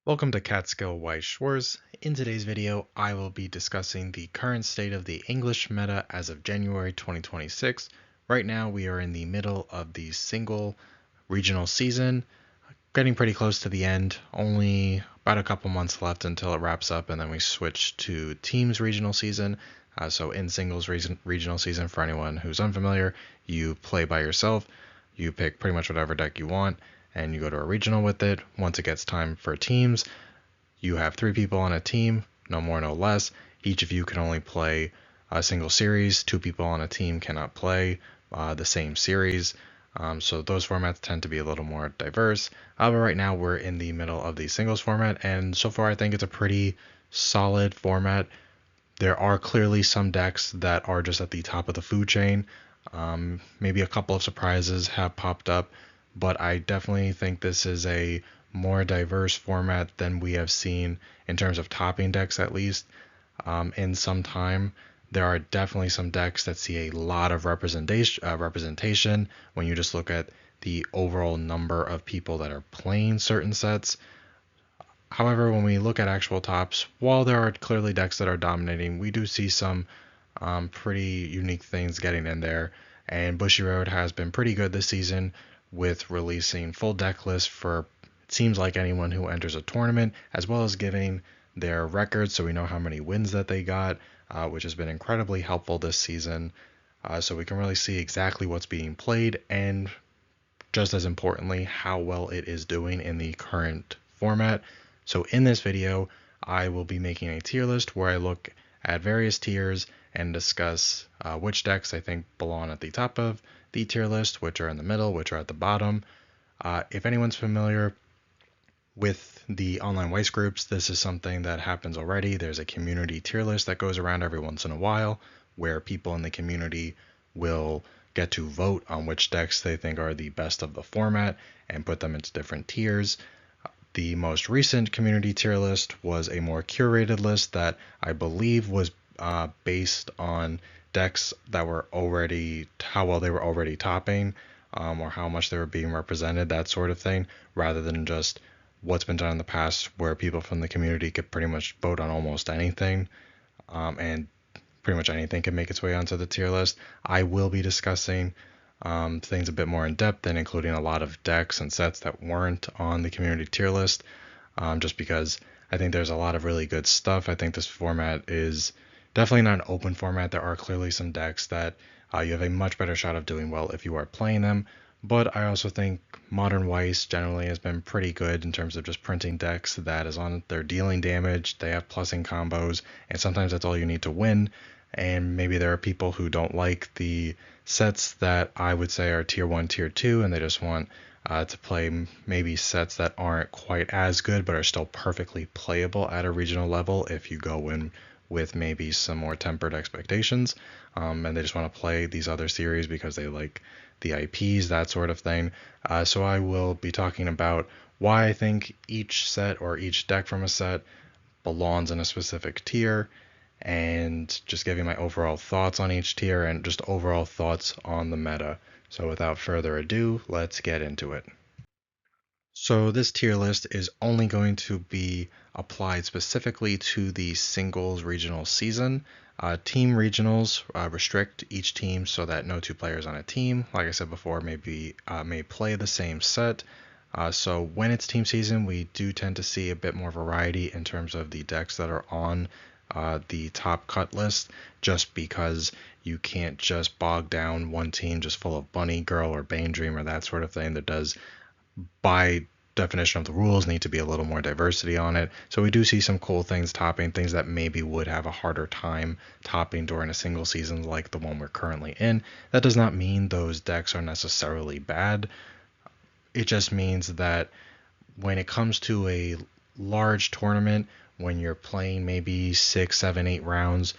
Welcome to Catskill Weiss Schwarz. In today's video, I will be discussing the current state of the English meta as of January 2026. Right now, we are in the middle of the single regional season, getting pretty close to the end. Only about a couple months left until it wraps up, and then we switch to teams regional season. So in singles regional season, for anyone who's unfamiliar, you play by yourself. You pick pretty much whatever deck you want, and you go to a regional with it. Once it gets time for teams, you have 3 people on a team, no more, no less. Each of you can only play a single series. 2 people on a team cannot play the same series. So those formats tend to be a little more diverse. But right now we're in the middle of the singles format, and so far I think it's a pretty solid format. There are clearly some decks that are just at the top of the food chain. Maybe a couple of surprises have popped up, but I definitely think this is a more diverse format than we have seen in terms of topping decks, at least in some time. There are definitely some decks that see a lot of representation when you just look at the overall number of people that are playing certain sets. However, when we look at actual tops, while there are clearly decks that are dominating, we do see some pretty unique things getting in there. And Bushiroad has been pretty good this season with releasing full deck lists for it seems like anyone who enters a tournament, as well as giving their records so we know how many wins that they got, which has been incredibly helpful this season. So we can really see exactly what's being played and just as importantly, how well it is doing in the current format. So in this video, I will be making a tier list where I look at various tiers and discuss which decks I think belong at the top of the tier list, which are in the middle, which are at the bottom. If anyone's familiar with the online Weiss groups, this is something that happens already. There's a community tier list that goes around every once in a while where people in the community will get to vote on which decks they think are the best of the format and put them into different tiers. The most recent community tier list was a more curated list that I believe was based on decks that were already, how well they were already topping, or how much they were being represented, that sort of thing, rather than just what's been done in the past where people from the community could pretty much vote on almost anything, and pretty much anything can make its way onto the tier list. I will be discussing things a bit more in depth and including a lot of decks and sets that weren't on the community tier list, just because I think there's a lot of really good stuff. I think this format is definitely not an open format. There are clearly some decks that you have a much better shot of doing well if you are playing them, but I also think modern Weiss generally has been pretty good in terms of just printing decks that as long as they're dealing damage, they have plussing combos, and sometimes that's all you need to win. And maybe there are people who don't like the sets that I would say are tier 1, tier 2, and they just want to play maybe sets that aren't quite as good but are still perfectly playable at a regional level if you go in with maybe some more tempered expectations, and they just want to play these other series because they like the IPs, that sort of thing. So I will be talking about why I think each set or each deck from a set belongs in a specific tier, and just giving my overall thoughts on each tier and just overall thoughts on the meta. So without further ado, let's get into it. So this tier list is only going to be applied specifically to the singles regional season. Team regionals restrict each team so that no 2 players on a team, like I said before, may play the same set. So when it's team season, we do tend to see a bit more variety in terms of the decks that are on the top cut list, just because you can't just bog down one team just full of Bunny Girl or Bane Dream or that sort of thing. There does, by definition of the rules, need to be a little more diversity on it. So we do see some cool things topping, things that maybe would have a harder time topping during a single season like the one we're currently in. That does not mean those decks are necessarily bad. It just means that when it comes to a large tournament, when you're playing maybe 6, 7, 8 rounds,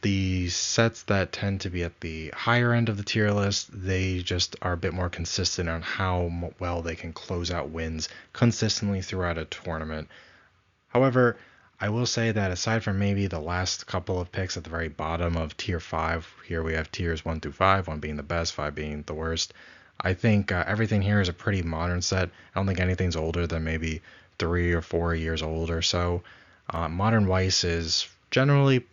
the sets that tend to be at the higher end of the tier list, they just are a bit more consistent on how well they can close out wins consistently throughout a tournament. However, I will say that aside from maybe the last couple of picks at the very bottom of tier 5, here we have tiers 1 through 5, 1 being the best, 5 being the worst. I think everything here is a pretty modern set. I don't think anything's older than maybe 3 or 4 years old or so. Modern Weiss is generally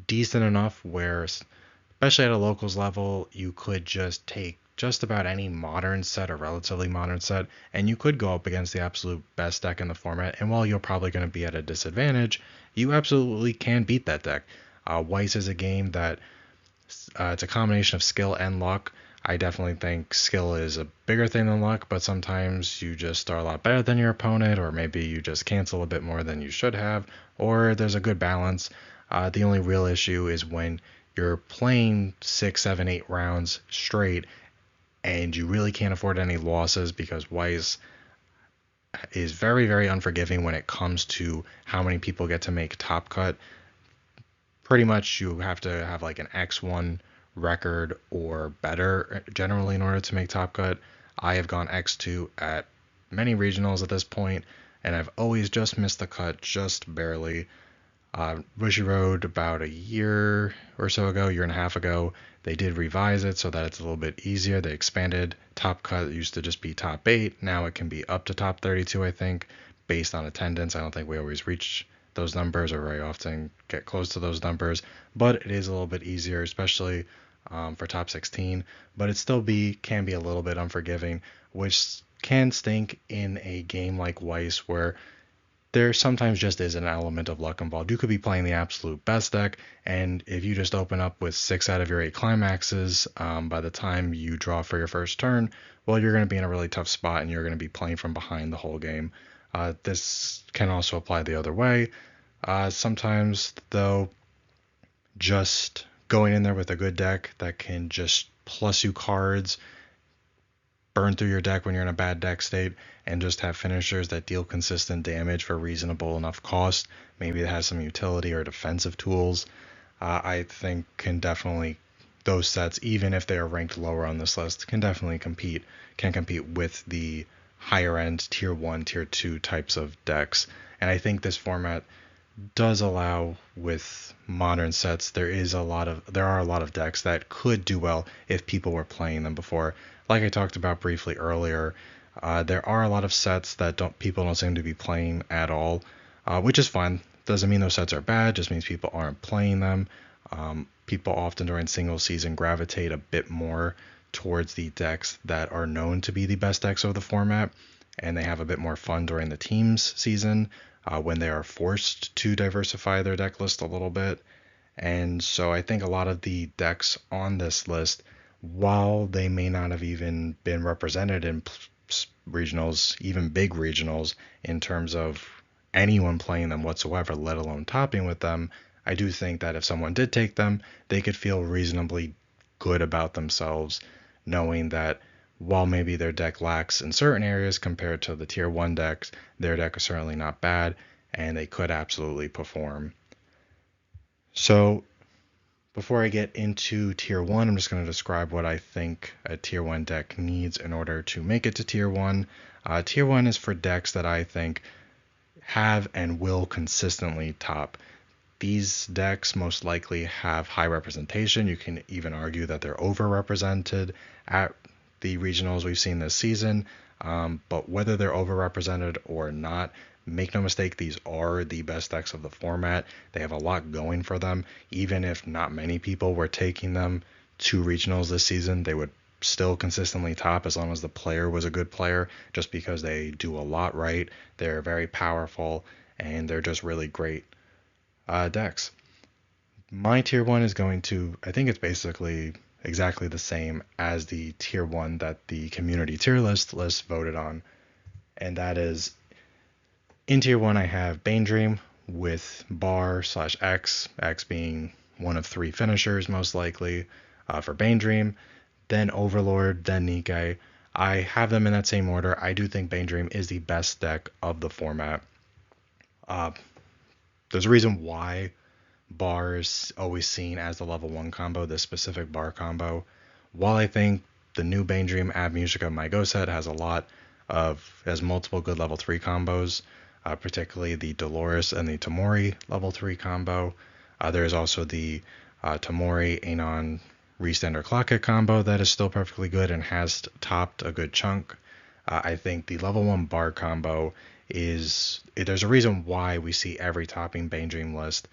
decent enough where, especially at a locals level, you could just take just about any modern set or relatively modern set, and you could go up against the absolute best deck in the format. And while you're probably going to be at a disadvantage, you absolutely can beat that deck. Weiss is a game that it's a combination of skill and luck. I definitely think skill is a bigger thing than luck, but sometimes you just are a lot better than your opponent, or maybe you just cancel a bit more than you should have, or there's a good balance. The only real issue is when you're playing 6, 7, 8 rounds straight and you really can't afford any losses, because Weiss is very, very unforgiving when it comes to how many people get to make top cut. Pretty much you have to have like an X1 record or better generally in order to make top cut. I have gone X2 at many regionals at this point, and I've always just missed the cut, just barely. Bushy Road, about a year or so ago, year and a half ago, they did revise it so that it's a little bit easier. They expanded top cut. It used to just be top 8. Now it can be up to top 32, I think, based on attendance. I don't think we always reach those numbers or very often get close to those numbers, but it is a little bit easier, especially for top 16. But it still can be a little bit unforgiving, which can stink in a game like Weiss, where there sometimes just is an element of luck involved. You could be playing the absolute best deck, and if you just open up with 6 out of your 8 climaxes by the time you draw for your first turn, well, you're going to be in a really tough spot, and you're going to be playing from behind the whole game. This can also apply the other way. Sometimes, though, just going in there with a good deck that can just plus you cards, burn through your deck when you're in a bad deck state, and just have finishers that deal consistent damage for reasonable enough cost. Maybe it has some utility or defensive tools. I think those sets, even if they are ranked lower on this list, can compete with the higher end tier 1, tier 2 types of decks. And I think this format does allow, with modern sets, there are a lot of decks that could do well if people were playing them before. Like I talked about briefly earlier, there are a lot of sets that people don't seem to be playing at all, which is fine. Doesn't mean those sets are bad, just means people aren't playing them. People often during single season gravitate a bit more towards the decks that are known to be the best decks of the format, and they have a bit more fun during the teams season when they are forced to diversify their deck list a little bit. And so I think a lot of the decks on this list, while they may not have even been represented in regionals, even big regionals, in terms of anyone playing them whatsoever, let alone topping with them, I do think that if someone did take them, they could feel reasonably good about themselves, knowing that while maybe their deck lacks in certain areas compared to the tier 1 decks, their deck is certainly not bad, and they could absolutely perform. So before I get into tier 1, I'm just going to describe what I think a tier 1 deck needs in order to make it to tier 1. Tier 1 is for decks that I think have and will consistently top. These decks most likely have high representation. You can even argue that they're overrepresented at the regionals we've seen this season. But whether they're overrepresented or not, make no mistake, these are the best decks of the format. They have a lot going for them. Even if not many people were taking them to regionals this season, they would still consistently top as long as the player was a good player, just because they do a lot right. They're very powerful, and they're just really great decks. My tier 1 is I think it's basically exactly the same as the tier 1 that the community tier list voted on. And that is, in tier 1 I have Bane Dream with Bar/X, X being one of 3 finishers most likely for Bane Dream, then Overlord, then Nikkei. I have them in that same order. I do think Bane Dream is the best deck of the format. There's a reason why Bar is always seen as the level 1 combo, this specific Bar combo. While I think the new Bane Dream Ab Musica My Go set has multiple good level 3 combos, particularly the Dolores and the Tamori level 3 combo. There is also the Tamori Anon Restander Clockhead combo that is still perfectly good and has topped a good chunk. I think the level 1 Bar combo there's a reason why we see every topping Bane Dream list,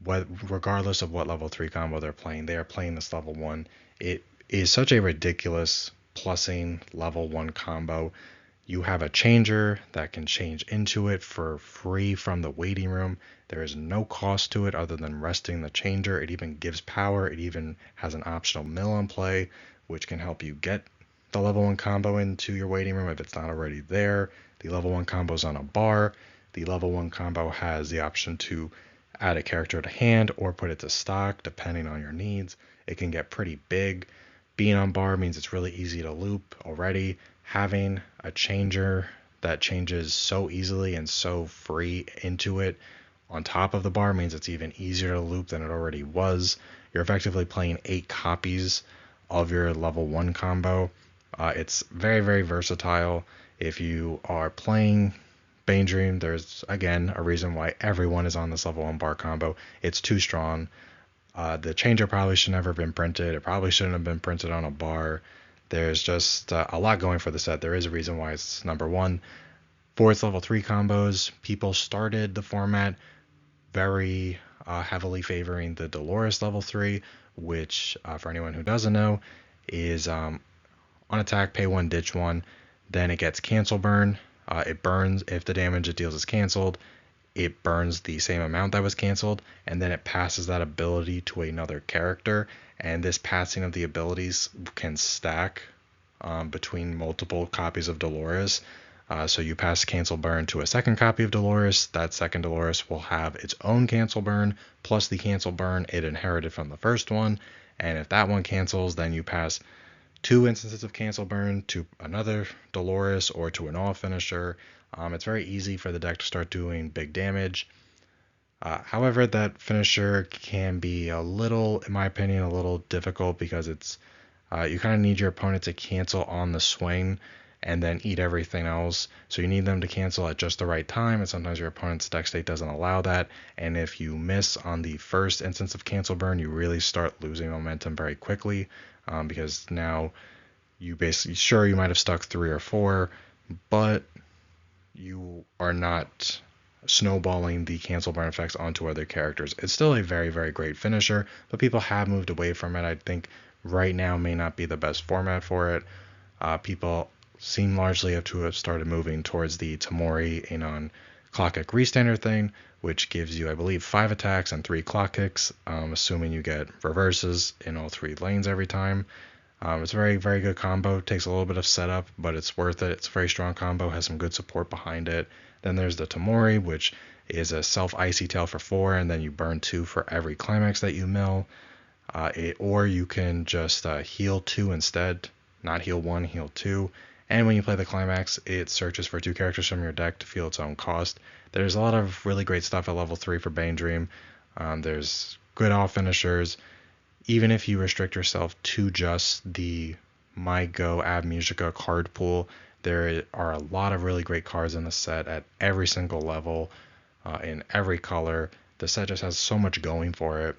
regardless of what level 3 combo they're playing, they are playing this level 1. It is such a ridiculous plussing level 1 combo. You have a changer that can change into it for free from the waiting room. There is no cost to it other than resting the changer. It even gives power. It even has an optional mill in play, which can help you get the level 1 combo into your waiting room if it's not already there. The level 1 combo is on a bar. The level 1 combo has the option to add a character to hand or put it to stock depending on your needs. It can get pretty big. Being on bar means it's really easy to loop already. Having a changer that changes so easily and so free into it on top of the bar means it's even easier to loop than it already was. You're effectively playing 8 copies of your level 1 combo. It's very, very versatile. If you are playing Bane Dream, there's again a reason why everyone is on this level 1 bar combo. It's too strong. The changer probably should never have been printed. It probably shouldn't have been printed on a bar. There's just a lot going for the set. There is a reason why it's number 1. For its level 3 combos, people started the format very heavily favoring the Dolores level 3, which for anyone who doesn't know is on attack, pay 1, ditch 1. Then it gets cancel burn. It burns if the damage it deals is canceled. It burns the same amount that was canceled, and then it passes that ability to another character. And this passing of the abilities can stack between multiple copies of Dolores. So you pass cancel burn to a second copy of Dolores. That second Dolores will have its own cancel burn plus the cancel burn it inherited from the first one. And if that one cancels, then you pass 2 instances of cancel burn to another Dolores or to an all finisher. It's very easy for the deck to start doing big damage. However, that finisher can be a little, in my opinion, a little difficult because it's you kind of need your opponent to cancel on the swing and then eat everything else. So you need them to cancel at just the right time, and sometimes your opponent's deck state doesn't allow that. And if you miss on the first instance of cancel burn, you really start losing momentum very quickly because now you basically, sure, you might have stuck 3 or 4, but you are not snowballing the cancel burn effects onto other characters. It's still a very, very great finisher, but people have moved away from it. I think right now may not be the best format for it. People seem largely to have started moving towards the Tamori Anon clock kick restander thing, which gives you, I believe, 5 attacks and 3 clock kicks, assuming you get reverses in all 3 lanes every time. It's a very, very good combo. It takes a little bit of setup, but it's worth it. It's a very strong combo, has some good support behind it. Then there's the Tamori, which is a self-icy tail for 4, and then you burn 2 for every climax that you mill. Or you can just heal 2 instead, not heal 1, heal 2. And when you play the climax, it searches for 2 characters from your deck to feel its own cost. There's a lot of really great stuff at level 3 for Bane Dream. There's good all finishers. Even if you restrict yourself to just the My Go Ab Musica card pool, there are a lot of really great cards in the set at every single level, in every color. The set just has so much going for it.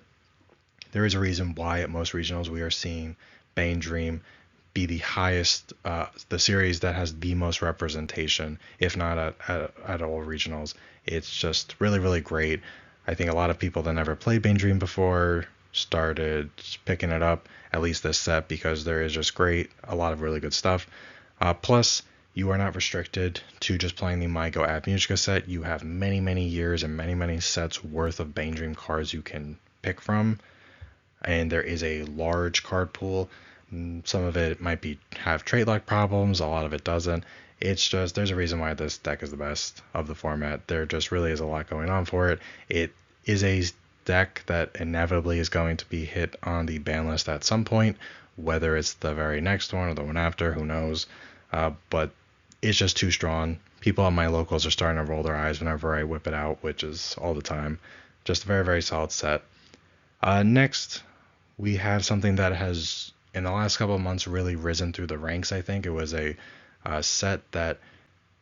There is a reason why at most regionals we are seeing Bane Dream be the highest, the series that has the most representation, if not at all regionals. It's just really, really great. I think a lot of people that never played Bane Dream before started picking it up, at least this set, because there is just a lot of really good stuff. Plus, you are not restricted to just playing the My Go Ab Musica set. You have many, many years and many, many sets worth of Bane Dream cards you can pick from. And there is a large card pool. Some of it might have trait lock problems, a lot of it doesn't. It's just, there's a reason why this deck is the best of the format. There just really is a lot going on for it. It is a deck that inevitably is going to be hit on the ban list at some point, whether it's the very next one or the one after, who knows. But it's just too strong. People at my locals are starting to roll their eyes whenever I whip it out, which is all the time. Just a very, very solid set. Next, we have something that has, in the last couple of months, really risen through the ranks. I think it was a set that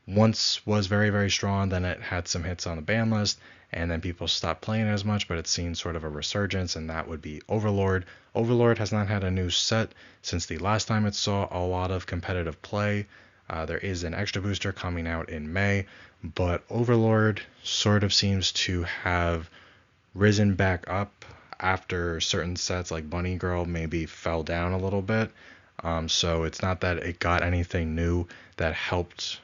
once was very, very strong, then it had some hits on the ban list, and then people stopped playing it as much, but it's seen sort of a resurgence, and that would be Overlord. Overlord has not had a new set since the last time it saw a lot of competitive play. There is an extra booster coming out in May, but Overlord sort of seems to have risen back up after certain sets like Bunny Girl maybe fell down a little bit. So it's not that it got anything new that helped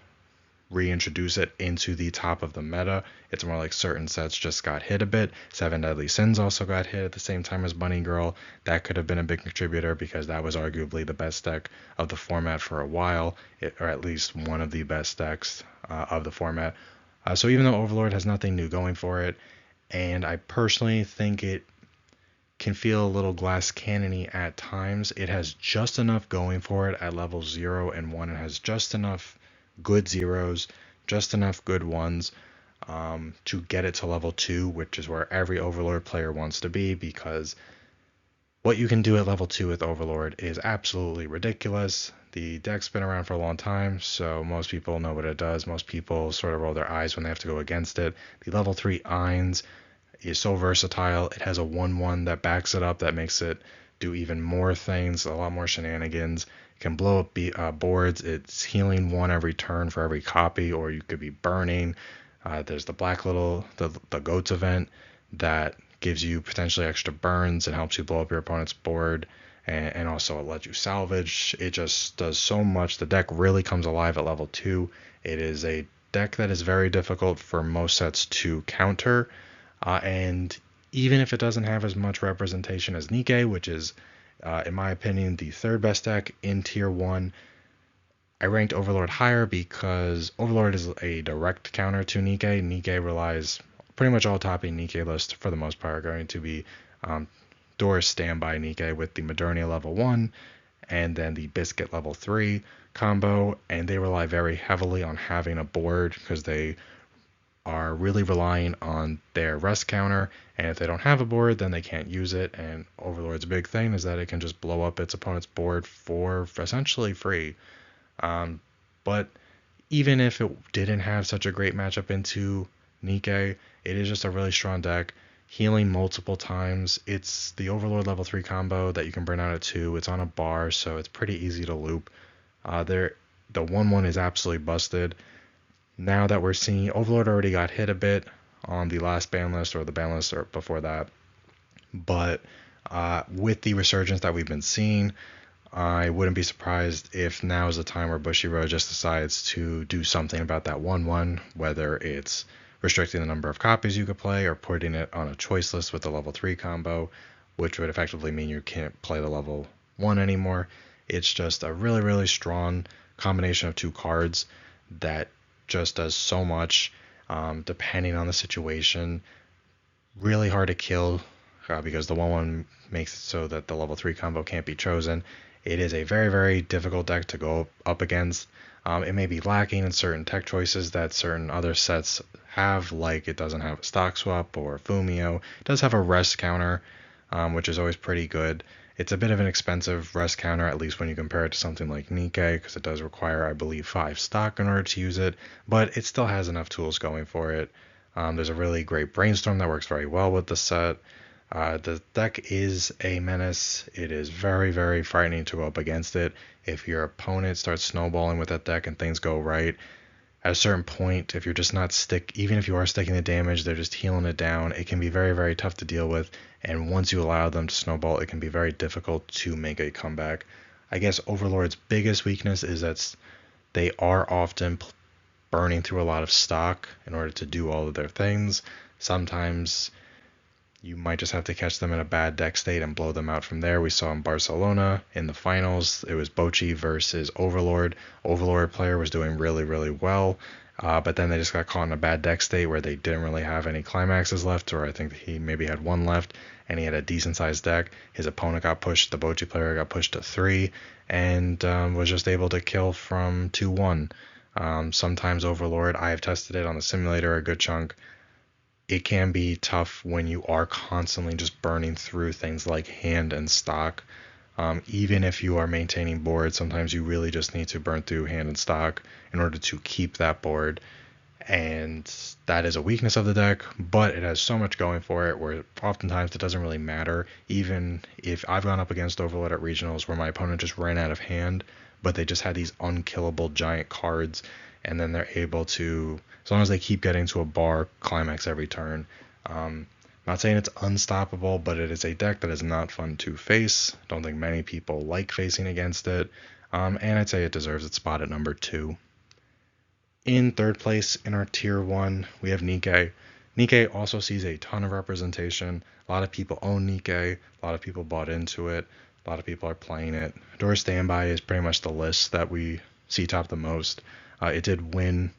reintroduce it into the top of the meta. It's more like certain sets just got hit a bit. Seven Deadly Sins also got hit at the same time as Bunny Girl. That could have been a big contributor because that was arguably the best deck of the format for a while, or at least one of the best decks of the format. So even though Overlord has nothing new going for it, and I personally think it can feel a little glass cannony at times, it has just enough going for it at level 0 and 1. It has just enough good zeros, just enough good ones to get it to level 2, which is where every Overlord player wants to be, because what you can do at level 2 with Overlord is absolutely ridiculous. The deck's been around for a long time, so most people know what it does. Most people sort of roll their eyes when they have to go against it. The level 3 Ainz is so versatile. It has a 1/1 that backs it up, that makes it do even more things, a lot more shenanigans. It can blow up boards. It's healing 1 every turn for every copy, or you could be burning. There's the the goats event that gives you potentially extra burns and helps you blow up your opponent's board, and also it lets you salvage. It just does so much. The deck really comes alive at level 2. It is a deck that is very difficult for most sets to counter, and even if it doesn't have as much representation as Nikke, which is, in my opinion, the third best deck in Tier 1, I ranked Overlord higher because Overlord is a direct counter to Nikke. Nikke relies, pretty much all topping Nikke lists for the most part are going to be Doris Standby Nikke with the Modernia level 1 and then the Biscuit level 3 combo, and they rely very heavily on having a board because they are really relying on their rest counter, and if they don't have a board then they can't use it. And Overlord's big thing is that it can just blow up its opponent's board for essentially free. But even if it didn't have such a great matchup into Nikke, it is just a really strong deck, healing multiple times. It's the Overlord level 3 combo that you can burn out at 2. It's on a bar, so it's pretty easy to loop. The 1/1 is absolutely busted. Now that we're seeing, Overlord already got hit a bit on the last ban list, or the ban list or before that, but with the resurgence that we've been seeing, I wouldn't be surprised if now is the time where Bushiroad just decides to do something about that 1/1, whether it's restricting the number of copies you could play or putting it on a choice list with the level 3 combo, which would effectively mean you can't play the level 1 anymore. It's just a really, really strong combination of 2 cards that just does so much, depending on the situation. Really hard to kill because the 1/1 makes it so that the level 3 combo can't be chosen. It is a very, very difficult deck to go up against. It may be lacking in certain tech choices that certain other sets have, like it doesn't have a stock swap or Fumio. It does have a rest counter, which is always pretty good. It's a bit of an expensive rest counter, at least when you compare it to something like Nikke, because it does require, I believe, 5 stock in order to use it, but it still has enough tools going for it. There's a really great brainstorm that works very well with the set. The deck is a menace. It is very, very frightening to go up against it. If your opponent starts snowballing with that deck and things go right, at a certain point, if you're just not even if you are sticking the damage, they're just healing it down, it can be very, very tough to deal with. And once you allow them to snowball, it can be very difficult to make a comeback. I guess Overlord's biggest weakness is that they are often burning through a lot of stock in order to do all of their things. Sometimes you might just have to catch them in a bad deck state and blow them out from there. We saw in Barcelona in the finals, it was Bochi versus Overlord. Overlord player was doing really, really well, but then they just got caught in a bad deck state where they didn't really have any climaxes left, or I think he maybe had 1 left, and he had a decent sized deck. His opponent got pushed, the Bochi player got pushed to 3, and was just able to kill from 2-1. Sometimes Overlord, I have tested it on the simulator a good chunk. It can be tough when you are constantly just burning through things like hand and stock. Even if you are maintaining board, sometimes you really just need to burn through hand and stock in order to keep that board. And that is a weakness of the deck, but it has so much going for it where oftentimes it doesn't really matter. Even if I've gone up against Overlord at regionals where my opponent just ran out of hand, but they just had these unkillable giant cards, and then they're able to, as long as they keep getting to a bar, climax every turn. Not saying it's unstoppable, but it is a deck that is not fun to face. Don't think many people like facing against it, and I'd say it deserves its spot at number 2. In third place in our tier 1, we have Nikkei. Nikkei also sees a ton of representation. A lot of people own Nikkei. A lot of people bought into it. A lot of people are playing it. Door Standby is pretty much the list that we see top the most. It did win.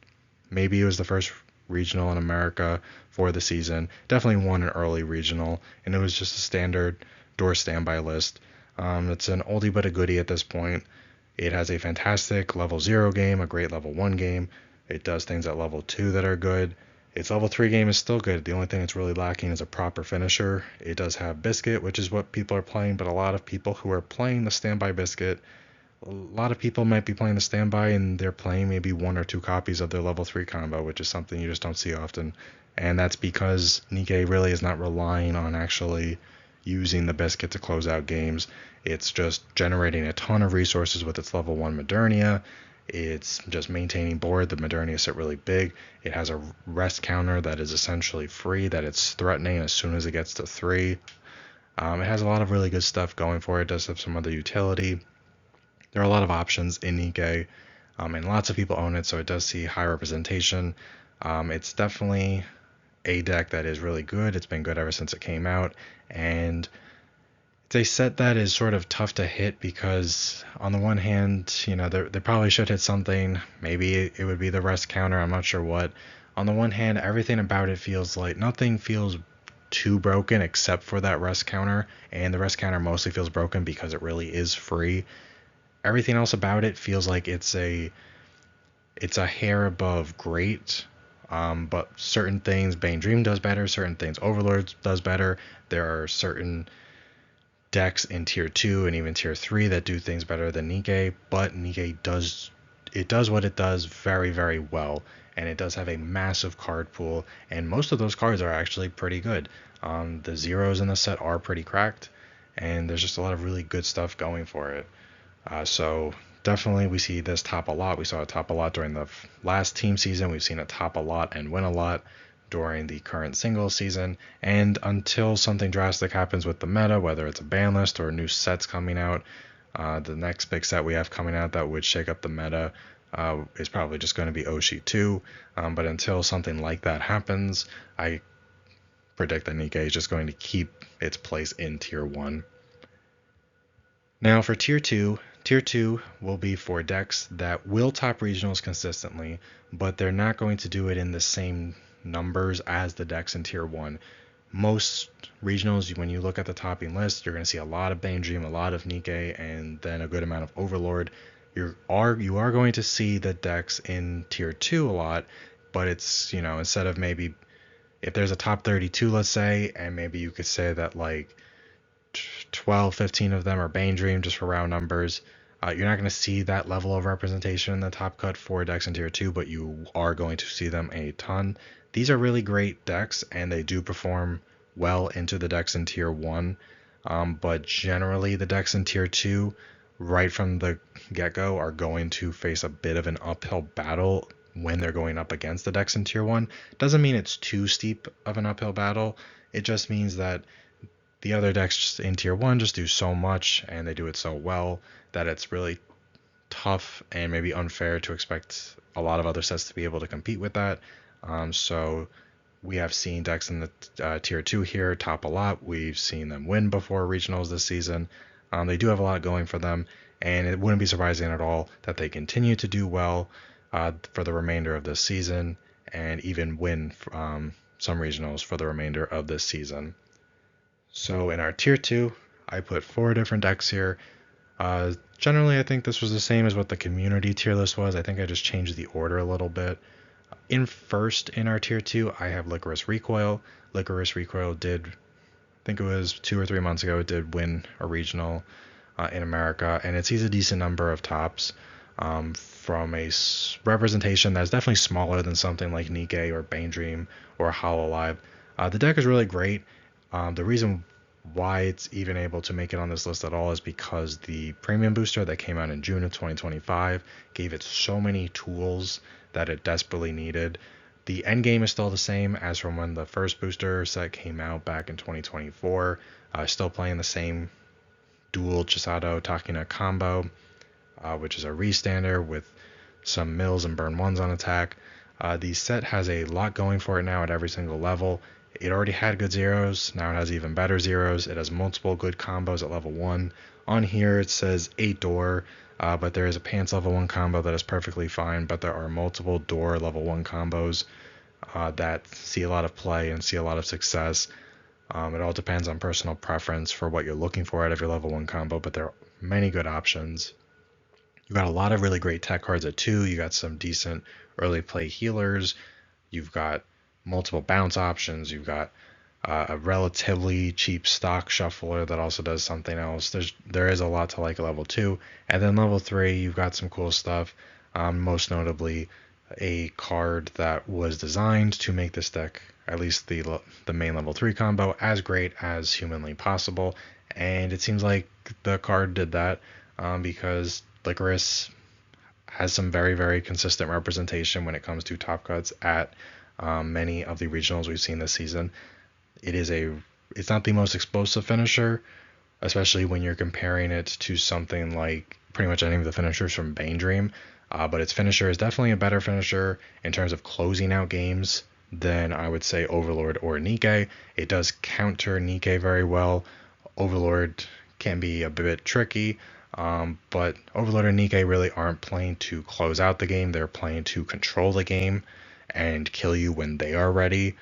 Maybe it was the first regional in America for the season. Definitely won an early regional, and it was just a standard Door Standby list. It's an oldie but a goodie at this point. It has a fantastic level 0 game, a great level 1 game. It does things at level 2 that are good. Its level 3 game is still good. The only thing it's really lacking is a proper finisher. It does have Biscuit, which is what people are playing, but a lot of people who are playing the Standby Biscuit, a lot of people might be playing the Standby and they're playing maybe 1 or 2 copies of their level 3 combo, which is something you just don't see often. And that's because Nikkei really is not relying on actually using the Biscuit to close out games. It's just generating a ton of resources with its level 1 Modernia. It's just maintaining board. The Modernia sit really big. It has a rest counter that is essentially free, that it's threatening as soon as it gets to 3. It has a lot of really good stuff going for it. It does have some other utility. There are a lot of options in Nikkei, and lots of people own it, so it does see high representation. It's definitely a deck that is really good. It's been good ever since it came out, and it's a set that is sort of tough to hit because on the one hand, they probably should hit something. Maybe it would be the rest counter. I'm not sure what. On the one hand, everything about it feels like nothing feels too broken except for that rest counter, and the rest counter mostly feels broken because it really is free. Everything else about it feels like it's a hair above great. But certain things Bane Dream does better, certain things Overlord does better. There are certain decks in tier 2 and even tier 3 that do things better than Nikkei, but Nikkei does what it does very, very well, and it does have a massive card pool, and most of those cards are actually pretty good. The zeros in the set are pretty cracked, and there's just a lot of really good stuff going for it. So definitely we see this top a lot. We saw it top a lot during the last team season. We've seen it top a lot and win a lot during the current singles season, and until something drastic happens with the meta, whether it's a ban list or new sets coming out, the next big set we have coming out that would shake up the meta is probably just going to be Oshi 2, but until something like that happens, I predict that Nikkei is just going to keep its place in tier 1. Now for tier 2 will be for decks that will top regionals consistently, but they're not going to do it in the same numbers as the decks in tier 1. Most regionals, when you look at the topping list, you're going to see a lot of Bane Dream, a lot of Nikkei, and then a good amount of Overlord. You are going to see the decks in tier 2 a lot, but it's, instead of maybe, if there's a top 32, let's say, and maybe you could say that like 12, 15 of them are Bane Dream, just for round numbers. You're not going to see that level of representation in the top cut for decks in tier 2, but you are going to see them a ton. These are really great decks, and they do perform well into the decks in tier 1. But generally, the decks in tier 2, right from the get-go, are going to face a bit of an uphill battle when they're going up against the decks in tier 1. Doesn't mean it's too steep of an uphill battle. It just means that the other decks in tier 1 just do so much, and they do it so well, that it's really tough and maybe unfair to expect a lot of other sets to be able to compete with that. So we have seen decks in the tier 2 here top a lot. We've seen them win before regionals this season. They do have a lot going for them, and it wouldn't be surprising at all that they continue to do well for the remainder of this season, and even win some regionals for the remainder of this season. So in our tier 2, I put 4 different decks here. Generally, I think this was the same as what the community tier list was. I think I just changed the order a little bit. In first in our tier 2, I have Licorice Recoil. Licorice Recoil did, I think it was 2 or 3 months ago, it did win a regional in America, and it sees a decent number of tops from a representation that's definitely smaller than something like Nikkei or Bane Dream or Hololive. The deck is really great. The reason Why it's even able to make it on this list at all is because the premium booster that came out in June of 2025 gave it so many tools that it desperately needed. The end game is still the same as from when the first booster set came out back in 2024. Still playing the same dual Chisato Takina combo, which is a restander with some mills and burn ones on attack. The set has a lot going for it now at every single level. It already had good zeros, now it has even better zeros. It has multiple good combos at level 1. On here it says 8 door, but there is a pants level 1 combo that is perfectly fine, but there are multiple door level 1 combos that see a lot of play and see a lot of success. It all depends on personal preference for what you're looking for out of your level 1 combo, but there are many good options. You got a lot of really great tech cards at 2. You got some decent early play healers. You've got multiple bounce options. You've got a relatively cheap stock shuffler that also does something else. There is a lot to like at level 2. And then level 3, you've got some cool stuff. Most notably, a card that was designed to make this deck, at least the main level 3 combo, as great as humanly possible. And it seems like the card did that because Licorice has some very, very consistent representation when it comes to top cuts at many of the regionals we've seen this season. It's not the most explosive finisher, especially when you're comparing it to something like pretty much any of the finishers from Bane Dream. But its finisher is definitely a better finisher in terms of closing out games than I would say Overlord or Nikke. It does counter Nikke very well. Overlord can be a bit tricky, but Overlord and Nikke really aren't playing to close out the game. They're playing to control the game and kill you when they are ready.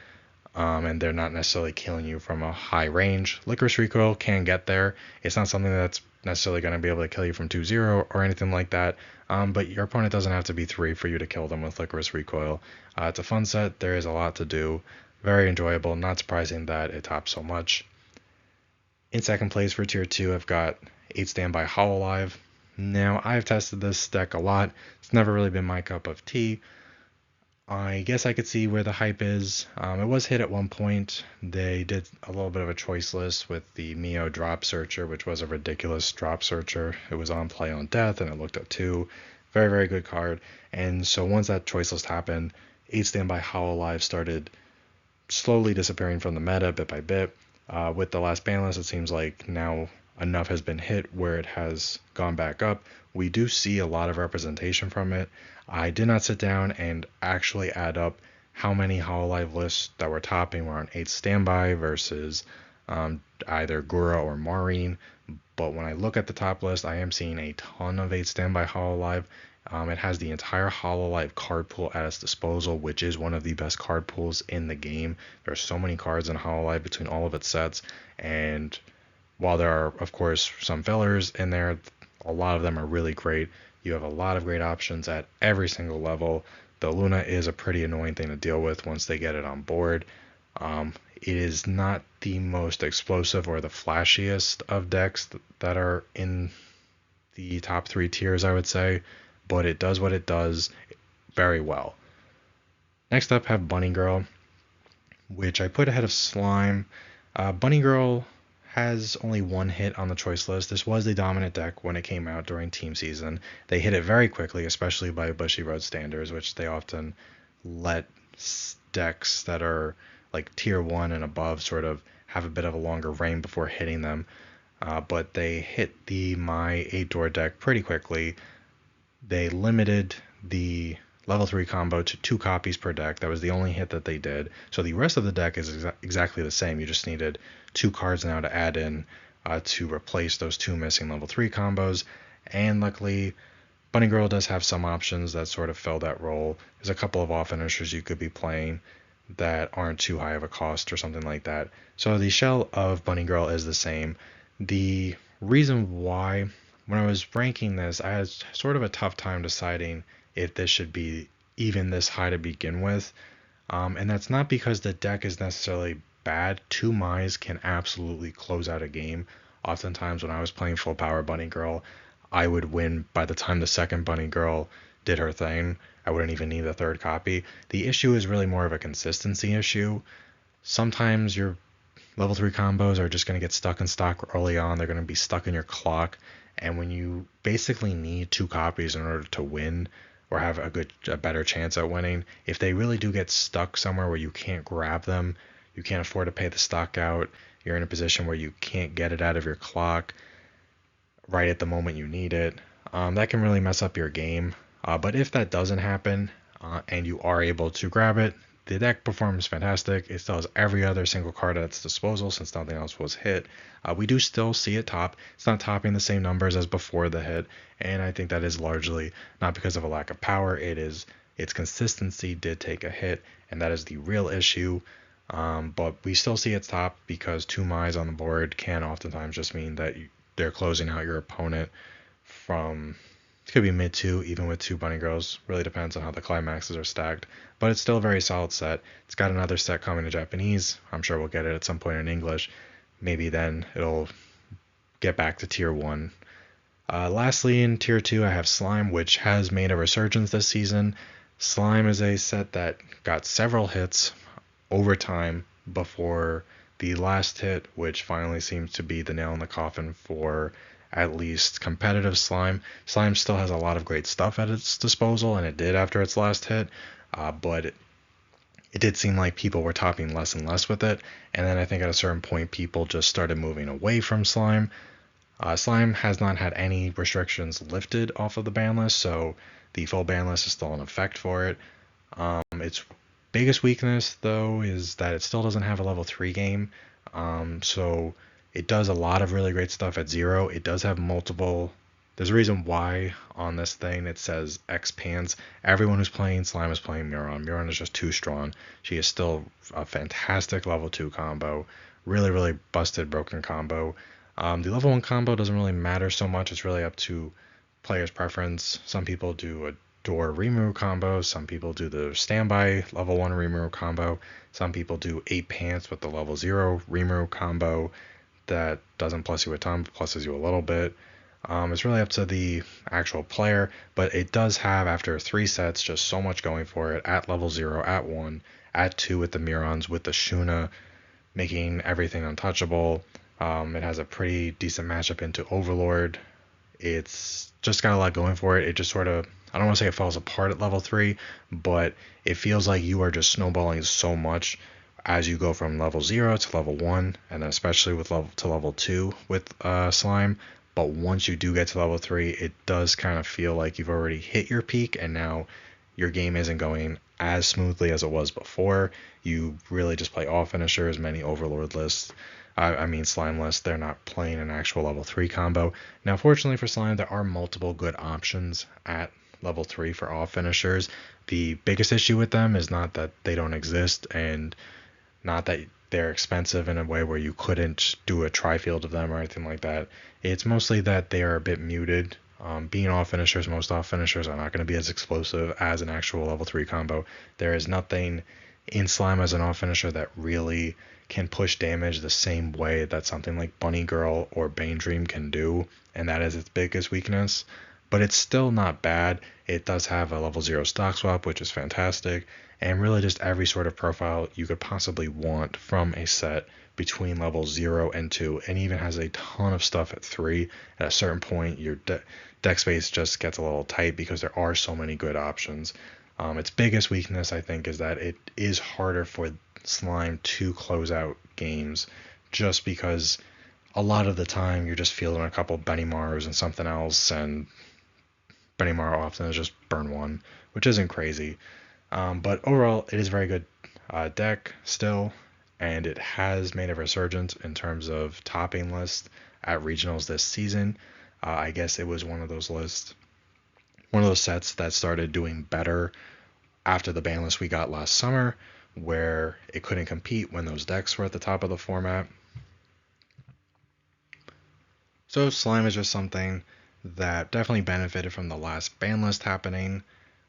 And they're not necessarily killing you from a high range. Licorice Recoil can get there. It's not something that's necessarily going to be able to kill you from 2-0 or anything like that, but your opponent doesn't have to be 3 for you to kill them with Licorice Recoil. It's a fun set. There is a lot to do. Very enjoyable. Not surprising that it tops so much. In second place for Tier 2, I've got 8 Standby Hololive. Now, I've tested this deck a lot. It's never really been my cup of tea. I guess I could see where the hype is. It was hit at one point. They did a little bit of a choice list with the Mio Drop Searcher, which was a ridiculous drop searcher. It was on play on death, and it looked at 2. Very, very good card. And so once that choice list happened, 8 Standby Hololive started slowly disappearing from the meta bit by bit. With the last ban list, it seems like now enough has been hit where it has gone back up. We do see a lot of representation from it. I did not sit down and actually add up how many Hololive lists that were topping were on 8 Standby versus either Gura or Maureen. But when I look at the top list, I am seeing a ton of 8 Standby Hololive. It has the entire Hololive card pool at its disposal, which is one of the best card pools in the game. There are so many cards in Hololive between all of its sets, and while there are, of course, some fillers in there, a lot of them are really great. You have a lot of great options at every single level. The Luna is a pretty annoying thing to deal with once they get it on board. It is not the most explosive or the flashiest of decks that are in the top 3 tiers, I would say, but it does what it does very well. Next up, have Bunny Girl, which I put ahead of Slime. Bunny Girl has only one hit on the choice list. This was the dominant deck when it came out during team season. They hit it very quickly, especially by Bushiroad standards, which they often let decks that are like tier 1 and above sort of have a bit of a longer reign before hitting them. But they hit the My 8-door deck pretty quickly. They limited the level 3 combo to 2 copies per deck. That was the only hit that they did. So the rest of the deck is exactly the same. You just needed 2 cards now to add in to replace those 2 missing level 3 combos. And luckily, Bunny Girl does have some options that sort of fill that role. There's a couple of off finishers you could be playing that aren't too high of a cost or something like that. So the shell of Bunny Girl is the same. The reason why, when I was ranking this, I had sort of a tough time deciding if this should be even this high to begin with. And that's not because the deck is necessarily bad. 2 Mai's can absolutely close out a game. Oftentimes when I was playing full power Bunny Girl, I would win by the time the second Bunny Girl did her thing. I wouldn't even need the 3rd copy. The issue is really more of a consistency issue. Sometimes you're Level 3 combos are just going to get stuck in stock early on. They're going to be stuck in your clock. And when you basically need 2 copies in order to win or have a better chance at winning, if they really do get stuck somewhere where you can't grab them, you can't afford to pay the stock out, you're in a position where you can't get it out of your clock right at the moment you need it, that can really mess up your game. But if that doesn't happen and you are able to grab it, the deck performs fantastic. It still has every other single card at its disposal since nothing else was hit. We do still see it top. It's not topping the same numbers as before the hit, and I think that is largely not because of a lack of power. It is its consistency did take a hit, and that is the real issue. But we still see its top because 2 Mai's on the board can oftentimes just mean that they're closing out your opponent from, it could be mid 2, even with 2 bunny girls. Really depends on how the climaxes are stacked. But it's still a very solid set. It's got another set coming to Japanese. I'm sure we'll get it at some point in English. Maybe then it'll get back to tier 1. Lastly, in tier 2, I have Slime, which has made a resurgence this season. Slime is a set that got several hits over time before the last hit, which finally seems to be the nail in the coffin for at least competitive Slime. Slime still has a lot of great stuff at its disposal, and it did after its last hit, but it did seem like people were topping less and less with it, and then I think at a certain point people just started moving away from Slime. Slime has not had any restrictions lifted off of the ban list, so the full ban list is still in effect for it. Its biggest weakness, though, is that it still doesn't have a level 3 game, so it does a lot of really great stuff at 0. It does have multiple. There's a reason why on this thing it says X pans. Everyone who's playing Slime is playing Miron. Miron is just too strong. She is still a fantastic level 2 combo. Really, really busted broken combo. The level 1 combo doesn't really matter so much. It's really up to player's preference. Some people do a door Rimuru combo. Some people do the standby level 1 Rimuru combo. Some people do 8 pants with the level 0 Rimuru combo that doesn't plus you a ton, but pluses you a little bit. It's really up to the actual player, but it does have, after 3 sets, just so much going for it at level 0, at 1, at 2 with the Mirons, with the Shuna, making everything untouchable. It has a pretty decent matchup into Overlord. It's just got a lot going for it. It just sort of, I don't want to say it falls apart at level 3, but it feels like you are just snowballing so much as you go from level 0 to level 1, and especially with level 2 with Slime. But once you do get to level 3, it does kind of feel like you've already hit your peak, and now your game isn't going as smoothly as it was before. You really just play all finishers, many Overlord lists. Slime lists. They're not playing an actual level 3 combo. Now, fortunately for Slime, there are multiple good options at level 3 for all finishers. The biggest issue with them is not that they don't exist, and not that they're expensive in a way where you couldn't do a tri-field of them or anything like that. It's mostly that they are a bit muted. Being off finishers, most off finishers are not going to be as explosive as an actual level 3 combo. There is nothing in Slime as an off finisher that really can push damage the same way that something like Bunny Girl or Bane Dream can do, and that is its biggest weakness. But it's still not bad. It does have a level 0 stock swap, which is fantastic, and really just every sort of profile you could possibly want from a set between levels 0 and 2, and even has a ton of stuff at 3. At a certain point, your deck space just gets a little tight because there are so many good options. Its biggest weakness, I think, is that it is harder for Slime to close out games, just because a lot of the time you're just fielding a couple Benny Mars and something else, and Benny Mar often is just burn 1, which isn't crazy. But overall, it is a very good deck still, and it has made a resurgence in terms of topping lists at regionals this season. I guess it was one of those sets that started doing better after the ban list we got last summer, where it couldn't compete when those decks were at the top of the format. So Slime is just something that definitely benefited from the last ban list happening.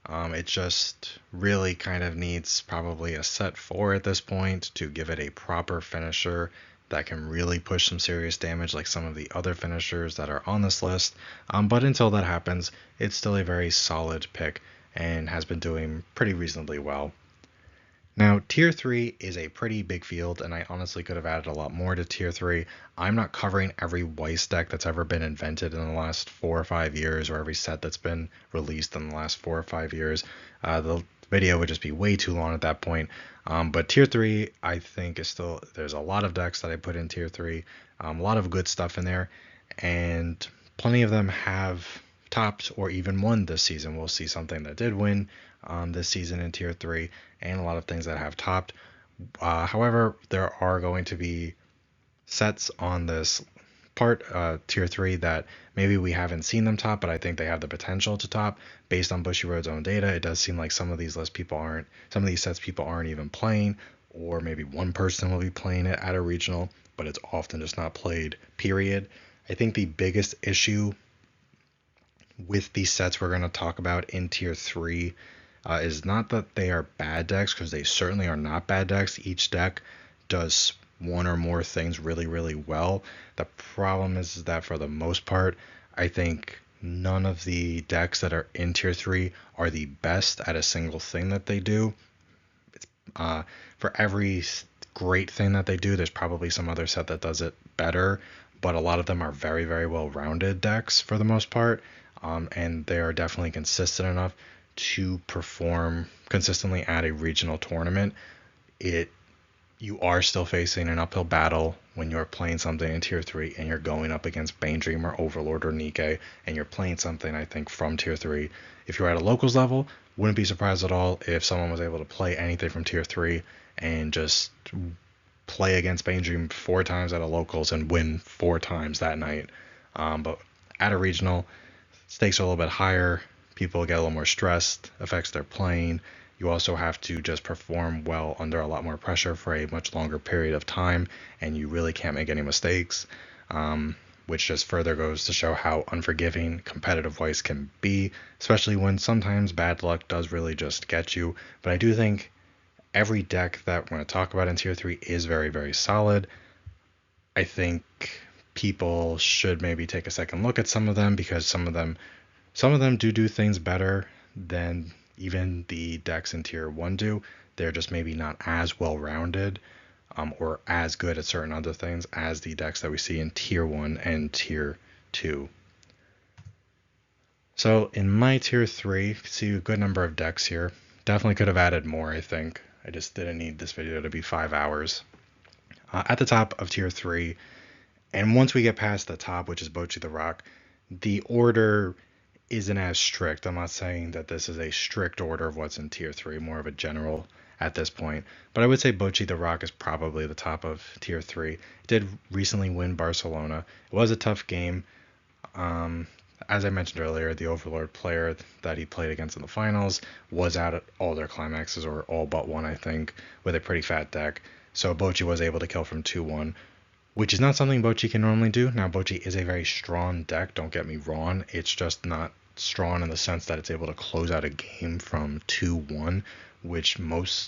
It just really kind of needs probably a set 4 at this point to give it a proper finisher that can really push some serious damage like some of the other finishers that are on this list. But until that happens, it's still a very solid pick and has been doing pretty reasonably well. Now, Tier 3 is a pretty big field, and I honestly could have added a lot more to Tier 3. I'm not covering every Weiss deck that's ever been invented in the last 4 or 5 years, or every set that's been released in the last 4 or 5 years. The video would just be way too long at that point. But Tier 3, I think, is still, there's a lot of decks that I put in Tier 3, a lot of good stuff in there, and plenty of them have topped or even won this season. We'll see something that did win this season in Tier 3, and a lot of things that have topped. However, there are going to be sets on this part, Tier 3, that maybe we haven't seen them top, but I think they have the potential to top based on Bushiroad's own data. It does seem like some of these sets people aren't even playing, or maybe one person will be playing it at a regional, but it's often just not played, period. I think the biggest issue with these sets we're going to talk about in Tier 3 is not that they are bad decks, because they certainly are not bad decks. Each deck does one or more things really, really well. The problem is that for the most part, I think none of the decks that are in Tier 3 are the best at a single thing that they do. For every great thing that they do, there's probably some other set that does it better, but a lot of them are very, very well-rounded decks for the most part, and they are definitely consistent enough to perform consistently at a regional tournament. You are still facing an uphill battle when you're playing something in Tier 3 and you're going up against Bane Dream or Overlord or Nikke, and you're playing something, I think, from Tier 3. If you're at a locals level, wouldn't be surprised at all if someone was able to play anything from Tier 3 and just play against Bane Dream 4 times at a locals and win 4 times that night. But at a regional, stakes are a little bit higher. People get a little more stressed, affects their playing. You also have to just perform well under a lot more pressure for a much longer period of time, and you really can't make any mistakes, which just further goes to show how unforgiving competitive Weiss can be, especially when sometimes bad luck does really just get you. But I do think every deck that we're going to talk about in Tier 3 is very, very solid. I think people should maybe take a second look at some of them, because some of them do things better than even the decks in Tier 1 do. They're just maybe not as well-rounded or as good at certain other things as the decks that we see in Tier 1 and Tier 2. So in my Tier 3, you can see a good number of decks here. Definitely could have added more, I think. I just didn't need this video to be 5 hours. At the top of Tier 3, and once we get past the top, which is Bocchi the Rock, the order isn't as strict. I'm not saying that this is a strict order of what's in Tier 3, more of a general at this point. But I would say Bocchi the Rock is probably the top of Tier 3. It did recently win Barcelona. It was a tough game. As I mentioned earlier, the Overlord player that he played against in the finals was out at all their climaxes, or all but one, I think, with a pretty fat deck. So Bocchi was able to kill from 2-1, which is not something Bocchi can normally do. Now, Bocchi is a very strong deck, don't get me wrong. It's just not strong in the sense that it's able to close out a game from 2-1, which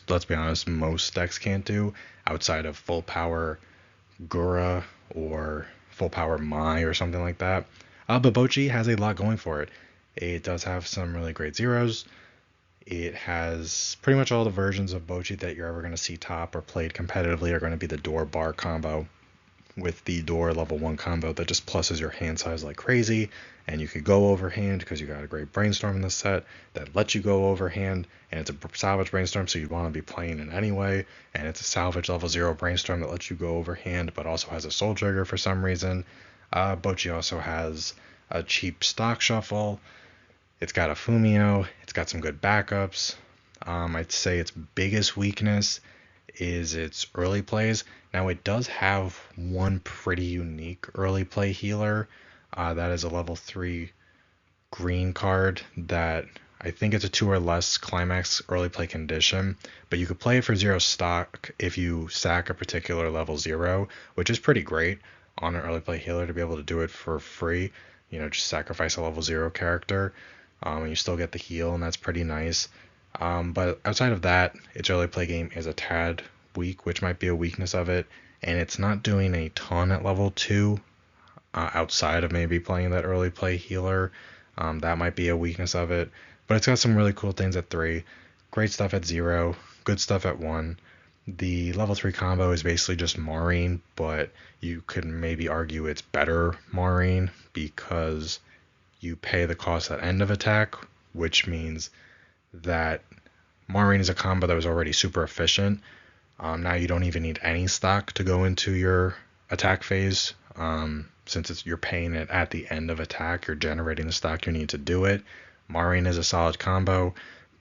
let's be honest, most decks can't do outside of full power Gura or full power Mai or something like that. But Bocchi has a lot going for it. It does have some really great zeros. It has pretty much all the versions of Bocchi that you're ever going to see top or played competitively are going to be the door bar combo, with the door level 1 combo that just pluses your hand size like crazy, and you could go overhand because you got a great brainstorm in this set that lets you go overhand, and it's a salvage brainstorm, so you want to be playing it anyway, and it's a salvage level 0 brainstorm that lets you go overhand but also has a soul trigger for some reason. Bocchi also has a cheap stock shuffle. It's got a Fumio. It's got some good backups. I'd say its biggest weakness is its early plays. Now, it does have one pretty unique early play healer. That is a level 3 green card that I think it's a 2 or less climax early play condition, but you could play it for 0 stock if you sack a particular level 0, which is pretty great on an early play healer to be able to do it for free. You know, just sacrifice a level 0 character, and you still get the heal, and that's pretty nice. But outside of that, its early play game is a tad weak, which might be a weakness of it, and it's not doing a ton at level 2 outside of maybe playing that early play healer. That might be a weakness of it, but it's got some really cool things at 3, great stuff at 0, good stuff at 1. The level 3 combo is basically just Maureen, but you could maybe argue it's better Maureen because you pay the cost at end of attack, which means that Maureen is a combo that was already super efficient. Now you don't even need any stock to go into your attack phase. Since you're paying it at the end of attack, you're generating the stock you need to do it. Maureen is a solid combo.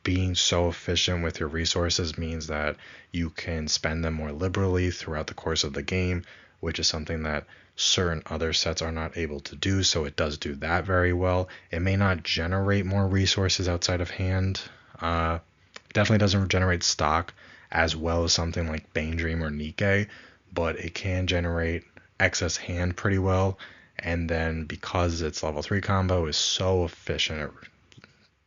Being so efficient with your resources means that you can spend them more liberally throughout the course of the game, which is something that certain other sets are not able to do, so it does do that very well. It may not generate more resources outside of hand. Definitely doesn't generate stock as well as something like Bane Dream or Nikke, but it can generate excess hand pretty well. And then because its level 3 combo is so efficient at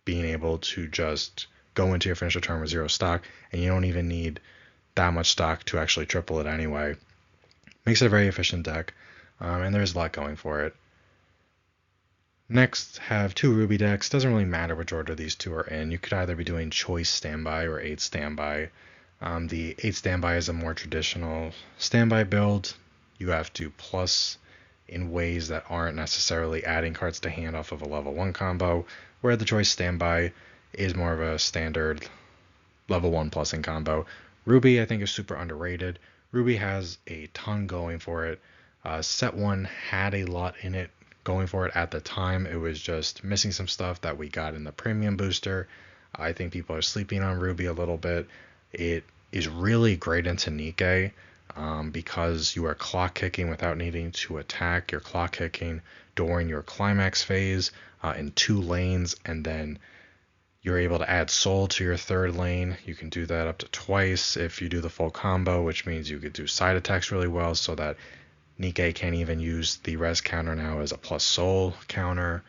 being able to just go into your finisher turn with 0 stock, and you don't even need that much stock to actually triple it anyway. Makes it a very efficient deck, and there's a lot going for it. Next, have 2 Ruby decks. Doesn't really matter which order these 2 are in. You could either be doing Choice Standby or 8 Standby. The 8 Standby is a more traditional standby build. You have to plus in ways that aren't necessarily adding cards to hand off of a level 1 combo, where the Choice Standby is more of a standard level 1 plussing combo. Ruby, I think, is super underrated. Ruby has a ton going for it. Set 1 had a lot in it going for it at the time. It was just missing some stuff that we got in the premium booster. I think people are sleeping on Ruby a little bit. It is really great into Nikke because you are clock kicking without needing to attack. You're clock kicking during your climax phase in 2 lanes, and then you're able to add soul to your 3rd lane. You can do that up to twice if you do the full combo, which means you could do side attacks really well so that Nikke can't even use the res counter now as a plus soul counter.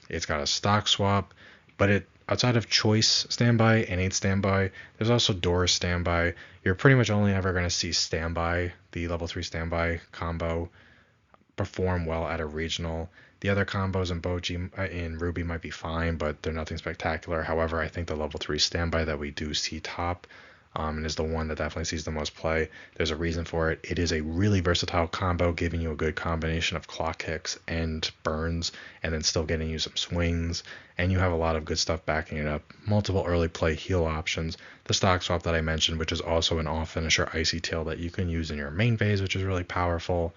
It's got a stock swap, but outside of Choice Standby and 8 Standby, there's also Doors Standby. You're pretty much only ever going to see Standby, the level 3 Standby combo, perform well at a regional. The other combos in Boji in Ruby might be fine, but they're nothing spectacular. However, I think the level 3 Standby that we do see top and is the one that definitely sees the most play. There's a reason for it. It is a really versatile combo, giving you a good combination of clock kicks and burns, and then still getting you some swings, and you have a lot of good stuff backing it up. Multiple early play heal options. The stock swap that I mentioned, which is also an off finisher Icy Tail that you can use in your main phase, which is really powerful.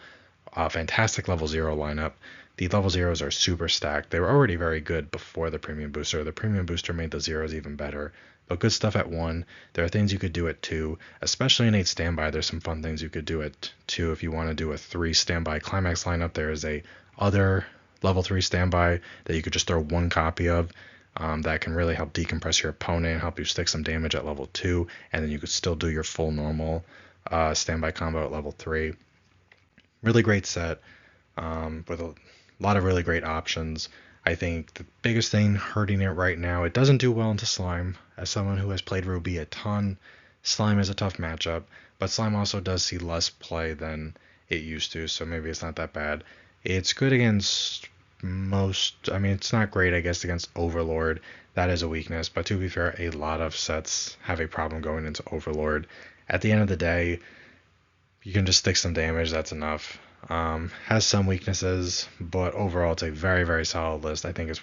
Fantastic level 0 lineup. The level 0s are super stacked. They were already very good before the premium booster. The premium booster made the 0s even better. But good stuff at 1. There are things you could do at 2, especially in 8 Standby. There's some fun things you could do at 2 if you want to do a 3 Standby climax lineup. There is a other level 3 Standby that you could just throw 1 copy of that can really help decompress your opponent, help you stick some damage at level 2, and then you could still do your full normal Standby combo at level 3. Really great set with a lot of really great options. I think the biggest thing hurting it right now, it doesn't do well into Slime. As someone who has played Ruby a ton, Slime is a tough matchup, but Slime also does see less play than it used to, so maybe it's not that bad. It's good against it's not great, I guess, against Overlord. That is a weakness, but to be fair, a lot of sets have a problem going into Overlord. At the end of the day, you can just stick some damage, that's enough. Has some weaknesses, but overall it's a very, very solid list. I think it's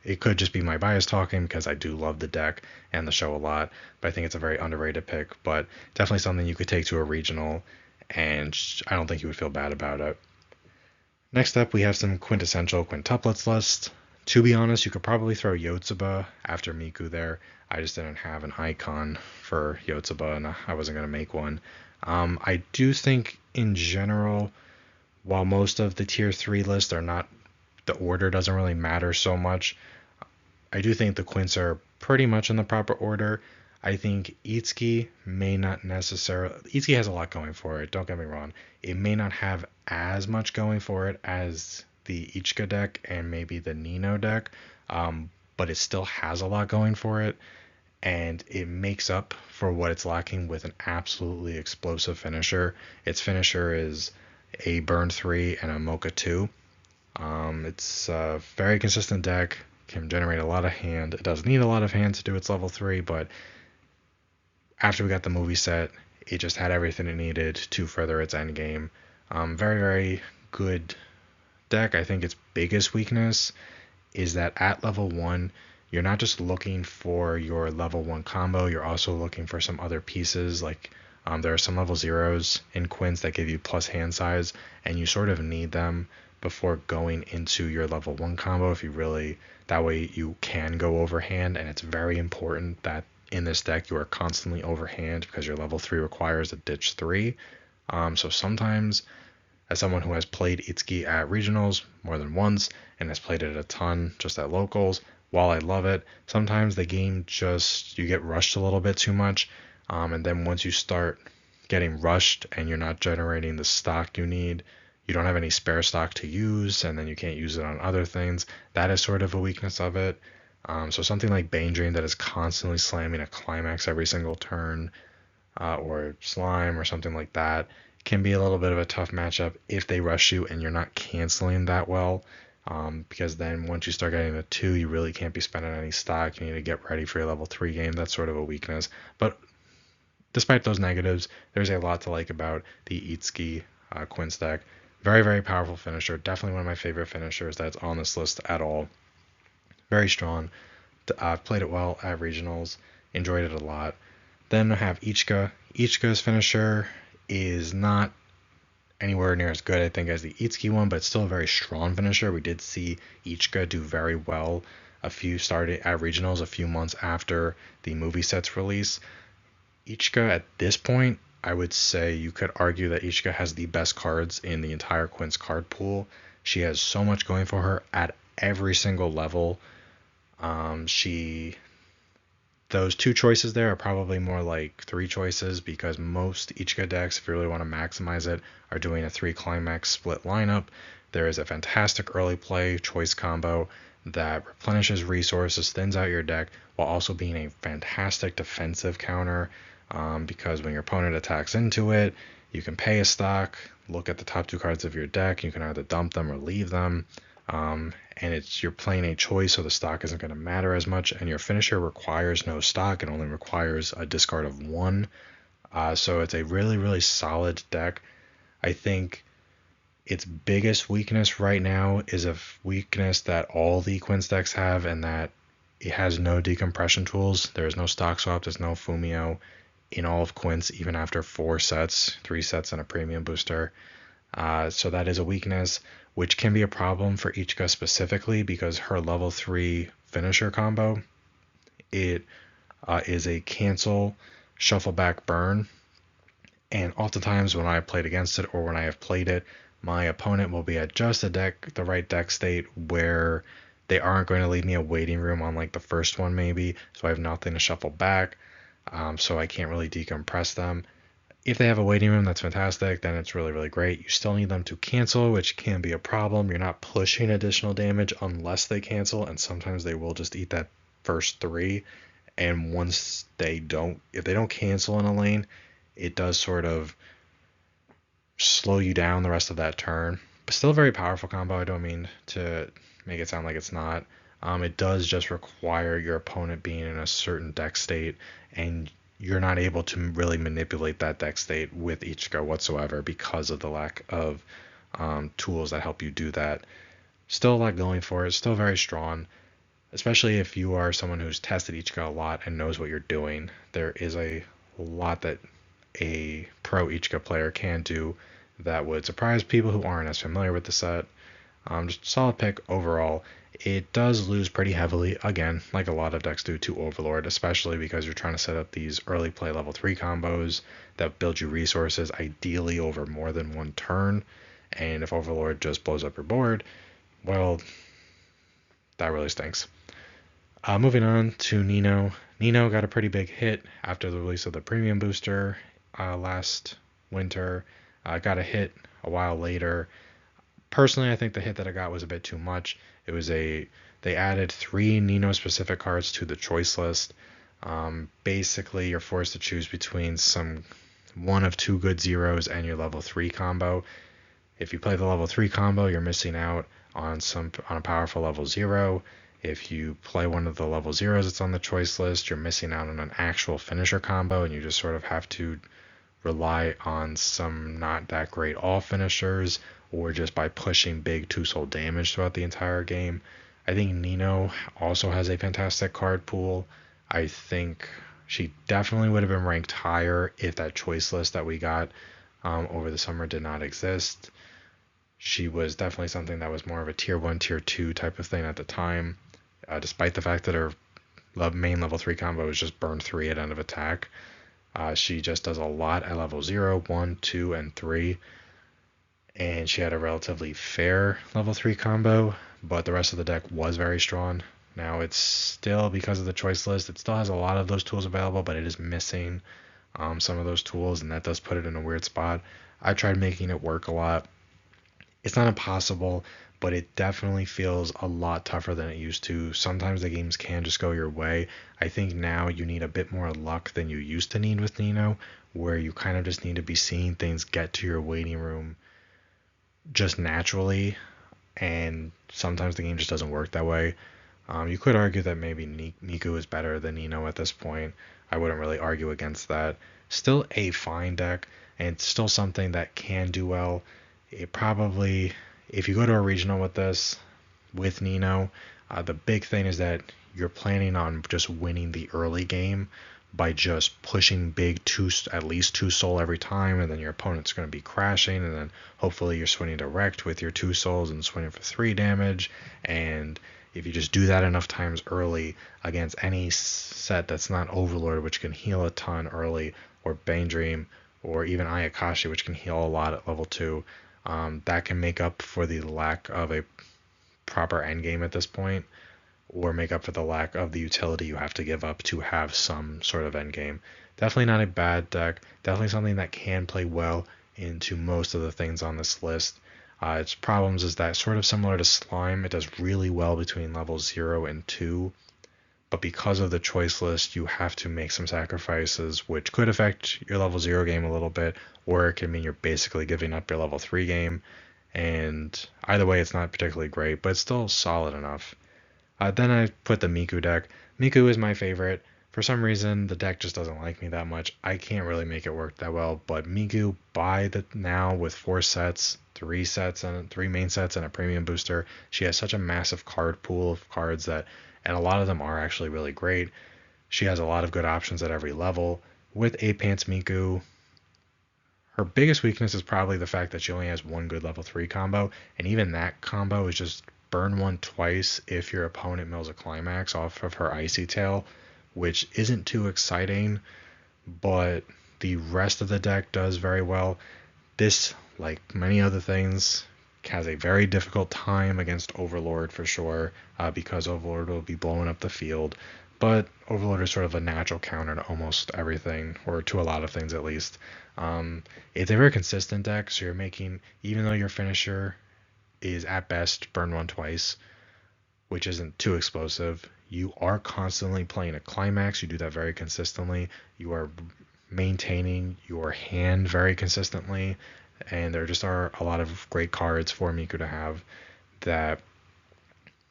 it could just be my bias talking because I do love the deck and the show a lot, but I think it's a very underrated pick, but definitely something you could take to a regional, and I don't think you would feel bad about it. Next up, we have some quintessential quintuplets list. To be honest, you could probably throw Yotsuba after Miku there. I just didn't have an icon for Yotsuba, and I wasn't going to make one. I do think, in general, while most of the tier 3 lists are not, the order doesn't really matter so much, I do think the quints are pretty much in the proper order. I think Itsuki may not necessarily... Itsuki has a lot going for it, don't get me wrong. It may not have as much going for it as the Ichika deck and maybe the Nino deck, but it still has a lot going for it, and it makes up for what it's lacking with an absolutely explosive finisher. Its finisher is a Burn 3 and a Mocha 2. It's a very consistent deck, can generate a lot of hand. It does need a lot of hand to do its level 3, but after we got the movie set, it just had everything it needed to further its end game. Very, very good deck. I think its biggest weakness is that at level 1, you're not just looking for your level 1 combo, you're also looking for some other pieces. Like there are some level 0s in Quints that give you plus hand size, and you sort of need them before going into your level 1 combo if you really, that way you can go overhand, and it's very important that in this deck you are constantly overhand because your level 3 requires a ditch 3. So sometimes, as someone who has played Itsuki at regionals more than once and has played it a ton just at locals, while I love it, sometimes the game just, you get rushed a little bit too much. And then once you start getting rushed and you're not generating the stock you need, you don't have any spare stock to use, and then you can't use it on other things. That is sort of a weakness of it. So something like Bane Drain that is constantly slamming a climax every single turn, or Slime or something like that, can be a little bit of a tough matchup if they rush you and you're not canceling that well. Because then once you start getting a 2, you really can't be spending any stock. You need to get ready for your level 3 game. That's sort of a weakness. But despite those negatives, there's a lot to like about the Itsuki Quints deck. Very, very powerful finisher. Definitely one of my favorite finishers that's on this list at all. Very strong. I've played it well at regionals. Enjoyed it a lot. Then I have Ichika. Ichika's finisher is not anywhere near as good, I think, as the Itsuki one, but it's still a very strong finisher. We did see Ichika do very well started at regionals a few months after the movie set's release. Ichika at this point, I would say you could argue that Ichika has the best cards in the entire Quints card pool. She has so much going for her at every single level. Those 2 choices there are probably more like 3 choices, because most Ichika decks, if you really want to maximize it, are doing a 3 climax split lineup. There is a fantastic early play choice combo that replenishes resources, thins out your deck, while also being a fantastic defensive counter, because when your opponent attacks into it, you can pay a stock, look at the top 2 cards of your deck, you can either dump them or leave them. And you're playing a choice, so the stock isn't going to matter as much, and your finisher requires no stock. It only requires a discard of 1. So it's a really, really solid deck. I think its biggest weakness right now is a weakness that all the Quints decks have, and that it has no decompression tools. There is no stock swap, there's no Fumio in all of Quints, even after 4 sets, 3 sets and a premium booster. So that is a weakness, which can be a problem for Ichika specifically, because her level 3 finisher combo, it is a cancel, shuffle back, burn. And oftentimes when I played against it, or when I have played it, my opponent will be at just the right deck state where they aren't going to leave me a waiting room on like the first one maybe, so I have nothing to shuffle back, so I can't really decompress them. If they have a waiting room, that's fantastic. Then it's really, really great. You still need them to cancel, which can be a problem. You're not pushing additional damage unless they cancel, and sometimes they will just eat that first 3. And once if they don't cancel in a lane, it does sort of slow you down the rest of that turn. But still a very powerful combo. I don't mean to make it sound like it's not. It does just require your opponent being in a certain deck state, and you're not able to really manipulate that deck state with Ichika whatsoever because of the lack of tools that help you do that. Still a lot going for it. Still very strong, especially if you are someone who's tested Ichika a lot and knows what you're doing. There is a lot that a pro Ichika player can do that would surprise people who aren't as familiar with the set. Just a solid pick overall. It does lose pretty heavily, again, like a lot of decks do, to Overlord, especially because you're trying to set up these early play level 3 combos that build you resources, ideally over more than 1 turn. And if Overlord just blows up your board, well, that really stinks. Moving on to Nino. Nino got a pretty big hit after the release of the premium booster last winter. Got a hit a while later. Personally, I think the hit that I got was a bit too much. They added 3 Nino specific cards to the choice list. Basically, you're forced to choose between one of 2 good zeros and your level 3 combo. If you play the level 3 combo, you're missing out on a powerful level 0. If you play one of the level zeros that's on the choice list, you're missing out on an actual finisher combo, and you just sort of have to rely on some not that great all finishers, or just by pushing big two-soul damage throughout the entire game. I think Nino also has a fantastic card pool. I think she definitely would have been ranked higher if that choice list that we got over the summer did not exist. She was definitely something that was more of a tier 1, tier 2 type of thing at the time, despite the fact that her main level 3 combo is just burn 3 at end of attack. She just does a lot at level 0, 1, 2, and 3. And she had a relatively fair level 3 combo, but the rest of the deck was very strong. Now it's still, because of the choice list, it still has a lot of those tools available, but it is missing some of those tools, and that does put it in a weird spot. I tried making it work a lot. It's not impossible, but it definitely feels a lot tougher than it used to. Sometimes the games can just go your way. I think now you need a bit more luck than you used to need with Nino, where you kind of just need to be seeing things get to your waiting room just naturally, and sometimes the game just doesn't work that way. You could argue that maybe Miku is better than Nino at this point. I wouldn't really argue against that. Still a fine deck, and it's still something that can do well. It probably, if you go to a regional with this, with Nino, the big thing is that you're planning on just winning the early game by just pushing big at least two soul every time, and then your opponent's going to be crashing, and then hopefully you're swinging direct with your 2 souls and swinging for 3 damage. And if you just do that enough times early against any set that's not Overlord, which can heal a ton early, or Bane Dream, or even Ayakashi, which can heal a lot at level 2, that can make up for the lack of a proper endgame at this point, or make up for the lack of the utility you have to give up to have some sort of endgame. Definitely not a bad deck. Definitely something that can play well into most of the things on this list. Its problems is that, sort of similar to Slime, it does really well between levels 0 and 2, but because of the choice list, you have to make some sacrifices, which could affect your level 0 game a little bit, or it can mean you're basically giving up your level 3 game, and either way it's not particularly great, but it's still solid enough. Then I put the Miku deck. Miku is my favorite. For some reason, the deck just doesn't like me that much. I can't really make it work that well, but Miku, now with 4 sets, 3 main sets and a premium booster, she has such a massive card pool of cards that, and a lot of them are actually really great. She has a lot of good options at every level. With 8 Pants Miku, her biggest weakness is probably the fact that she only has one good level 3 combo, and even that combo is just burn 1 twice if your opponent mills a climax off of her Icy Tail, which isn't too exciting, but the rest of the deck does very well. This, like many other things, has a very difficult time against Overlord for sure, because Overlord will be blowing up the field, but Overlord is sort of a natural counter to almost everything, or to a lot of things at least. It's a very consistent deck, so you're making, even though your finisher is at best burn 1 twice, which isn't too explosive, you are constantly playing a climax. You do that very consistently. You are maintaining your hand very consistently, and there just are a lot of great cards for Miku to have that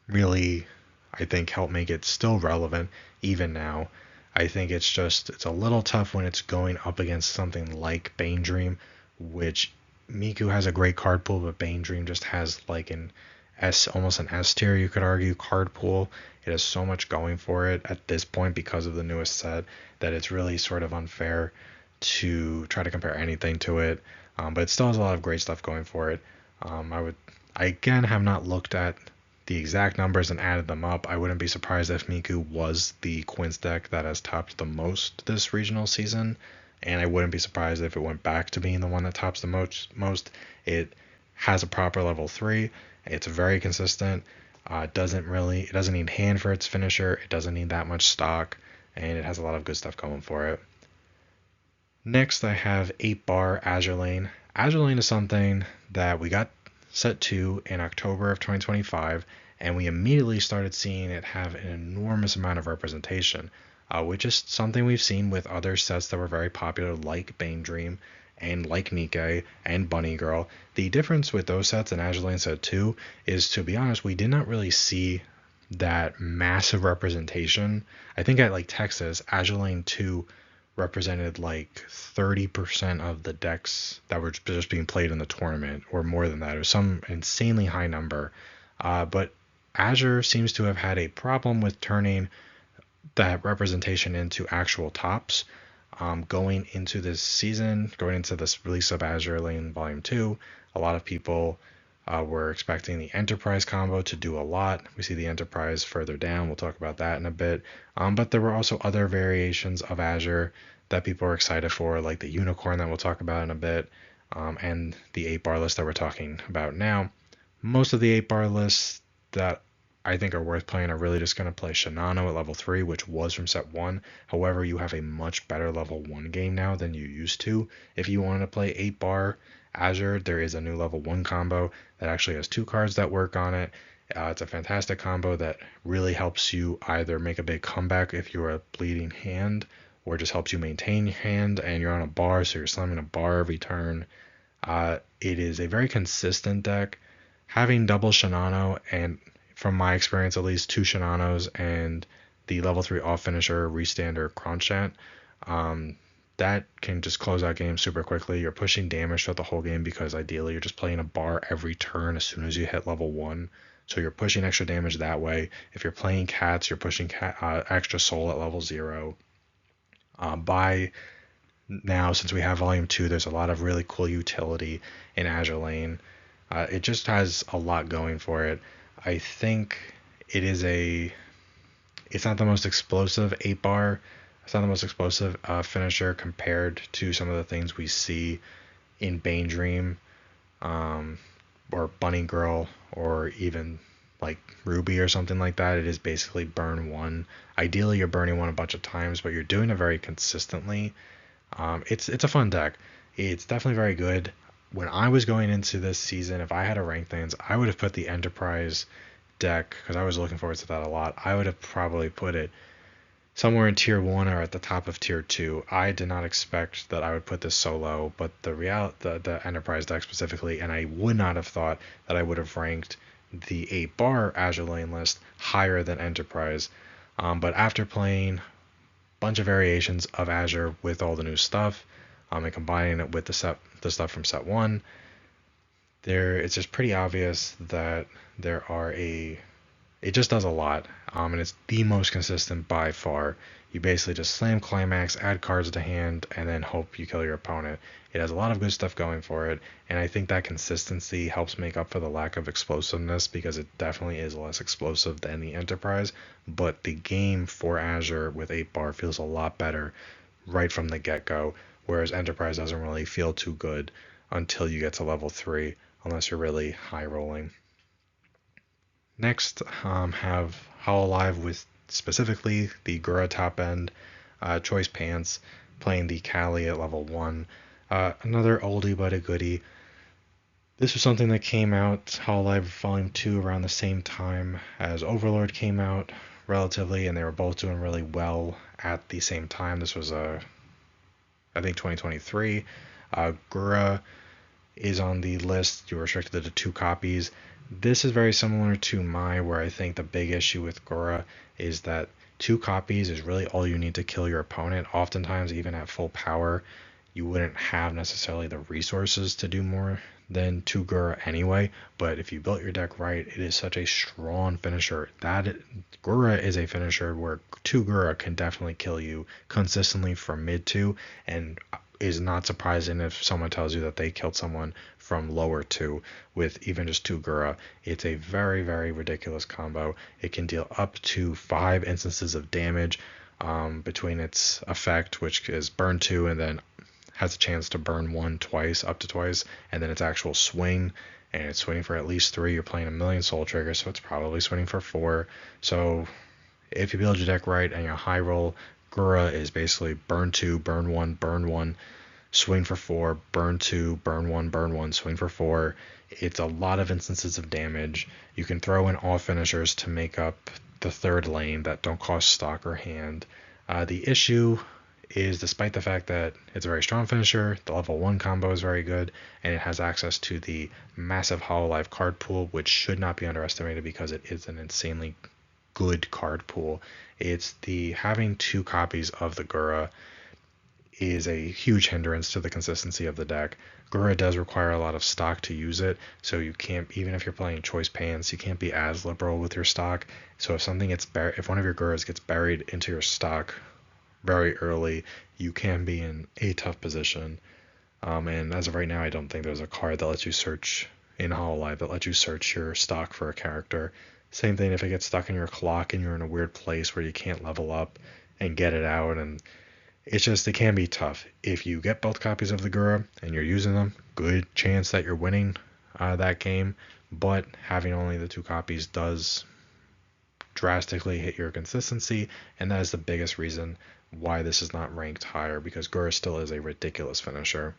really, I think, help make it still relevant even now. I think it's a little tough when it's going up against something like Bane Dream, which Miku has a great card pool, but Bane Dream just has like almost an S tier, you could argue, card pool. It has so much going for it at this point because of the newest set that it's really sort of unfair to try to compare anything to it. But it still has a lot of great stuff going for it. I again have not looked at the exact numbers and added them up. I wouldn't be surprised if Miku was the Quince deck that has topped the most this regional season, and I wouldn't be surprised if it went back to being the one that tops the most. It has a proper level 3. It's very consistent. It doesn't need hand for its finisher. It doesn't need that much stock, and it has a lot of good stuff going for it. Next, I have 8-bar Azure Lane. Azure Lane is something that we got set 2 in October of 2025, and we immediately started seeing it have an enormous amount of representation, which is something we've seen with other sets that were very popular, like Bane Dream and like Nikkei and Bunny Girl. The difference with those sets and Azure Lane set 2 is, to be honest, we did not really see that massive representation. I think at like Texas, Azure Lane 2 represented like 30% of the decks that were just being played in the tournament, or more than that. It was some insanely high number. But Azure seems to have had a problem with turning that representation into actual tops. Going into this season, going into this release of Azure Lane Volume 2, a lot of people were expecting the Enterprise combo to do a lot. We see the Enterprise further down. We'll talk about that in a bit. But there were also other variations of Azure that people are excited for, like the Unicorn that we'll talk about in a bit, and the 8-bar list that we're talking about now. Most of the 8-bar lists that I think are worth playing are really just going to play Shinano at level 3, which was from set 1. However, you have a much better level 1 game now than you used to. If you want to play 8-bar Azure, there is a new level 1 combo that actually has 2 cards that work on it. It's a fantastic combo that really helps you either make a big comeback if you're a bleeding hand, or just helps you maintain your hand and you're on a bar, so you're slamming a bar every turn. It is a very consistent deck. Having double Shinano, and from my experience at least, 2 Shinanos and the level 3 off finisher, Restander, Kronstadt, that can just close out games super quickly. You're pushing damage throughout the whole game because ideally you're just playing a bar every turn as soon as you hit level 1. So you're pushing extra damage that way. If you're playing cats, you're pushing extra soul at level 0. By now, since we have Volume 2, there's a lot of really cool utility in Azure Lane. It just has a lot going for it. I think it's not the most explosive 8-bar. It's not the most explosive finisher compared to some of the things we see in Bane Dream, or Bunny Girl, or even like Ruby or something like that. It is basically burn 1. Ideally, you're burning 1 a bunch of times, but you're doing it very consistently. It's a fun deck. It's definitely very good. When I was going into this season, if I had to rank things, I would have put the Enterprise deck, because I was looking forward to that a lot. I would have probably put it somewhere in tier 1 or at the top of tier 2. I did not expect that I would put this so low, but the Enterprise deck specifically, and I would not have thought that I would have ranked the 8-bar Azure Lane list higher than Enterprise. But after playing bunch of variations of Azure with all the new stuff, and combining it with the stuff from set 1, it's just pretty obvious that it just does a lot, and it's the most consistent by far. You basically just slam Climax, add cards to hand, and then hope you kill your opponent. It has a lot of good stuff going for it, and I think that consistency helps make up for the lack of explosiveness, because it definitely is less explosive than the Enterprise, but the game for Azure with 8-bar feels a lot better right from the get-go, whereas Enterprise doesn't really feel too good until you get to level 3, unless you're really high rolling. Next, have Hololive with specifically the Gura top end, Choice Pants, playing the Kali at level 1. Another oldie but a goodie. This was something that came out, Hololive Volume 2, around the same time as Overlord came out, relatively, and they were both doing really well at the same time. This was, I think, 2023. Gura is on the list. You're restricted to 2 copies. This is very similar to where I think the big issue with Gura is that 2 copies is really all you need to kill your opponent. Oftentimes, even at full power, you wouldn't have necessarily the resources to do more than 2 Gura anyway, but if you built your deck right, it is such a strong finisher. Gura is a finisher where 2 Gura can definitely kill you consistently from mid 2, and is not surprising if someone tells you that they killed someone from lower 2 with even just 2 Gura. It's a very, very ridiculous combo. It can deal up to 5 instances of damage between its effect, which is burn 2, and then has a chance to burn 1 twice, up to twice, and then its actual swing, and it's swinging for at least 3. You're playing a million soul triggers, so it's probably swinging for 4. So if you build your deck right and you high roll, Gura is basically burn 2, burn 1, swing for 4, burn 2, burn 1, swing for 4. It's a lot of instances of damage. You can throw in all finishers to make up the third lane that don't cost stock or hand. The issue is, despite the fact that it's a very strong finisher, the level 1 combo is very good, and it has access to the massive Hololive card pool, which should not be underestimated because it is an insanely good card pool. It's the having 2 copies of the Gura is a huge hindrance to the consistency of the deck. Gura does require a lot of stock to use it, so you can't, even if you're playing choice pants, you can't be as liberal with your stock. So if something gets buried, if one of your Guras gets buried into your stock very early, you can be in a tough position. And as of right now, I don't think there's a card that lets you search in Hololive that lets you search your stock for a character. Same thing if it gets stuck in your clock and you're in a weird place where you can't level up and get it out, and it can be tough. If you get both copies of the Gura and you're using them, good chance that you're winning that game, but having only the 2 copies does drastically hit your consistency, and that is the biggest reason why this is not ranked higher, because Gura still is a ridiculous finisher.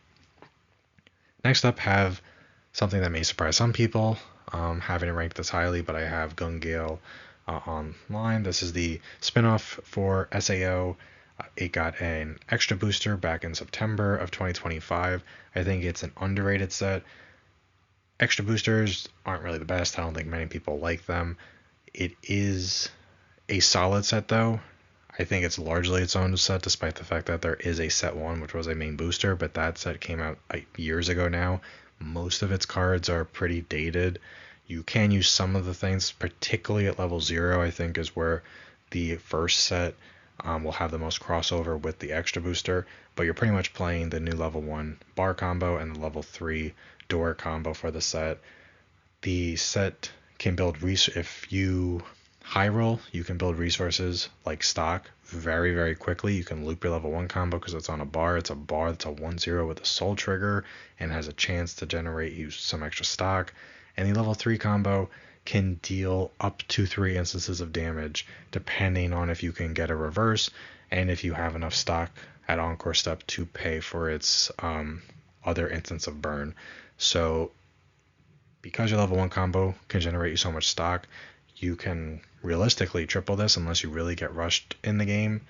Next up, have something that may surprise some people, having it ranked this highly, but I have Gun-Gale online. This is the spinoff for SAO. It got an extra booster back in September of 2025. I think it's an underrated set. Extra boosters aren't really the best. I don't think many people like them. It is a solid set though. I think it's largely its own set, despite the fact that there is a set 1, which was a main booster, but that set came out years ago now. Most of its cards are pretty dated. You can use some of the things, particularly at level 0, I think is where the first set will have the most crossover with the extra booster, but you're pretty much playing the new level 1 bar combo and the level 3 door combo for the set. The set can build if you high roll, you can build resources like stock very, very quickly. You can loop your level 1 combo because it's on a bar. It's a bar that's a 1/0 with a soul trigger and has a chance to generate you some extra stock. And the level 3 combo can deal up to 3 instances of damage, depending on if you can get a reverse and if you have enough stock at Encore Step to pay for its other instance of burn. So because your level 1 combo can generate you so much stock, you can realistically triple this unless you really get rushed in the game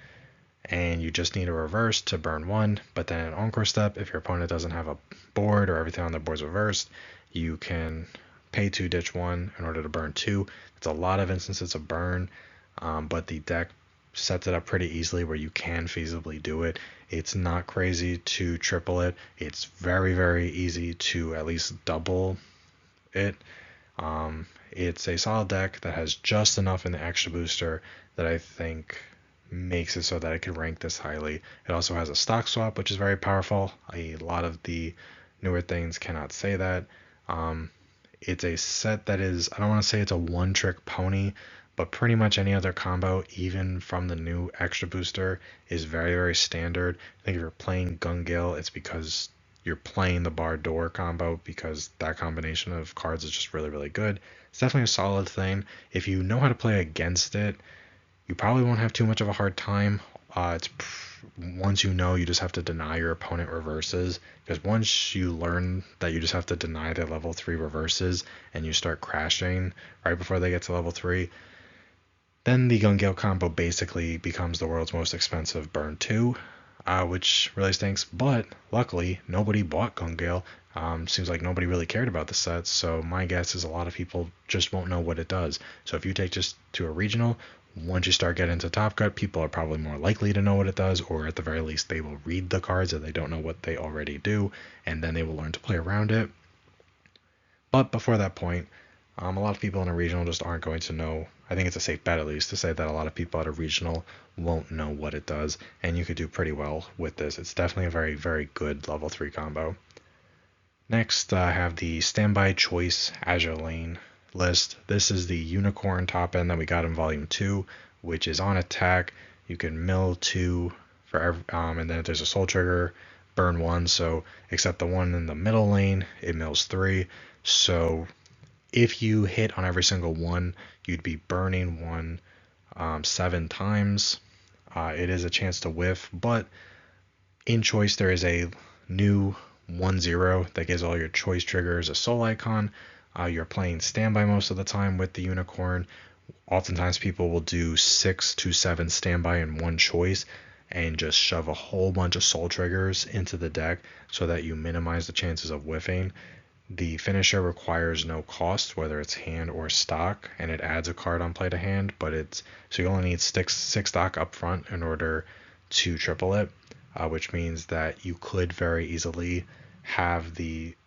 and you just need a reverse to burn 1. But then at Encore Step, if your opponent doesn't have a board or everything on their board's reversed, you can pay 2, ditch 1 in order to burn 2. It's a lot of instances of burn, but the deck sets it up pretty easily where you can feasibly do it. It's not crazy to triple it. It's very, very easy to at least double it. It's a solid deck that has just enough in the extra booster that I think makes it so that it can rank this highly. It also has a stock swap, which is very powerful. A lot of the newer things cannot say that. It's a set that is, I don't want to say it's a one-trick pony, but pretty much any other combo, even from the new extra booster, is very, very standard. I think if you're playing Gun-Gale, it's because you're playing the bar door combo, because that combination of cards is just really, really good. It's definitely a solid thing. If you know how to play against it, you probably won't have too much of a hard time. Once you know, you just have to deny your opponent reverses, because once you learn that you just have to deny their level 3 reverses and you start crashing right before they get to level 3, then the Gun-Gale combo basically becomes the world's most expensive burn 2, which really stinks. But luckily, nobody bought Gun-Gale. Seems like nobody really cared about the set, so my guess is a lot of people just won't know what it does. So if you take just to a regional, once you start getting to Top Cut, people are probably more likely to know what it does, or at the very least they will read the cards if they don't know what they already do, and then they will learn to play around it. But before that point, a lot of people in a regional just aren't going to know. I think it's a safe bet, at least, to say that a lot of people at a regional won't know what it does, and you could do pretty well with this. It's definitely a very, very good level 3 combo. Next, I have the Standby Choice Azure Lane list. This is the Unicorn top end that we got in Volume 2, which is on attack. You can mill 2 for every, and then if there's a soul trigger, burn 1. So except the one in the middle lane, it mills 3. So if you hit on every single one, you'd be burning 1 7 times. It is a chance to whiff, but in Choice there is a new 1/0 that gives all your choice triggers a soul icon. You're playing standby most of the time with the Unicorn. Oftentimes people will do 6 to 7 standby in one choice and just shove a whole bunch of soul triggers into the deck so that you minimize the chances of whiffing. The finisher requires no cost, whether it's hand or stock, and it adds a card on play to hand, but it's so you only need six stock up front in order to triple it, which means that you could very easily have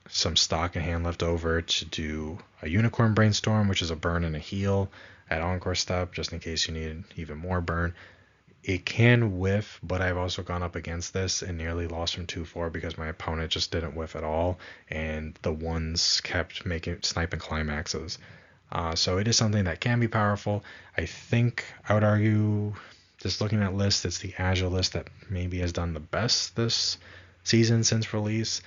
some stock in hand left over to do a Unicorn Brainstorm, which is a burn and a heal at Encore Step, just in case you need even more burn. It can whiff, but I've also gone up against this and nearly lost from 2-4 because my opponent just didn't whiff at all, and the ones kept sniping climaxes. So it is something that can be powerful. I think I would argue, just looking at lists, it's the Azure list that maybe has done the best this season since release.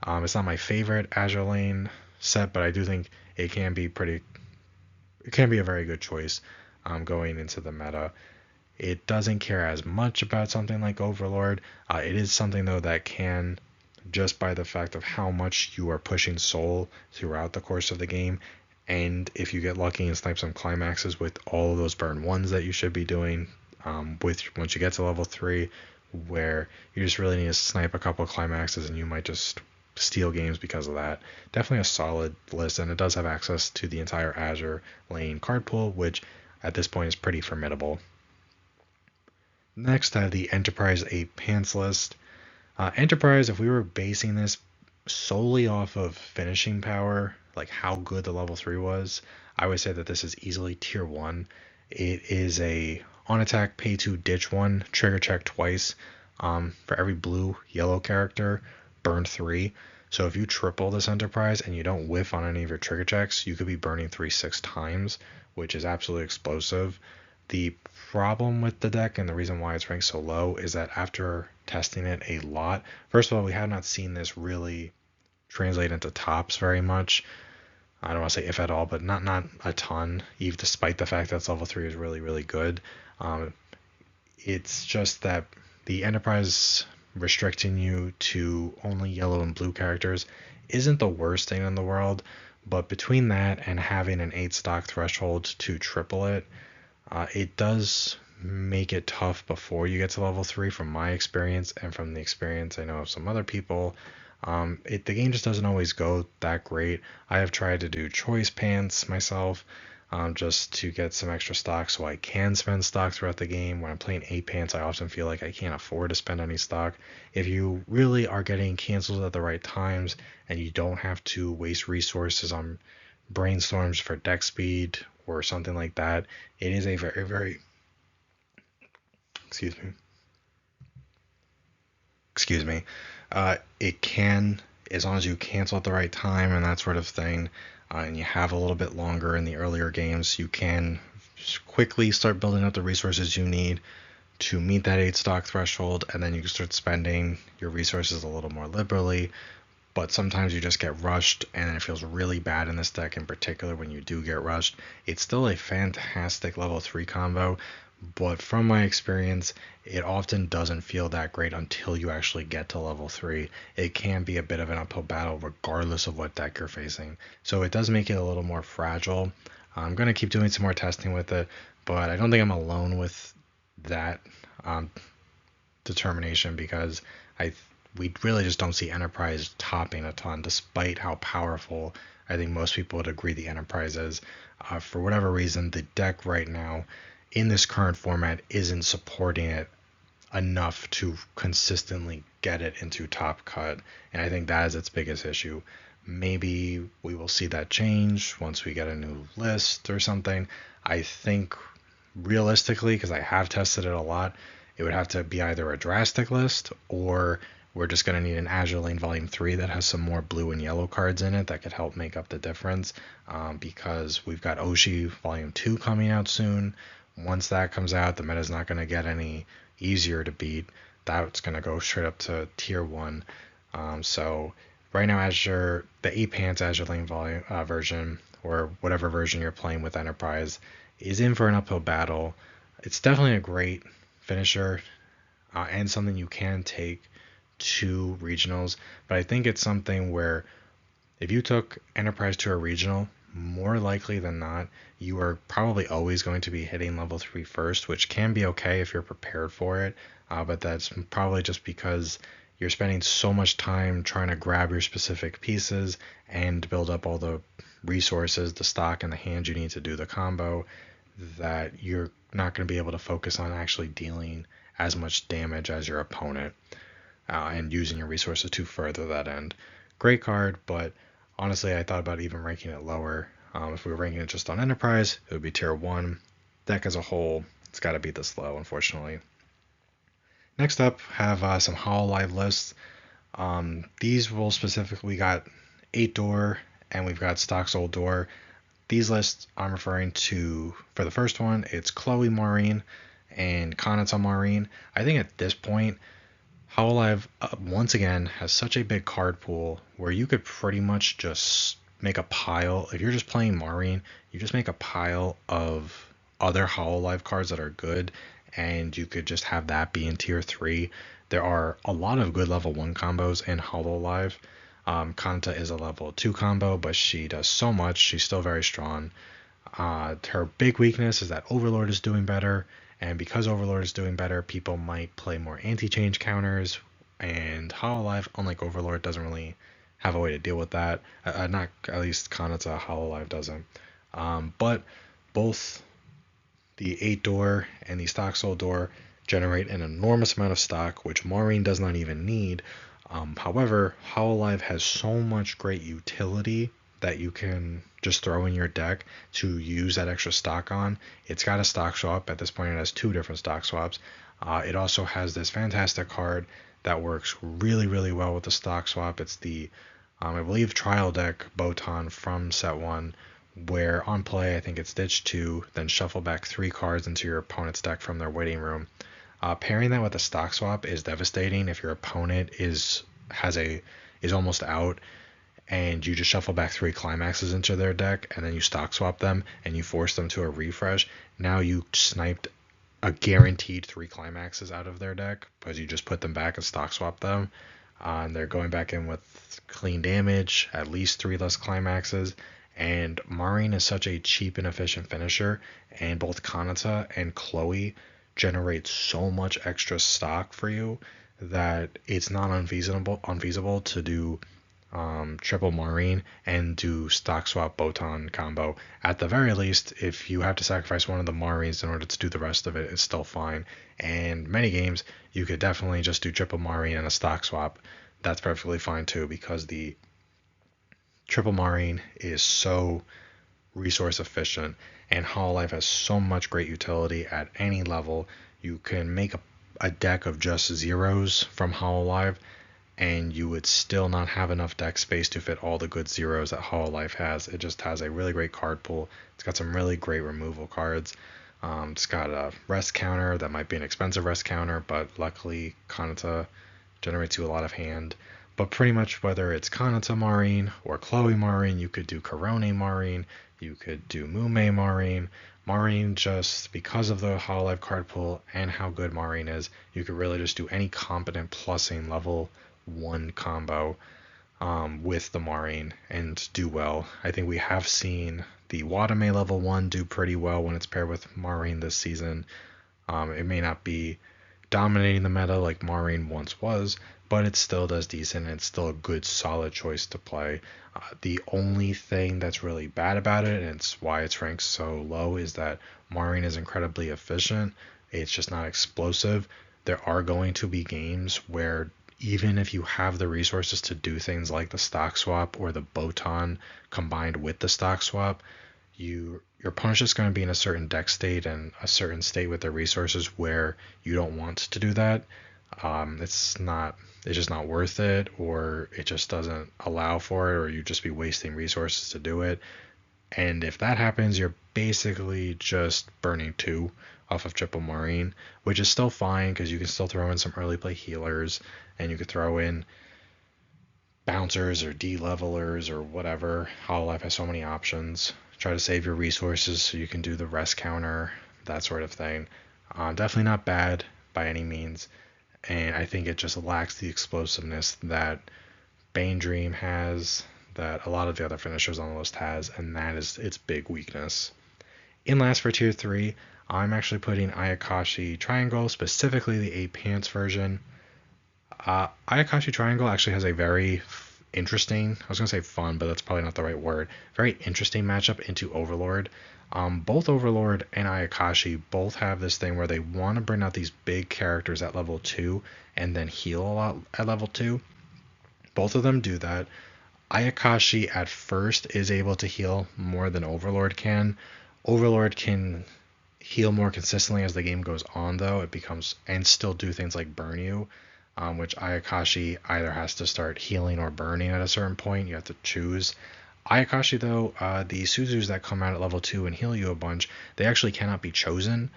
It's not my favorite Azure lane set, but I do think it can be a very good choice going into the meta. It doesn't care as much about something like Overlord. It is something, though, that can, just by the fact of how much you are pushing Soul throughout the course of the game, and if you get lucky and snipe some climaxes with all of those burn ones that you should be doing once you get to level 3, where you just really need to snipe a couple of climaxes and you might just steal games because of that. Definitely a solid list, and it does have access to the entire Azure lane card pool, which at this point is pretty formidable. Next, I have the Enterprise 8 Pants list. Enterprise, if we were basing this solely off of finishing power, like how good the level 3 was, I would say that this is easily tier 1. It is a on attack pay 2 ditch 1, trigger check twice. For every blue yellow character, burn 3. So if you triple this Enterprise and you don't whiff on any of your trigger checks, you could be burning 6 times, which is absolutely explosive. The problem with the deck and the reason why it's ranked so low is that after testing it a lot, first of all, we have not seen this really translate into tops very much. I don't want to say if at all, but not a ton, even despite the fact that level 3 is really, really good. It's just that the Enterprise restricting you to only yellow and blue characters isn't the worst thing in the world, but between that and having an 8 stock threshold to triple it, it does make it tough before you get to level 3 from my experience and from the experience I know of some other people. The game just doesn't always go that great. I have tried to do choice pants myself just to get some extra stock so I can spend stock throughout the game. When I'm playing 8 pants, I often feel like I can't afford to spend any stock. If you really are getting cancels at the right times and you don't have to waste resources on brainstorms for deck speed or something like that, it is a very, very excuse me, it can, as long as you cancel at the right time and that sort of thing, and you have a little bit longer in the earlier games, you can quickly start building up the resources you need to meet that 8 stock threshold, and then you can start spending your resources a little more liberally. But sometimes you just get rushed, and it feels really bad in this deck in particular when you do get rushed. It's still a fantastic level 3 combo, but from my experience, it often doesn't feel that great until you actually get to level 3. It can be a bit of an uphill battle regardless of what deck you're facing. So it does make it a little more fragile. I'm going to keep doing some more testing with it, but I don't think I'm alone with that determination, because we really just don't see Enterprise topping a ton, despite how powerful I think most people would agree the Enterprise is. For whatever reason, the deck right now in this current format isn't supporting it enough to consistently get it into top cut, and I think that is its biggest issue. Maybe we will see that change once we get a new list or something. I think realistically, because I have tested it a lot, it would have to be either a drastic list, or we're just going to need an Azure Lane Volume 3 that has some more blue and yellow cards in it that could help make up the difference, because we've got Oshi Volume 2 coming out soon. Once that comes out, the meta is not going to get any easier to beat. That's going to go straight up to tier 1. So right now, Azure, the 8 pants Azure Lane volume, version, or whatever version you're playing with Enterprise, is in for an uphill battle. It's definitely a great finisher and something you can take to regionals, but I think it's something where if you took Enterprise to a regional, more likely than not, you are probably always going to be hitting level 3 first, which can be okay if you're prepared for it, but that's probably just because you're spending so much time trying to grab your specific pieces and build up all the resources, the stock, and the hand you need to do the combo, that you're not going to be able to focus on actually dealing as much damage as your opponent, and using your resources to further that end. Great card, but honestly, I thought about even ranking it lower. If we were ranking it just on Enterprise, it would be tier 1. Deck as a whole, it's got to be this low, unfortunately. Next up, have some Hololive lists. These will specifically, we got 8 door and we've got stock sold door. These lists I'm referring to, for the first one, it's Chloe Maureen and Kanata Maureen. I think at this point, Hololive once again has such a big card pool where you could pretty much just make a pile. If you're just playing Maureen, you just make a pile of other Hololive cards that are good, and you could just have that be in tier 3. There are a lot of good level 1 combos in Hololive. Kanta is a level 2 combo, but she does so much. She's still very strong. Her big weakness is that Overlord is doing better, and because Overlord is doing better, people might play more anti-change counters, and Hololive, unlike Overlord, doesn't really have a way to deal with that. Not at least Kanata Hololive doesn't. But both the 8 door and the stock sold door generate an enormous amount of stock, which Maureen does not even need. However, Hololive has so much great utility that you can just throw in your deck to use that extra stock on. It's got a stock swap. At this point, it has 2 different stock swaps. It also has this fantastic card that works really, really well with the stock swap. It's the, I believe, trial deck Botan from set 1, where on play, I think it's ditch 2, then shuffle back 3 cards into your opponent's deck from their waiting room. Pairing that with a stock swap is devastating if your opponent is almost out, and you just shuffle back 3 climaxes into their deck, and then you stock swap them and you force them to a refresh. Now you sniped a guaranteed 3 climaxes out of their deck because you just put them back and stock swap them. And they're going back in with clean damage, at least 3 less climaxes. And Maureen is such a cheap and efficient finisher, and both Kanata and Chloe generate so much extra stock for you that it's not unfeasible to do triple Maureen and do stock swap Botan combo. At the very least, if you have to sacrifice one of the Maureens in order to do the rest of it, it's still fine. And many games, you could definitely just do triple Maureen and a stock swap. That's perfectly fine too, because the triple Maureen is so resource efficient, and Hololive has so much great utility at any level. You can make a deck of just zeros from Hololive, and you would still not have enough deck space to fit all the good zeros that Hololive has. It just has a really great card pool. It's got some really great removal cards. It's got a rest counter that might be an expensive rest counter, but luckily Kanata generates you a lot of hand. But pretty much whether it's Kanata Maureen or Chloe Maureen, you could do Korone Maureen, you could do Mume Maureen. Maureen, just because of the Hololive card pool and how good Maureen is, you could really just do any competent plussing level 1 combo with the Maureen and do well. I think we have seen the Watame level 1 do pretty well when it's paired with Maureen this season. It may not be dominating the meta like Maureen once was, but it still does decent, and it's still a good solid choice to play. The only thing that's really bad about it, and it's why it's ranked so low, is that Maureen is incredibly efficient. It's just not explosive. There are going to be games where even if you have the resources to do things like the stock swap or the Botan combined with the stock swap, your opponent's just going to be in a certain deck state and a certain state with their resources where you don't want to do that. It's just not worth it, or it just doesn't allow for it, or you just be wasting resources to do it. And if that happens, you're basically just burning 2 off of triple Maureen, which is still fine because you can still throw in some early play healers, and you could throw in bouncers or D-levelers or whatever. Hololive has so many options. Try to save your resources so you can do the rest counter, that sort of thing. Definitely not bad by any means, and I think it just lacks the explosiveness that Bane Dream has, that a lot of the other finishers on the list has, and that is its big weakness. In last for tier 3, I'm actually putting Ayakashi Triangle, specifically the 8 pants version. Ayakashi Triangle actually has a very interesting, I was going to say fun, but that's probably not the right word, very interesting matchup into Overlord. Both Overlord and Ayakashi both have this thing where they want to bring out these big characters at level 2 and then heal a lot at level 2. Both of them do that. Ayakashi at first is able to heal more than Overlord can. Overlord can heal more consistently as the game goes on, though. It becomes, and still do things like burn you, which Ayakashi either has to start healing or burning at a certain point. You have to choose. Ayakashi, though, the Suzus that come out at level 2 and heal you a bunch, they actually cannot be chosen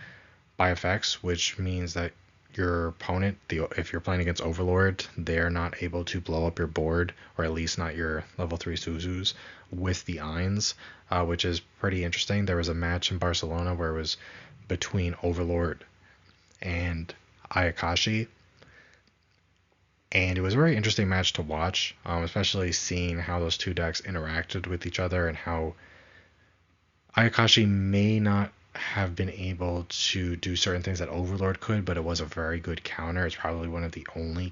by effects, which means that your opponent, if you're playing against Overlord, they're not able to blow up your board, or at least not your level 3 Suzus, with the Eins, which is pretty interesting. There was a match in Barcelona where it was between Overlord and Ayakashi, and it was a very interesting match to watch, especially seeing how those two decks interacted with each other and how Ayakashi may not have been able to do certain things that Overlord could, but it was a very good counter. It's probably one of the only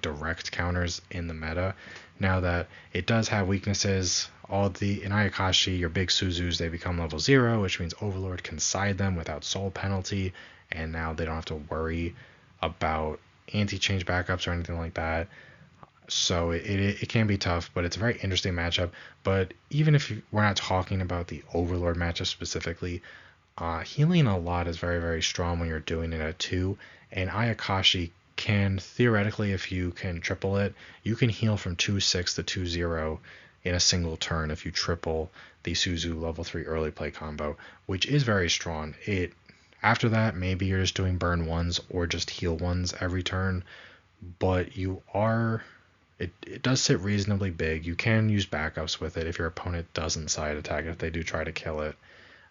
direct counters in the meta. Now that it does have weaknesses, in Ayakashi, your big Suzus, they become level 0, which means Overlord can side them without soul penalty, and now they don't have to worry about anti-change backups or anything like that. So it can be tough, but it's a very interesting matchup. But even if we're not talking about the Overlord matchup specifically, healing a lot is very, very strong when you're doing it at 2. And Ayakashi can, theoretically, if you can triple it, you can heal from 2-6 to 2-0 in a single turn if you triple the Suzu level 3 early play combo, which is very strong. After that, maybe you're just doing burn 1s or just heal 1s every turn, but it does sit reasonably big. You can use backups with it if your opponent doesn't side attack, if they do try to kill it.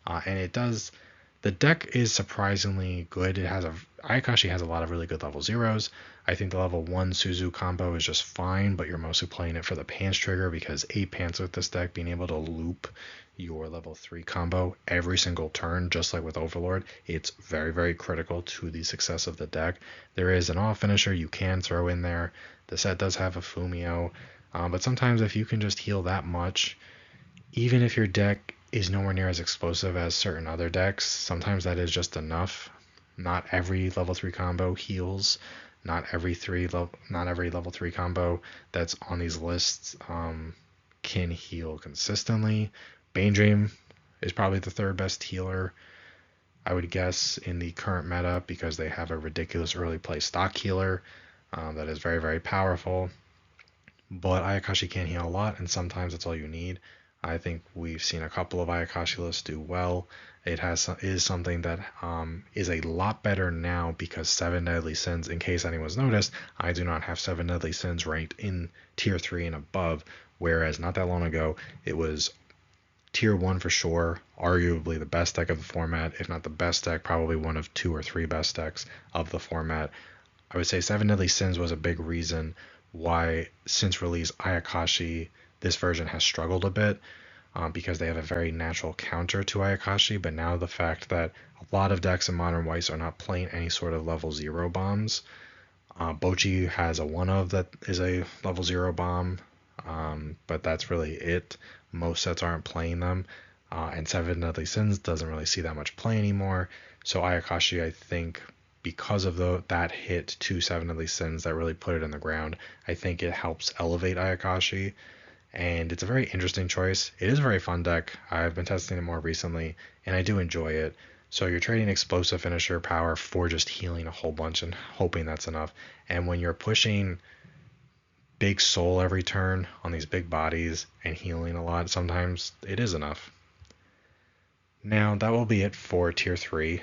And it does, the deck is surprisingly good. Ayakashi has a lot of really good level 0s. I think the level 1 Suzu combo is just fine, but you're mostly playing it for the pants trigger, because 8 pants with this deck, being able to loop your level 3 combo every single turn, just like with Overlord, it's very, very critical to the success of the deck. There is an off finisher you can throw in there. The set does have a Fumio, but sometimes if you can just heal that much, even if your deck is nowhere near as explosive as certain other decks, sometimes that is just enough. Not every level 3 combo heals. Not every level 3 combo that's on these lists can heal consistently. Bane Dream is probably the third best healer, I would guess, in the current meta, because they have a ridiculous early play stock healer that is very, very powerful. But Ayakashi can heal a lot, and sometimes that's all you need. I think we've seen a couple of Ayakashi lists do well. It is something that is a lot better now, because 7 Deadly Sins, in case anyone's noticed, I do not have 7 Deadly Sins ranked in tier 3 and above, whereas not that long ago it was tier 1 for sure, arguably the best deck of the format, if not the best deck, probably one of 2 or 3 best decks of the format. I would say 7 Deadly Sins was a big reason why, since release, Ayakashi, this version, has struggled a bit, because they have a very natural counter to Ayakashi. But now the fact that a lot of decks in Modern Weiss are not playing any sort of level 0 bombs. Bochi has a 1-of that is a level 0 bomb, but that's really it. Most sets aren't playing them, and 7 Deadly Sins doesn't really see that much play anymore. So Ayakashi, I think, because of that hit to 7 Deadly Sins that really put it in the ground, I think it helps elevate Ayakashi, and it's a very interesting choice. It is a very fun deck. I've been testing it more recently, and I do enjoy it. So you're trading explosive finisher power for just healing a whole bunch and hoping that's enough. And when you're pushing big soul every turn on these big bodies and healing a lot, sometimes it is enough. Now that will be it for tier 3.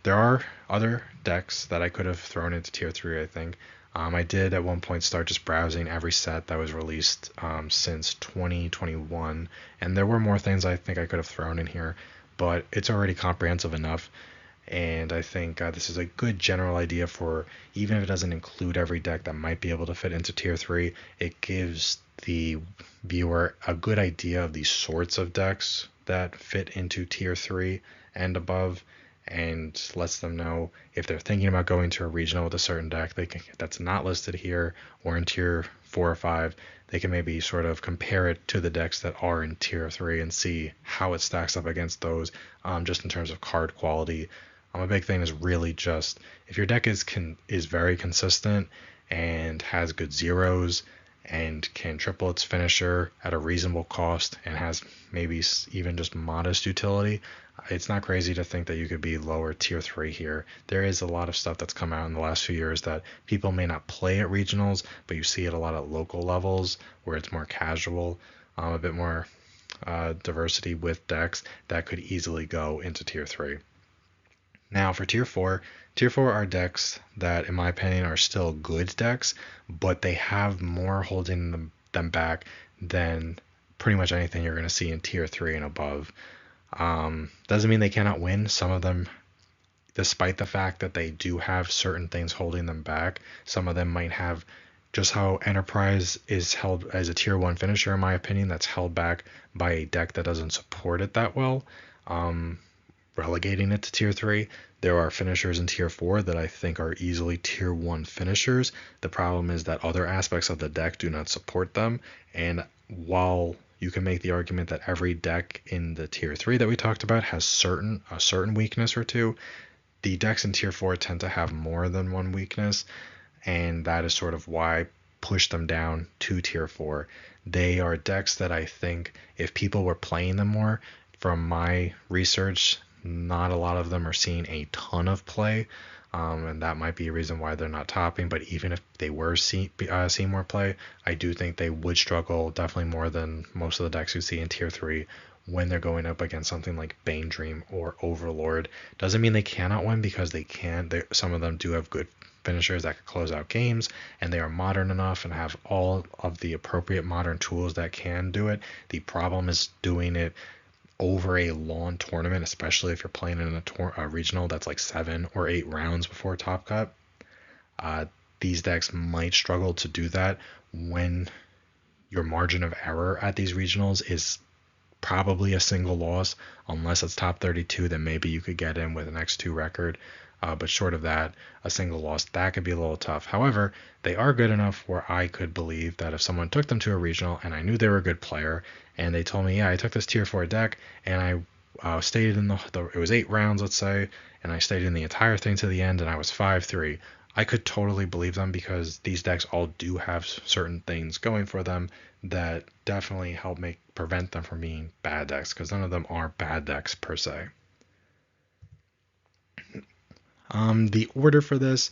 There are other decks that I could have thrown into tier 3, I think. I did at one point start just browsing every set that was released since 2021, and there were more things I think I could have thrown in here, but it's already comprehensive enough. And I think this is a good general idea for, even if it doesn't include every deck that might be able to fit into tier 3, it gives the viewer a good idea of the sorts of decks that fit into tier 3 and above. and lets them know if they're thinking about going to a regional with a certain deck that's not listed here or in tier 4 or 5. They can maybe sort of compare it to the decks that are in tier 3 and see how it stacks up against those, just in terms of card quality. A big thing is really just if your deck is very consistent and has good zeros and can triple its finisher at a reasonable cost and has maybe even just modest utility, it's not crazy to think that you could be lower tier 3 here. There is a lot of stuff that's come out in the last few years that people may not play at regionals, but you see at a lot of local levels where it's more casual, a bit more diversity with decks that could easily go into tier 3. Now for tier 4 are decks that, in my opinion, are still good decks, but they have more holding them back than pretty much anything you're going to see in tier 3 and above. Doesn't mean they cannot win. Some of them, despite the fact that they do have certain things holding them back, some of them might have just how Enterprise is held as a tier 1 finisher, in my opinion, that's held back by a deck that doesn't support it that well. Relegating it to tier 3. There are finishers in tier 4 that I think are easily tier 1 finishers. The problem is that other aspects of the deck do not support them, and while you can make the argument that every deck in the tier 3 that we talked about has a certain weakness or two, the decks in tier 4 tend to have more than one weakness, and that is sort of why I push them down to tier 4. They are decks that I think if people were playing them more, from my research, not a lot of them are seeing a ton of play, and that might be a reason why they're not topping. But even if they were seeing more play, I do think they would struggle definitely more than most of the decks you see in tier 3 when they're going up against something like Bane Dream or Overlord. Doesn't mean they cannot win, because they can. Some of them do have good finishers that could close out games, and they are modern enough and have all of the appropriate modern tools that can do it. The problem is doing it over a long tournament, especially if you're playing in a regional that's like 7 or 8 rounds before Top Cut. These decks might struggle to do that when your margin of error at these regionals is probably a single loss. Unless it's top 32, then maybe you could get in with an X2 record. But short of that, a single loss, that could be a little tough. However, they are good enough where I could believe that if someone took them to a regional and I knew they were a good player, and they told me, yeah, I took this tier 4 deck and I stayed in it was 8 rounds, let's say, and I stayed in the entire thing to the end and I was 5-3, I could totally believe them, because these decks all do have certain things going for them that definitely help prevent them from being bad decks, because none of them are bad decks per se. The order for this,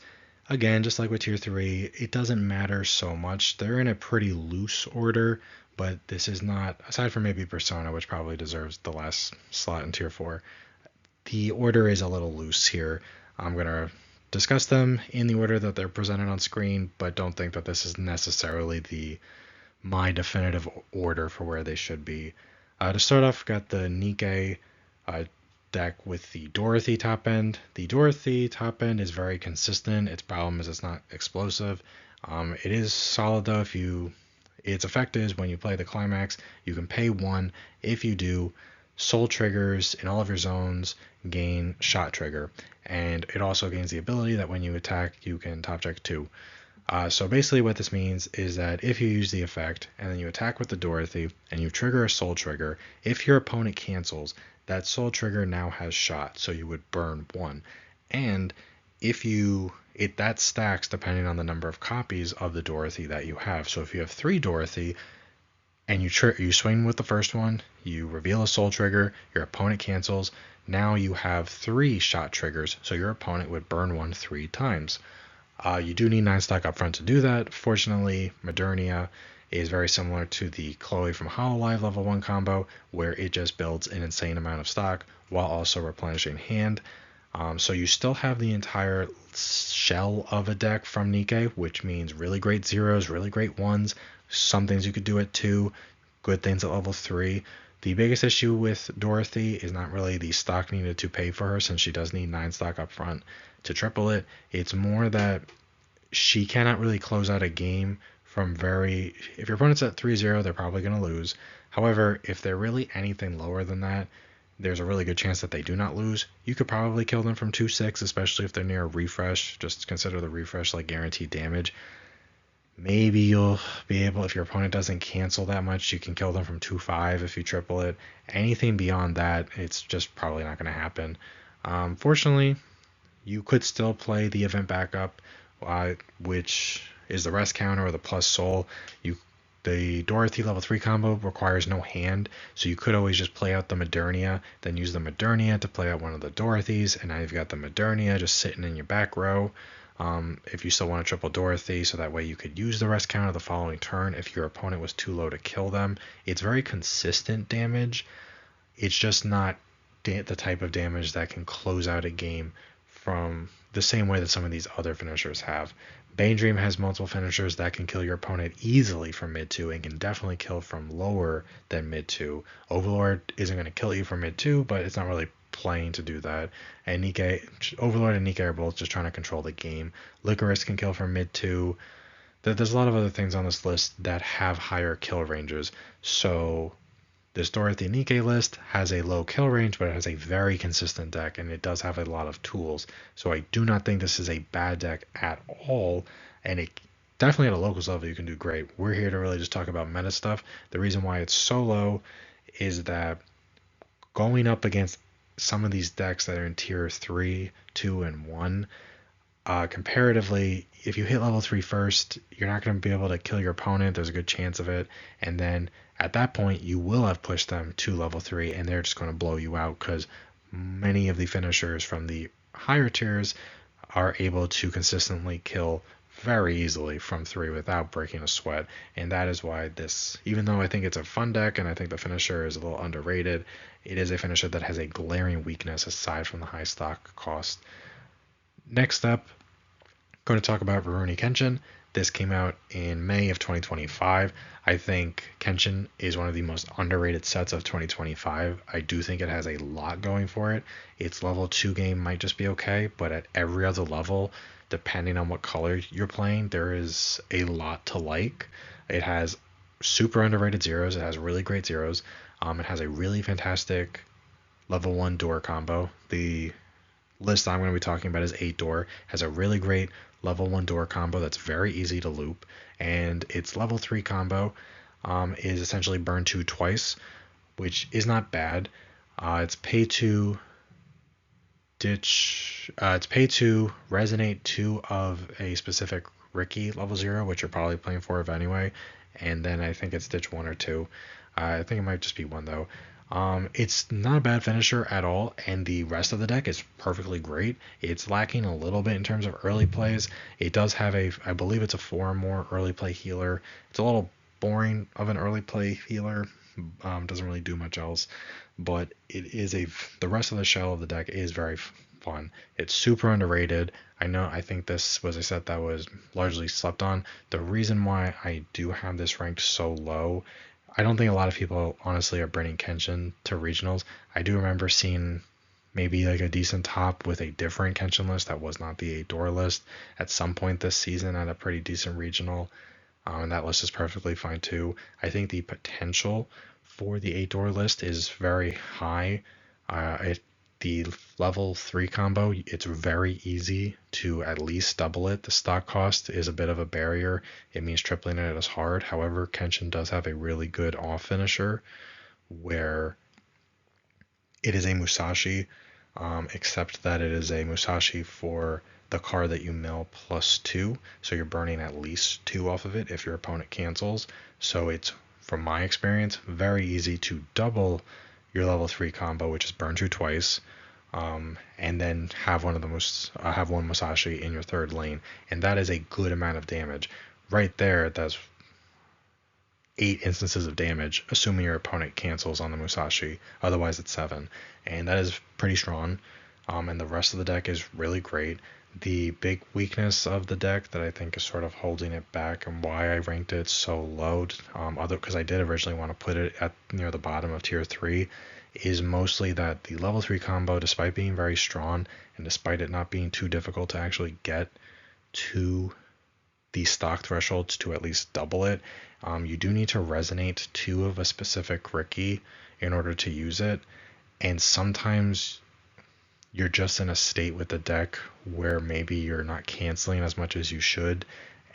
again, just like with tier 3, it doesn't matter so much. They're in a pretty loose order, but this is not, aside from maybe Persona, which probably deserves the last slot in tier 4, the order is a little loose here. I'm going to discuss them in the order that they're presented on screen, but don't think that this is necessarily my definitive order for where they should be. To start off, got the Nikkei deck with the Dorothy top end. The Dorothy top end is very consistent. Its problem is it's not explosive. It is solid though. Its effect is when you play the climax, you can pay 1. If you do, soul triggers in all of your zones gain shot trigger, and it also gains the ability that when you attack, you can top check 2. So basically what this means is that if you use the effect and then you attack with the Dorothy and you trigger a soul trigger, if your opponent cancels, that soul trigger now has shot, so you would burn 1. And if that stacks depending on the number of copies of the Dorothy that you have. So if you have 3 Dorothy and you swing with the first one, you reveal a soul trigger, your opponent cancels, now you have 3 shot triggers, so your opponent would burn 1 3 times. You do need 9 stock up front to do that. Fortunately, Modernia is very similar to the Chloe from Hololive level 1 combo, where it just builds an insane amount of stock while also replenishing hand. So you still have the entire shell of a deck from Nikkei, which means really great zeros, really great 1s, some things you could do at 2, good things at level 3. The biggest issue with Dorothy is not really the stock needed to pay for her, since she does need 9 stock up front to triple it. It's more that she cannot really close out a game if your opponent's at 3-0, they're probably going to lose. However, if they're really anything lower than that, there's a really good chance that they do not lose. You could probably kill them from 2-6, especially if they're near a refresh. Just consider the refresh like guaranteed damage. Maybe you'll be able, if your opponent doesn't cancel that much, you can kill them from 2-5 if you triple it. Anything beyond that, it's just probably not going to happen. Fortunately, you could still play the event backup, which is the rest counter or the plus soul. The Dorothy level 3 combo requires no hand, so you could always just play out the Modernia, then use the Modernia to play out one of the Dorothys, and now you've got the Modernia just sitting in your back row. If you still want to triple Dorothy, so that way you could use the rest counter the following turn if your opponent was too low to kill them. It's very consistent damage. It's just not the type of damage that can close out a game from the same way that some of these other finishers have. Bane Dream has multiple finishers that can kill your opponent easily from mid 2 and can definitely kill from lower than mid 2. Overlord isn't going to kill you from mid 2, but it's not really playing to do that. And Overlord and Nikke are both just trying to control the game. Licorice can kill from mid 2. There's a lot of other things on this list that have higher kill ranges. So this Dorothy Nikke list has a low kill range, but it has a very consistent deck, and it does have a lot of tools. So I do not think this is a bad deck at all, and it definitely at a locals level you can do great. We're here to really just talk about meta stuff. The reason why it's so low is that going up against some of these decks that are in tier 3, 2, and 1, comparatively, if you hit level 3 first, you're not going to be able to kill your opponent. There's a good chance of it. And then at that point, you will have pushed them to level 3, and they're just going to blow you out because many of the finishers from the higher tiers are able to consistently kill very easily from 3 without breaking a sweat. And that is why this, even though I think it's a fun deck and I think the finisher is a little underrated, it is a finisher that has a glaring weakness aside from the high stock cost. Next up, going to talk about Rurouni Kenshin. This came out in May of 2025. I think Kenshin is one of the most underrated sets of 2025. I do think it has a lot going for it. Its level 2 game might just be okay, but at every other level, depending on what color you're playing, there is a lot to like. It has super underrated zeros. It has really great zeros. It has a really fantastic level 1 door combo. The list I'm going to be talking about is 8 door. Has a really great level 1 door combo that's very easy to loop, and its level 3 combo is essentially burn 2 twice, which is not bad. It's pay to resonate 2 of a specific Ricky level 0, which you're probably playing 4 of anyway, and then I think it's ditch 1 or 2. I think it might just be 1 though. It's not a bad finisher at all, and the rest of the deck is perfectly great. It's lacking a little bit in terms of early plays. It does have I believe it's a 4 or more early play healer. It's a little boring of an early play healer. Doesn't really do much else, but the rest of the shell of the deck is very fun. It's super underrated. I think this was a set that was largely slept on. The reason why I do have this ranked so low, I don't think a lot of people honestly are bringing Kenshin to regionals. I do remember seeing maybe like a decent top with a different Kenshin list that was not the 8 door list at some point this season at a pretty decent regional. And that list is perfectly fine too. I think the potential for the 8 door list is very high. The level 3 combo, it's very easy to at least double it. The stock cost is a bit of a barrier. It means tripling it is hard. However, Kenshin does have a really good off finisher where it is a Musashi, except that it is a Musashi for the card that you mill +2. So you're burning at least 2 off of it if your opponent cancels. So it's, from my experience, very easy to double your level 3 combo, which is burn 2 twice, and then have one Musashi in your third lane, and that is a good amount of damage. Right there, that's 8 instances of damage, assuming your opponent cancels on the Musashi. Otherwise, it's 7, and that is pretty strong. And the rest of the deck is really great. The big weakness of the deck that I think is sort of holding it back and why I ranked it so low, because I did originally want to put it at near the bottom of tier 3, is mostly that the level 3 combo, despite being very strong and despite it not being too difficult to actually get to the stock thresholds to at least double it, you do need to resonate 2 of a specific Ricky in order to use it. And sometimes you're just in a state with the deck where maybe you're not canceling as much as you should,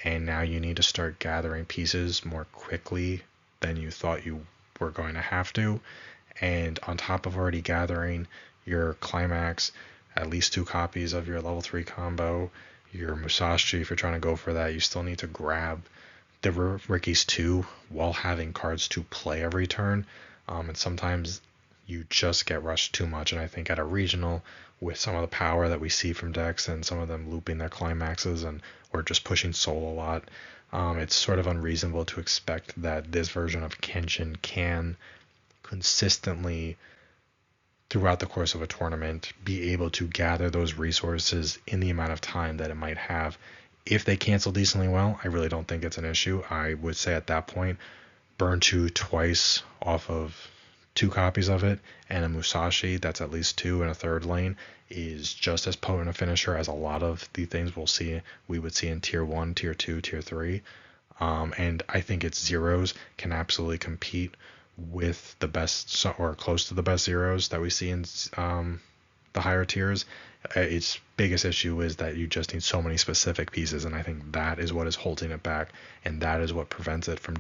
and now you need to start gathering pieces more quickly than you thought you were going to have to. And on top of already gathering your climax, at least 2 copies of your level 3 combo, your Musashi, if you're trying to go for that, you still need to grab the Rickies too while having cards to play every turn. And sometimes you just get rushed too much. And I think at a regional, with some of the power that we see from decks and some of them looping their climaxes and or just pushing soul a lot, it's sort of unreasonable to expect that this version of Kenshin can consistently throughout the course of a tournament be able to gather those resources in the amount of time that it might have. If they cancel decently well, I really don't think it's an issue. I would say at that point, burn 2 twice off of 2 copies of it, and a Musashi that's at least 2 in a third lane is just as potent a finisher as a lot of the things we would see in tier 1, tier 2, tier 3. And I think its zeros can absolutely compete with the best or close to the best zeros that we see in the higher tiers. Its biggest issue is that you just need so many specific pieces, and I think that is what is holding it back, and that is what prevents it from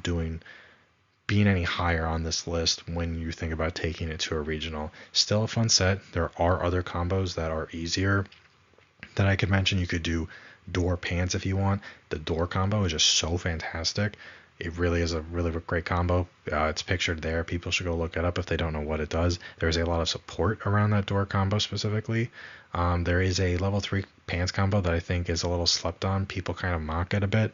being any higher on this list when you think about taking it to a regional. Still a fun set. There are other combos that are easier that I could mention. You could do door pants if you want. The door combo is just so fantastic. It really is a really great combo. It's pictured there. People should go look it up if they don't know what it does. There's a lot of support around that door combo specifically. There is a level 3 pants combo that I think is a little slept on. People kind of mock it a bit.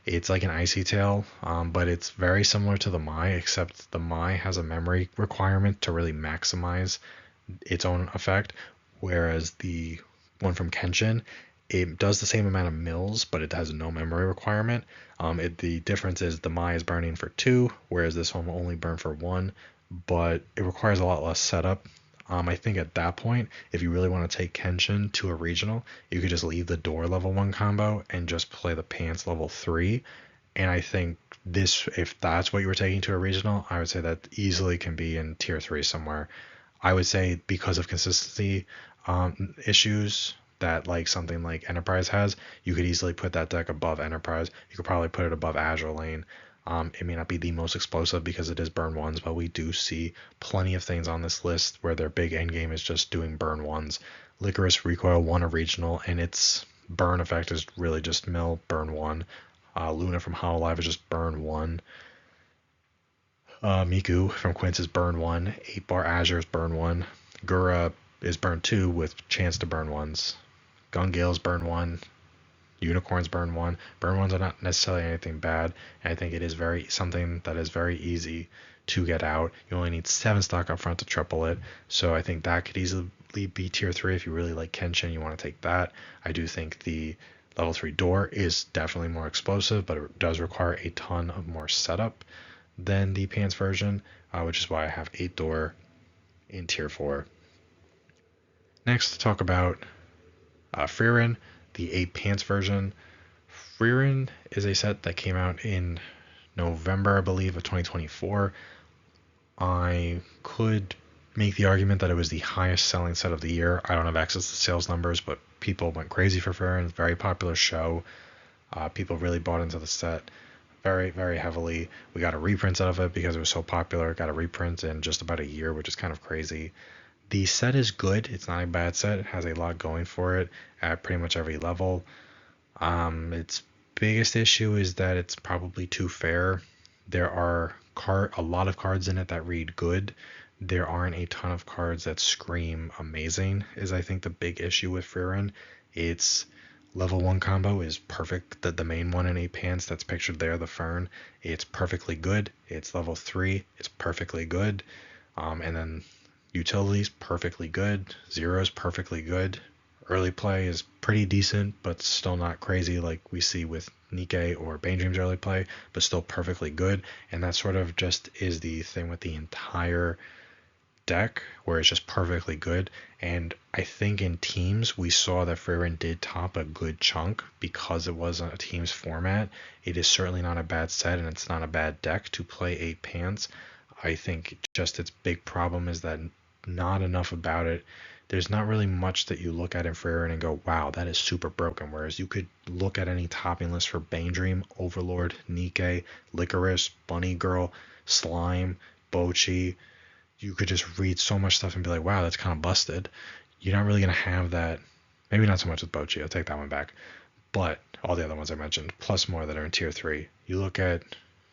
It's like an Icy Tail, but it's very similar to the Mai, except the Mai has a memory requirement to really maximize its own effect, whereas the one from Kenshin, it does the same amount of mills, but it has no memory requirement. The difference is the Mai is burning for 2, whereas this one will only burn for 1, but it requires a lot less setup. I think at that point, if you really want to take Kenshin to a regional, you could just leave the door level 1 combo and just play the pants level 3. And I think this, if that's what you were taking to a regional, I would say that easily can be in tier 3 somewhere. I would say because of consistency issues that like something like Enterprise has, you could easily put that deck above Enterprise. You could probably put it above Azure Lane. It may not be the most explosive because it is burn 1s, but we do see plenty of things on this list where their big end game is just doing burn 1s. Licorice Recoil won a regional, and its burn effect is really just mill burn 1. Luna from Hololive is just burn 1. Miku from Quince is burn 1. 8-bar Azure is burn 1. Gura is burn 2 with chance to burn 1s. Gungale's burn 1. Unicorns burn 1. Burn 1s are not necessarily anything bad, and I think it is something that is very easy to get out. You only need 7 stock up front to triple it, so I think that could easily be tier 3 if you really like Kenshin. You want to take that. I do think the level 3 door is definitely more explosive, but it does require a ton of more setup than the pants version, which is why I have 8 door in tier 4. Next, to talk about Frieren, the 8 pants version. Frieren is a set that came out in November, I believe, of 2024. I could make the argument that it was the highest selling set of the year. I don't have access to sales numbers, but people went crazy for Frieren. Very popular show. People really bought into the set very, very heavily. We got a reprint out of it because it was so popular. Got a reprint in just about a year, which is kind of crazy. The set is good. It's not a bad set. It has a lot going for it at pretty much every level. Its biggest issue is that it's probably too fair. There are a lot of cards in it that read good. There aren't a ton of cards that scream amazing, is I think the big issue with Frieren. Its level 1 combo is perfect. The main one in 8 pants that's pictured there, the Fern, it's perfectly good. It's level 3, it's perfectly good. And then utilities, perfectly good. Zeros, perfectly good. Early play is pretty decent, but still not crazy like we see with Nikkei or Bane Dream's early play, but still perfectly good. And that sort of just is the thing with the entire deck, where it's just perfectly good. And I think in teams, we saw that Frieren did top a good chunk because it wasn't a team's format. It is certainly not a bad set, and it's not a bad deck to play 8 pants. I think just its big problem is that not enough about it. There's not really much that you look at in Freyrin and go, wow, that is super broken. Whereas you could look at any topping list for Bane Dream, Overlord, Nikke, Licorice, Bunny Girl, Slime, Bochi. You could just read so much stuff and be like, wow, that's kind of busted. You're not really going to have that. Maybe not so much with Bochi. I'll take that one back. But all the other ones I mentioned, plus more that are in tier 3. You look at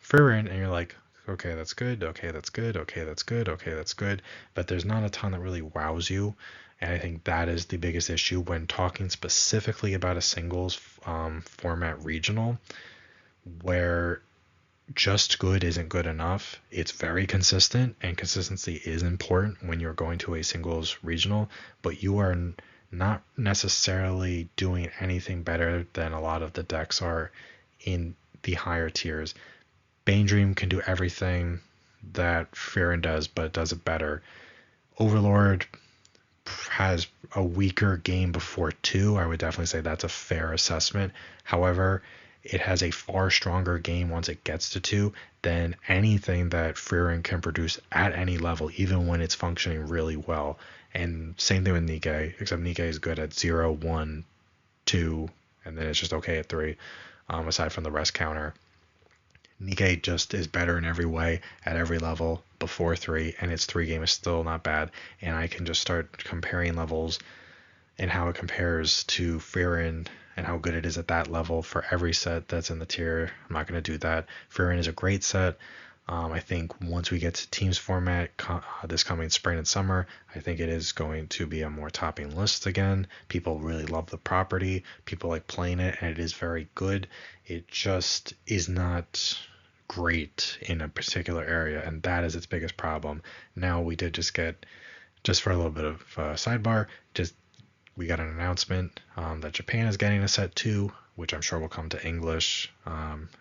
Freyrin and you're like, okay, that's good. Okay, that's good. Okay, that's good. Okay, that's good. But there's not a ton that really wows you. And I think that is the biggest issue when talking specifically about a singles format regional, where just good isn't good enough. It's very consistent, and consistency is important when you're going to a singles regional, but you are not necessarily doing anything better than a lot of the decks are in the higher tiers. Bane Dream can do everything that Freyrin does, but does it better. Overlord has a weaker game before 2. I would definitely say that's a fair assessment. However, it has a far stronger game once it gets to 2 than anything that Freyrin can produce at any level, even when it's functioning really well. And same thing with Nikke, except Nikke is good at 0, 1, 2, and then it's just okay at 3, aside from the rest counter. Nikke just is better in every way at every level before 3, and its 3 game is still not bad. And I can just start comparing levels and how it compares to Freyrin and how good it is at that level for every set that's in the tier. I'm not going to do that. Freyrin is a great set. I think once we get to teams format this coming spring and summer, I think it is going to be a more topping list again. People really love the property. People like playing it, and it is very good. It just is not great in a particular area, and that is its biggest problem. Now we did just get, just for a little bit of sidebar, we got an announcement that Japan is getting a set 2, which I'm sure will come to English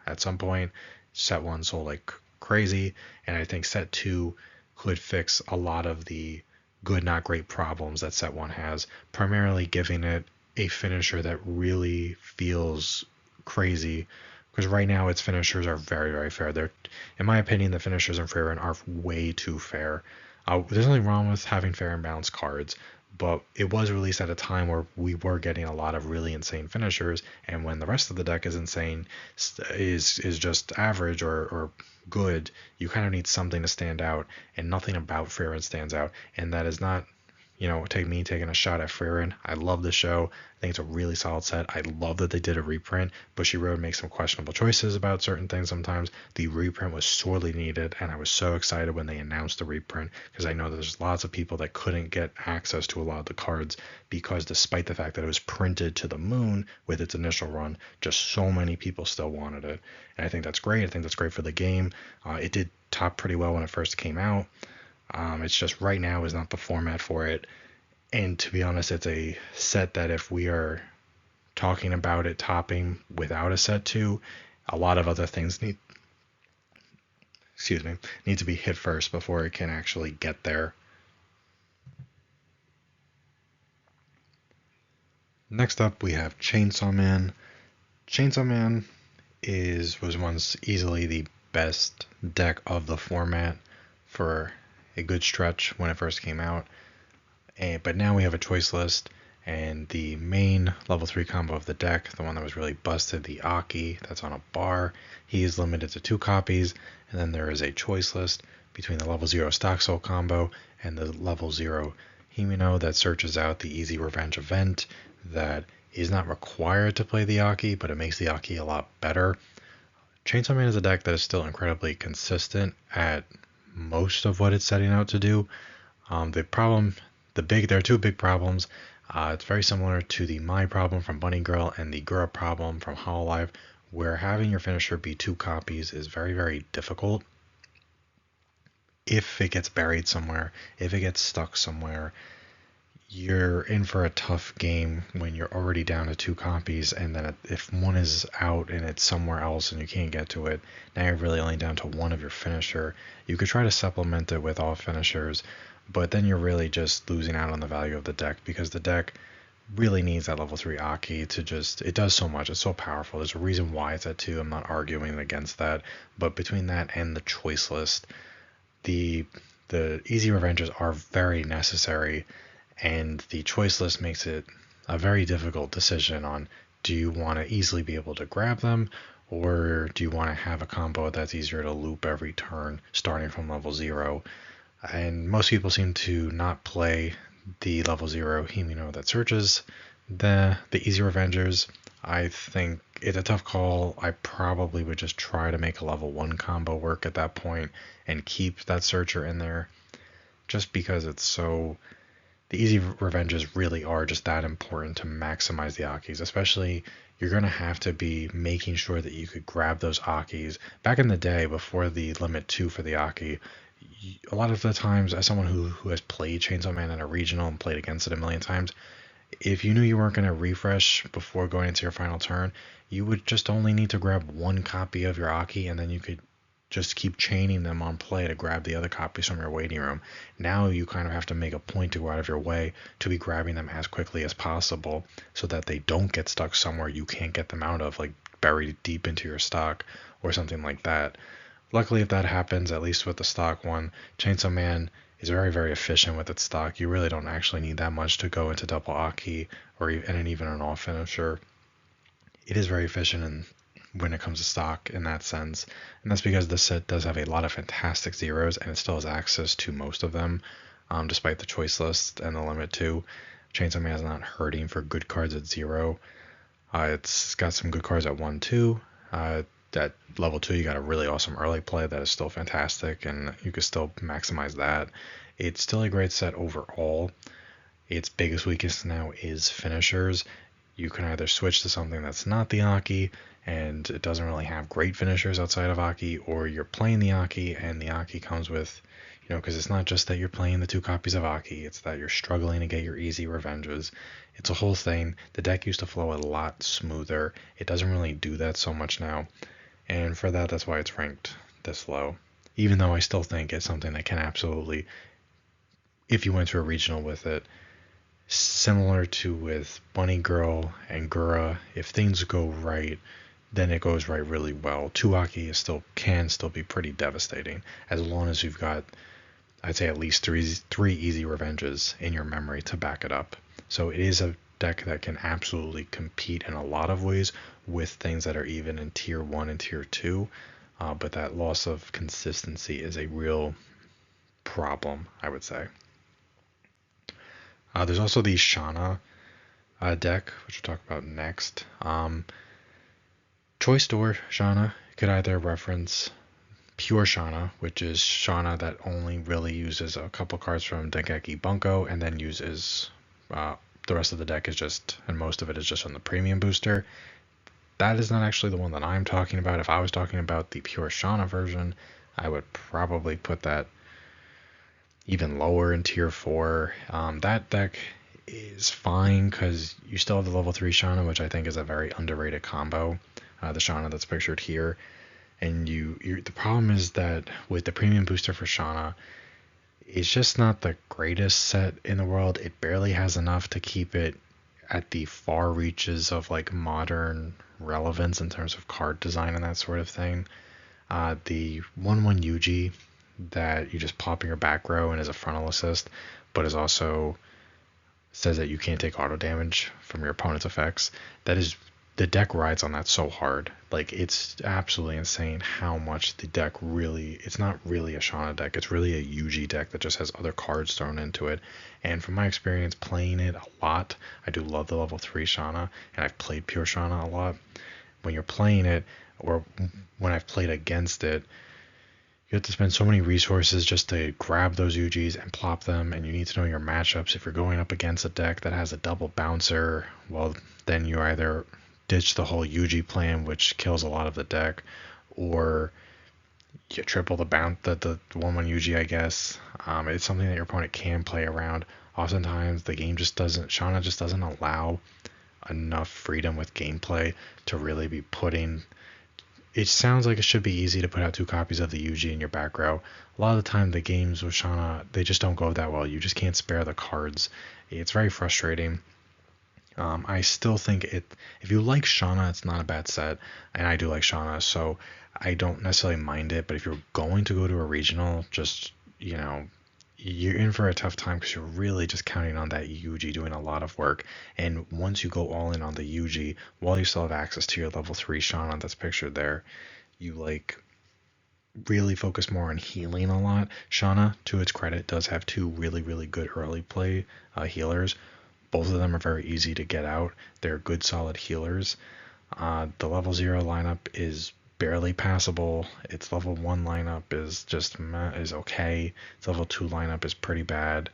at some point. Set 1 sold like crazy, and I think set 2 could fix a lot of the good not great problems that set 1 has, primarily giving it a finisher that really feels crazy, because right now its finishers are very, very fair. They're, in my opinion, the finishers in Freyrin are way too fair. There's nothing wrong with having fair and balanced cards, but it was released at a time where we were getting a lot of really insane finishers, and when the rest of the deck is insane, is just average or good, you kind of need something to stand out, and nothing about Freyrin stands out, and that is not, taking a shot at Freyrin. I love the show. I think it's a really solid set. I love that they did a reprint. Bushy Road makes some questionable choices about certain things sometimes. The reprint was sorely needed, and I was so excited when they announced the reprint, because I know that there's lots of people that couldn't get access to a lot of the cards, because despite the fact that it was printed to the moon with its initial run, just so many people still wanted it. And I think that's great. I think that's great for the game. It did top pretty well when it first came out. It's just right now is not the format for it. And to be honest, it's a set that if we are talking about it topping without a set 2, a lot of other things need to be hit first before it can actually get there. Next up, we have Chainsaw Man. Chainsaw Man was once easily the best deck of the format for a good stretch when it first came out, but now we have a choice list, and the main level 3 combo of the deck, the one that was really busted, the Aki that's on a bar, he is limited to 2 copies, and then there is a choice list between the level 0 Stock Soul combo and the level 0 Himino that searches out the Easy Revenge event that is not required to play the Aki, but it makes the Aki a lot better. Chainsaw Man is a deck that is still incredibly consistent at most of what it's setting out to do. There are 2 big problems. It's very similar to the My problem from Bunny Girl and the Gura problem from Hololive, where having your finisher be 2 copies is very, very difficult. If it gets buried somewhere, if it gets stuck somewhere, you're in for a tough game when you're already down to 2 copies, and then if one is out and it's somewhere else and you can't get to it, now you're really only down to 1 of your finisher. You could try to supplement it with all finishers, but then you're really just losing out on the value of the deck, because the deck really needs that level 3 Aki to it does so much, it's so powerful. There's a reason why it's at 2, I'm not arguing against that, but between that and the choice list, the the easy revenges are very necessary, and the choice list makes it a very difficult decision on, do you want to easily be able to grab them, or do you want to have a combo that's easier to loop every turn starting from level 0? And most people seem to not play the level 0 Himino that searches the easy revengers. I think it's a tough call. I probably would just try to make a level 1 combo work at that point and keep that searcher in there, just because it's so... The easy revenges really are just that important to maximize the Akis, especially you're going to have to be making sure that you could grab those Akis. Back in the day, before the limit 2 for the Aki, a lot of the times, as someone who has played Chainsaw Man in a regional and played against it a million times, if you knew you weren't going to refresh before going into your final turn, you would just only need to grab one copy of your Aki, and then you could just keep chaining them on play to grab the other copies from your waiting room. Now you kind of have to make a point to go out of your way to be grabbing them as quickly as possible so that they don't get stuck somewhere you can't get them out of, like buried deep into your stock or something like that. Luckily, if that happens, at least with the stock one, Chainsaw Man is very, very efficient with its stock. You really don't actually need that much to go into double Aki or even an off finisher. It is very efficient when it comes to stock in that sense, and that's because this set does have a lot of fantastic zeros, and it still has access to most of them, despite the choice list and the limit 2. Chainsaw Man is not hurting for good cards at 0. It's got some good cards at 1, 2. At level 2, you got a really awesome early play that is still fantastic, and you can still maximize that. It's still a great set overall. Its biggest weakness now is finishers. You can either switch to something that's not the Aki, and it doesn't really have great finishers outside of Aki, or you're playing the Aki, and the Aki comes with, because it's not just that you're playing the 2 copies of Aki, it's that you're struggling to get your easy revenges. It's a whole thing. The deck used to flow a lot smoother. It doesn't really do that so much now, and for that, that's why it's ranked this low. Even though I still think it's something that can absolutely, if you went to a regional with it, similar to with Bunny Girl and Gura, if things go right, then it goes right really well. 2 Aki can still be pretty devastating, as long as you've got, I'd say, at least three easy revenges in your memory to back it up. So it is a deck that can absolutely compete in a lot of ways with things that are even in tier 1 and tier 2, but that loss of consistency is a real problem, I would say. There's also the Shana deck, which we'll talk about next. Choice Door Shana could either reference Pure Shana, which is Shana that only really uses a couple cards from Dengeki Bunko, and then uses the rest of the deck and most of it is just on the premium booster. That is not actually the one that I'm talking about. If I was talking about the Pure Shana version, I would probably put that even lower in tier 4. That deck is fine because you still have the level 3 Shana, which I think is a very underrated combo. The Shana that's pictured here, and the problem is that with the premium booster for Shana, it's just not the greatest set in the world. It barely has enough to keep it at the far reaches of like modern relevance in terms of card design and that sort of thing. The 1/1 Yuji that you just pop in your back row and is a frontal assist, but is also says that you can't take auto damage from your opponent's effects. The deck rides on that so hard. Like, it's absolutely insane how much the deck it's not really a Shana deck, it's really a Yuji deck that just has other cards thrown into it. And from my experience playing it a lot, I do love the level 3 Shana, and I've played Pure Shana a lot. When you're playing it, or when I've played against it, you have to spend so many resources just to grab those Yujis and plop them, and you need to know your matchups. If you're going up against a deck that has a double bouncer, well, then you either ditch the whole Yuji plan, which kills a lot of the deck, or you triple the 1/1 Yuji, I guess. It's something that your opponent can play around. Oftentimes, the game Shana just doesn't allow enough freedom with gameplay to really be putting... It sounds like it should be easy to put out 2 copies of the Yuji in your back row. A lot of the time, the games with Shana, they just don't go that well. You just can't spare the cards. It's very frustrating. I still think if you like Shana, it's not a bad set, and I do like Shana, so I don't necessarily mind it. But if you're going to go to a regional, just you're in for a tough time because you're really just counting on that Yuji doing a lot of work. And once you go all in on the Yuji, while you still have access to your level 3 Shauna that's pictured there, you like really focus more on healing a lot. Shauna, to its credit, does have two really, really good early play healers. Both of them are very easy to get out. They're good, solid healers. The level 0 lineup is barely passable. Its level 1 lineup is just is okay. Its level 2 lineup is pretty bad.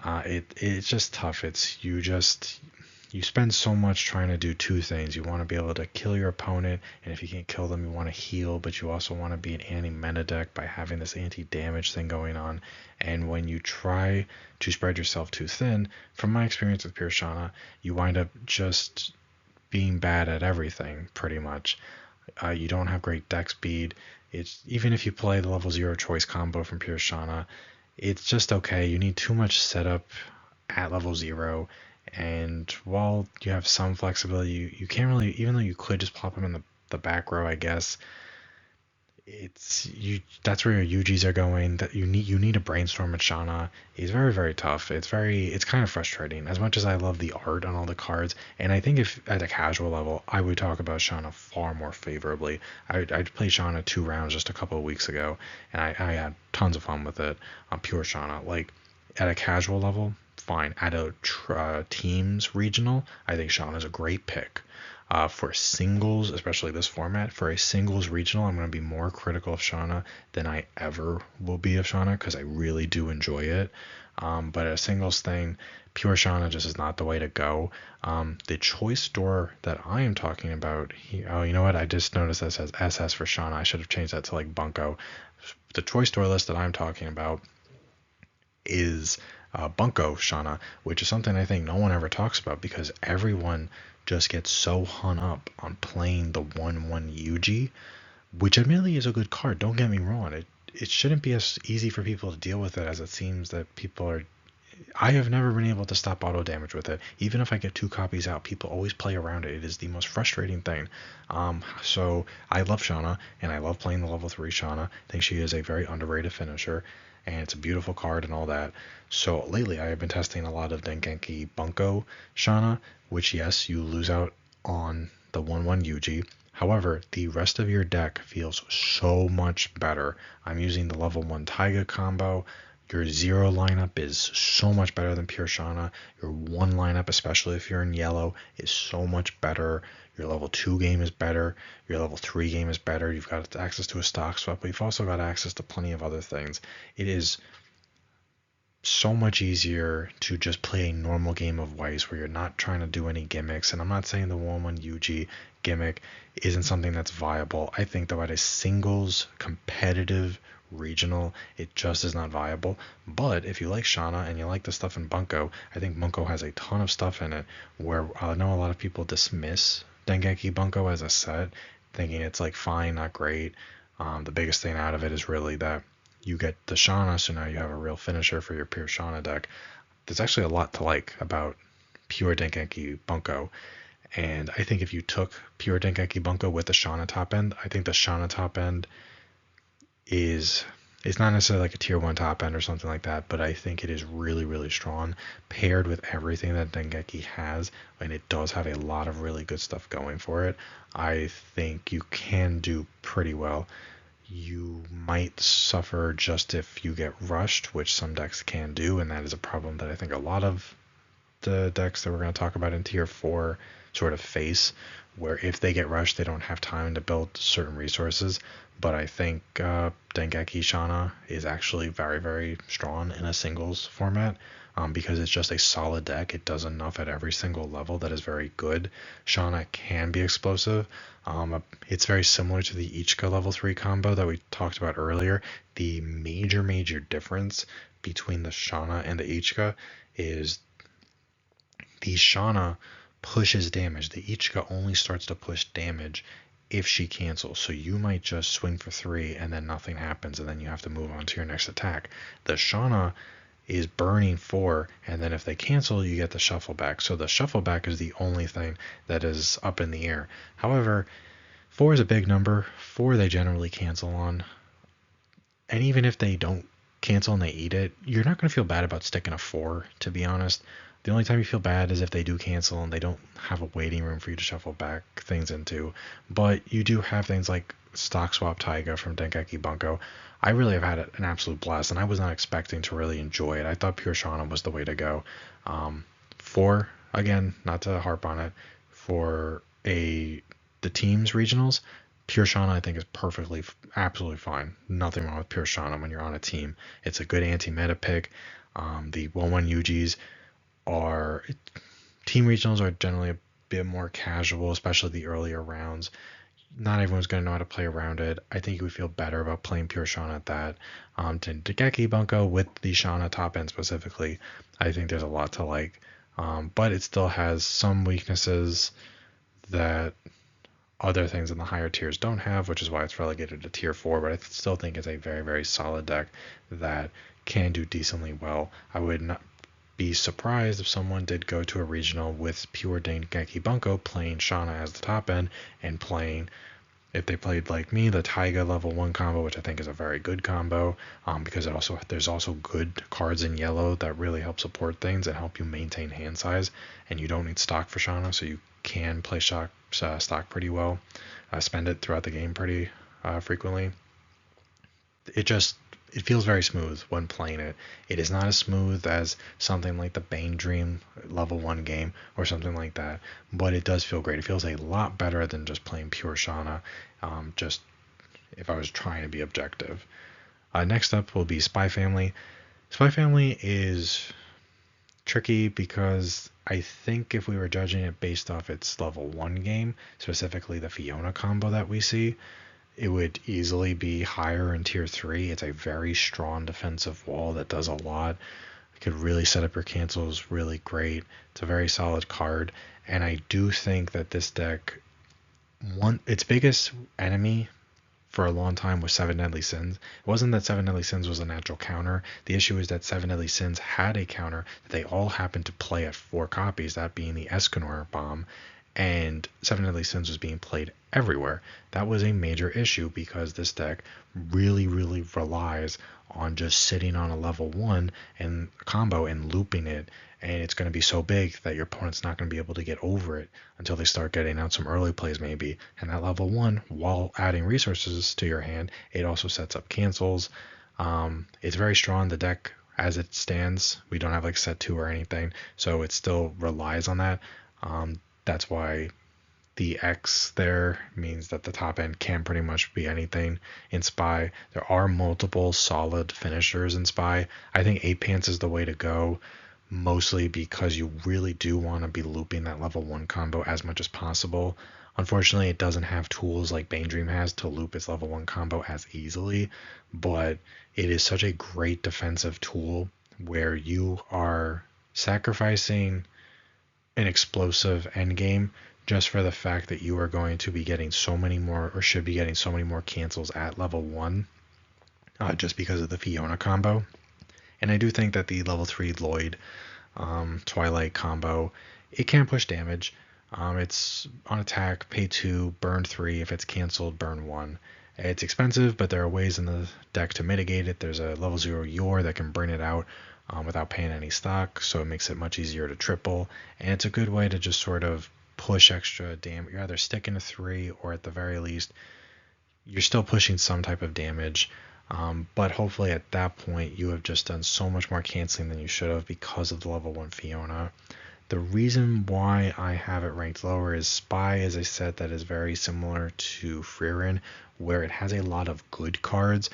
It's just tough. You spend so much trying to do two things. You want to be able to kill your opponent, and if you can't kill them, you want to heal, but you also want to be an anti-meta deck by having this anti-damage thing going on. And when you try to spread yourself too thin, from my experience with Pure Shauna, you wind up just being bad at everything, pretty much. You don't have great deck speed. It's even if you play the level 0 choice combo from Pure Shauna, it's just okay. You need too much setup at level 0, and while you have some flexibility, you can't really, even though you could just plop them in the back row, I guess. That's where your UGs are going. That you need a brainstorm with Shauna. It's very, very tough. It's kind of frustrating. As much as I love the art on all the cards, and I think if at a casual level, I would talk about Shauna far more favorably. I played Shauna 2 rounds just a couple of weeks ago, and I had tons of fun with it on Pure Shauna. Like at a casual level, fine. At a teams regional, I think Shauna's a great pick. For singles, especially this format, for a singles regional, I'm going to be more critical of Shauna than I ever will be of Shauna because I really do enjoy it. But a singles thing, pure Shauna just is not the way to go. The choice store that I am talking about, oh, you know what? I just noticed that says SS for Shauna. I should have changed that to like Bunko. The choice store list that I'm talking about is Bunko Shauna, which is something I think no one ever talks about because everyone just gets so hung up on playing the 1/1 Yuji, which admittedly is a good card. Don't get me wrong. It shouldn't be as easy for people to deal with it as it seems that people are. I have never been able to stop auto damage with it. Even if I get 2 copies out, people always play around it. It is the most frustrating thing. So I love Shauna, and I love playing the level 3 Shauna. I think she is a very underrated finisher, and it's a beautiful card and all that. So lately, I have been testing a lot of Dengeki Bunko Shauna, which yes, you lose out on the 1/1 Yuji. However, the rest of your deck feels so much better. I'm using the level 1 Taiga combo. Your 0 lineup is so much better than Pure Shauna. Your 1 lineup, especially if you're in yellow, is so much better. Your level 2 game is better. Your level 3 game is better. You've got access to a stock swap, but you've also got access to plenty of other things. It is so much easier to just play a normal game of Weiss where you're not trying to do any gimmicks. And I'm not saying the 1/1 Yuji gimmick isn't something that's viable. I think though at a singles competitive regional, it just is not viable. But if you like Shauna and you like the stuff in Bunko, I think Bunko has a ton of stuff in it where I know a lot of people dismiss Dengeki Bunko as a set, thinking it's like fine, not great. The biggest thing out of it is really that you get the Shauna, so now you have a real finisher for your pure Shauna deck. There's actually a lot to like about pure Dengeki Bunko, and I think if you took pure Dengeki Bunko with the Shauna top end, I think the Shauna top end is it's not necessarily like a tier 1 top end or something like that, but I think it is really, really strong paired with everything that Dengeki has, and it does have a lot of really good stuff going for it. I think you can do pretty well. You might suffer just if you get rushed, which some decks can do, and that is a problem that I think a lot of the decks that we're going to talk about in tier 4 sort of face, where if they get rushed, they don't have time to build certain resources. But I think Dengeki Shauna is actually very, very strong in a singles format. Because it's just a solid deck. It does enough at every single level that is very good. Shauna can be explosive. It's very similar to the Ichika level 3 combo that we talked about earlier. The major difference between the Shauna and the Ichika is the Shauna pushes damage. The Ichika only starts to push damage if she cancels. So you might just swing for 3 and then nothing happens and then you have to move on to your next attack. The Shauna is burning 4, and then if they cancel, you get the shuffle back. So the shuffle back is the only thing that is up in the air. However, 4 is a big number. 4 they generally cancel on. And even if they don't cancel and they eat it, you're not going to feel bad about sticking a 4, to be honest. The only time you feel bad is if they do cancel and they don't have a waiting room for you to shuffle back things into. But you do have things like Stock Swap Taiga from Dengeki Bunko. I really have had an absolute blast, and I was not expecting to really enjoy it. I thought Pure Shauna was the way to go. 4, again, not to harp on it, for the teams regionals, Pure Shauna I think is absolutely fine. Nothing wrong with Pure Shauna when you're on a team. It's a good anti-meta pick. The 1-1 Yujis are team regionals are generally a bit more casual, especially the earlier rounds. Not everyone's going to know how to play around it. I think you would feel better about playing Pure Shauna at that. To Dengeki Bunko with the Shauna top end specifically, I think there's a lot to like. But it still has some weaknesses that other things in the higher tiers don't have, which is why it's relegated to tier 4, but I still think it's a very, very solid deck that can do decently well. I would not be surprised if someone did go to a regional with pure Dengeki Bunko playing Shauna as the top end and playing, if they played like me, the Taiga level 1 combo, which I think is a very good combo, because there's also good cards in yellow that really help support things and help you maintain hand size, and you don't need stock for Shauna, so you can play stock pretty well, spend it throughout the game pretty frequently. It feels very smooth when playing it. It is not as smooth as something like the Bane Dream level 1 game or something like that, but it does feel great. It feels a lot better than just playing pure Shauna, just if I was trying to be objective. Next up will be Spy Family. Spy Family is tricky because I think if we were judging it based off its level 1 game, specifically the Fiona combo that we see, it would easily be higher in tier 3. It's a very strong defensive wall that does a lot. It could really set up your cancels really great. It's a very solid card, and I do think that this deck, its biggest enemy for a long time was 7 Deadly Sins. It wasn't that 7 Deadly Sins was a natural counter. The issue is that 7 Deadly Sins had a counter that they all happened to play at 4 copies, that being the Escanor bomb, and 7 Deadly Sins was being played everywhere. That was a major issue because this deck really, really relies on just sitting on a level 1 and combo and looping it, and it's going to be so big that your opponent's not going to be able to get over it until they start getting out some early plays maybe. And that level 1, while adding resources to your hand, it also sets up cancels. It's very strong. The deck as it stands, we don't have like set 2 or anything, so it still relies on that. That's why the X there means that the top end can pretty much be anything in Spy. There are multiple solid finishers in Spy. I think 8 Pants is the way to go, mostly because you really do want to be looping that level 1 combo as much as possible. Unfortunately, it doesn't have tools like Bane Dream has to loop its level 1 combo as easily, but it is such a great defensive tool where you are sacrificing an explosive endgame just for the fact that you are going to be getting so many more, or should be getting so many more cancels at level 1, just because of the Fiona combo. And I do think that the level 3 Lloyd Twilight combo, it can push damage. It's on attack, pay 2, burn 3. If it's canceled, burn 1. It's expensive, but there are ways in the deck to mitigate it. There's a level 0 Yor that can bring it out without paying any stock, so it makes it much easier to triple, and it's a good way to just sort of push extra damage. You're either sticking to 3, or at the very least you're still pushing some type of damage, but hopefully at that point you have just done so much more canceling than you should have because of the level 1 Fiona. The reason why I have it ranked lower is Spy is a set that is very similar to Frieren, where it has a lot of good cards.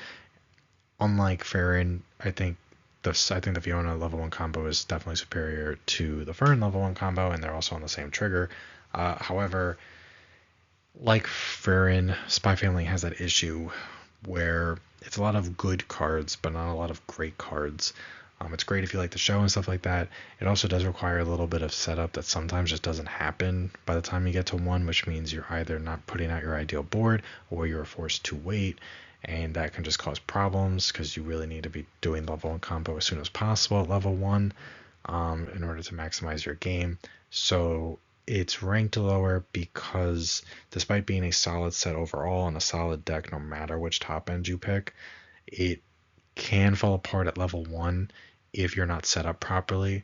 Unlike Frieren, I think the Fiona level 1 combo is definitely superior to the Fern level 1 combo, and they're also on the same trigger. However, like Frieren, Spy Family has that issue where it's a lot of good cards, but not a lot of great cards. It's great if you like the show and stuff like that. It also does require a little bit of setup that sometimes just doesn't happen by the time you get to 1, which means you're either not putting out your ideal board or you're forced to wait, and that can just cause problems because you really need to be doing level 1 combo as soon as possible at level 1 in order to maximize your game. So it's ranked lower because despite being a solid set overall and a solid deck no matter which top end you pick, it can fall apart at level 1 if you're not set up properly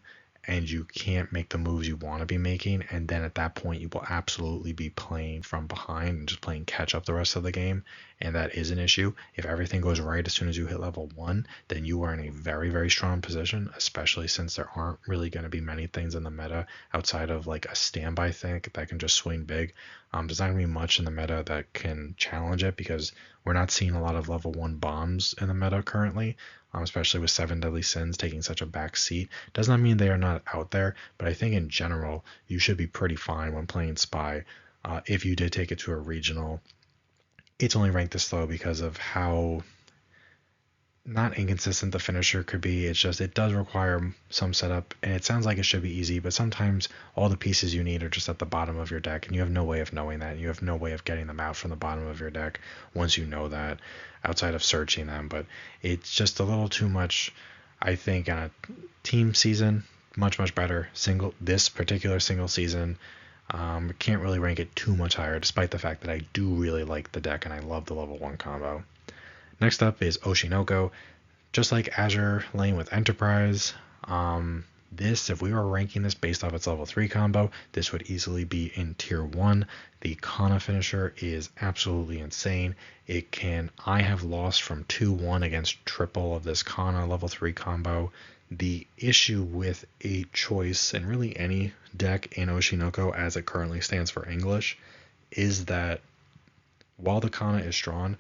and you can't make the moves you want to be making, and then at that point you will absolutely be playing from behind and just playing catch up the rest of the game, and that is an issue. If everything goes right as soon as you hit level 1, then you are in a very, very strong position, especially since there aren't really going to be many things in the meta outside of like a standby thing that can just swing big. There's not going to be much in the meta that can challenge it because we're not seeing a lot of level 1 bombs in the meta currently, especially with 7 Deadly Sins taking such a back seat. Does not mean they are not out there, but I think in general, you should be pretty fine when playing Spy. If you did take it to a regional, it's only ranked this low because of how not inconsistent the finisher could be. It's just it does require some setup, and it sounds like it should be easy, but sometimes all the pieces you need are just at the bottom of your deck, and you have no way of knowing that. You have no way of getting them out from the bottom of your deck once you know that, outside of searching them. But it's just a little too much, I think, on a team season. Much better this particular single season. Can't really rank it too much higher, despite the fact that I do really like the deck and I love the level 1 combo. Next up is Oshinoko. Just like Azure Lane with Enterprise, if we were ranking this based off its level 3 combo, this would easily be in tier 1. The Kana finisher is absolutely insane. I have lost from 2-1 against triple of this Kana level 3 combo. The issue with a choice, and really any deck in Oshinoko as it currently stands for English, is that while the Kana is strong,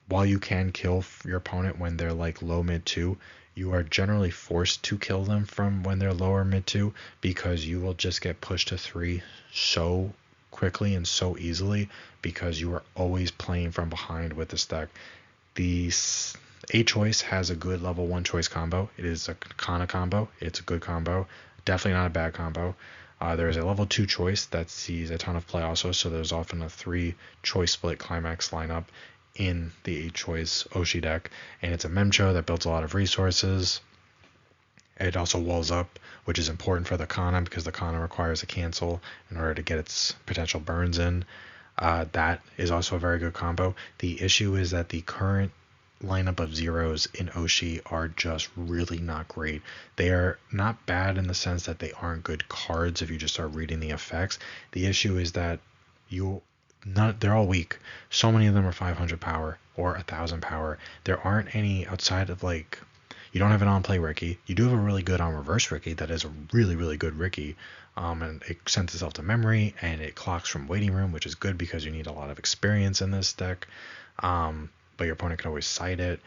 while you can kill your opponent when they're like low mid 2, you are generally forced to kill them from when they're lower mid 2 because you will just get pushed to 3 so quickly and so easily because you are always playing from behind with this deck. The A choice has a good level 1 choice combo. It is a Kana combo. It's a good combo. Definitely not a bad combo. There is a level 2 choice that sees a ton of play also, so there's often a 3 choice split climax lineup in the 8 choice Oshi deck, and it's a Memcho that builds a lot of resources. It also walls up, which is important for the Kana because the Kana requires a cancel in order to get its potential burns in. That is also a very good combo. The issue is that the current lineup of zeros in Oshi are just really not great. They are not bad in the sense that they aren't good cards if you just start reading the effects. The issue is that they're all weak. So many of them are 500 power or 1000 power. There aren't any outside of like, you don't have an on play Ricky. You do have a really good on reverse Ricky that is a really, really good Ricky. And it sends itself to memory and it clocks from waiting room, which is good because you need a lot of experience in this deck. But your opponent can always side it,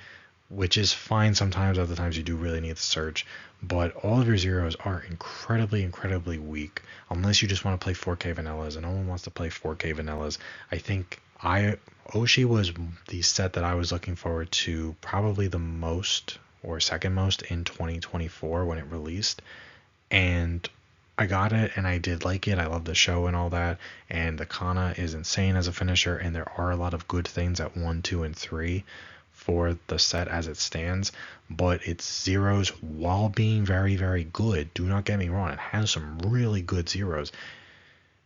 which is fine sometimes. Other times you do really need the search, but all of your zeros are incredibly weak unless you just want to play 4K vanillas, and no one wants to play 4K vanillas. I think Oshi was the set that I was looking forward to probably the most or second most in 2024 when it released, and I got it and I did like it. I love the show and all that, and the Kana is insane as a finisher, and there are a lot of good things at 1, 2, and 3 for the set as it stands, but its zeros, while being very good, do not get me wrong, it has some really good zeros.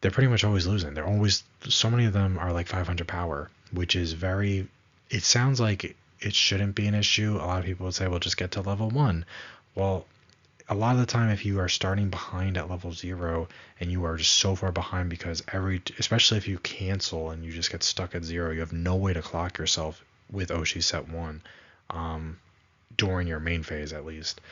They're pretty much always losing. They're always, so many of them are like 500 power, which is it sounds like it shouldn't be an issue. A lot of people would say, well, just get to level 1. Well, a lot of the time, if you are starting behind at level 0 and you are just so far behind because especially if you cancel and you just get stuck at 0, you have no way to clock yourself with Oshi set 1 during your main phase at least.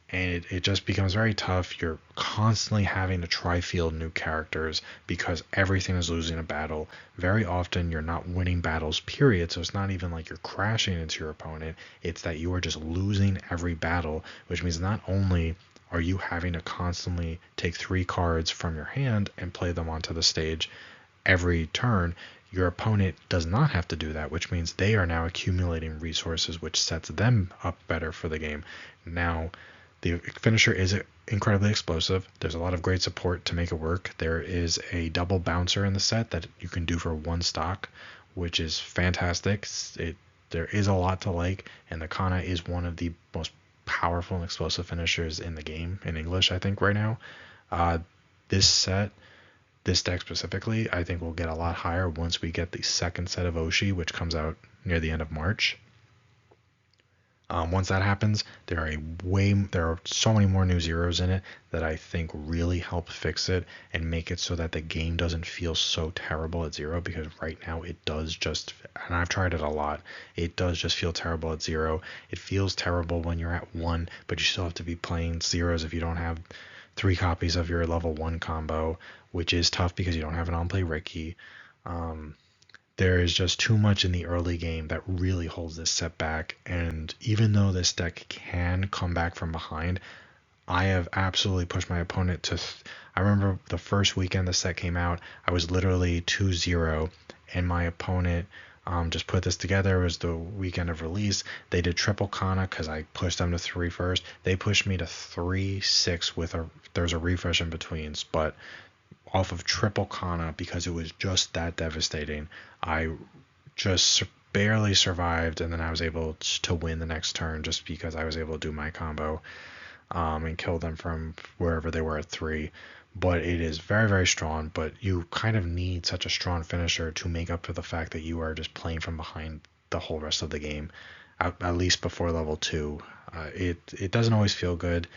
And it just becomes very tough. You're constantly having to try field new characters because everything is losing a battle. Very often you're not winning battles, period. So it's not even like you're crashing into your opponent. It's that you are just losing every battle, which means not only are you having to constantly take 3 cards from your hand and play them onto the stage every turn, your opponent does not have to do that, which means they are now accumulating resources, which sets them up better for the game. Now, the finisher is incredibly explosive. There's a lot of great support to make it work. There is a double bouncer in the set that you can do for 1 stock, which is fantastic. There is a lot to like, and the Kana is one of the most powerful and explosive finishers in the game in English, I think, right now. This deck specifically, I think will get a lot higher once we get the second set of Oshi, which comes out near the end of March. Once that happens, there are so many more new zeros in it that I think really help fix it and make it so that the game doesn't feel so terrible at zero, because right now it does just, and I've tried it a lot, it does just feel terrible at zero. It feels terrible when you're at one, but you still have to be playing zeros if you don't have 3 copies of your level 1 combo, which is tough because you don't have an on-play Ricky. There is just too much in the early game that really holds this set back, and even though this deck can come back from behind, I have absolutely pushed my opponent to. I remember the first weekend the set came out, I was literally 2-0, and my opponent just put this together. It was the weekend of release. They did triple Kana because I pushed them to 3 first. They pushed me to 3-6 with there's a refresh in between, but off of triple Kana, because it was just that devastating. I just barely survived, and then I was able to win the next turn just because I was able to do my combo and kill them from wherever they were at 3. But it is very, very strong, but you kind of need such a strong finisher to make up for the fact that you are just playing from behind the whole rest of the game, at least before level 2. It doesn't always feel good.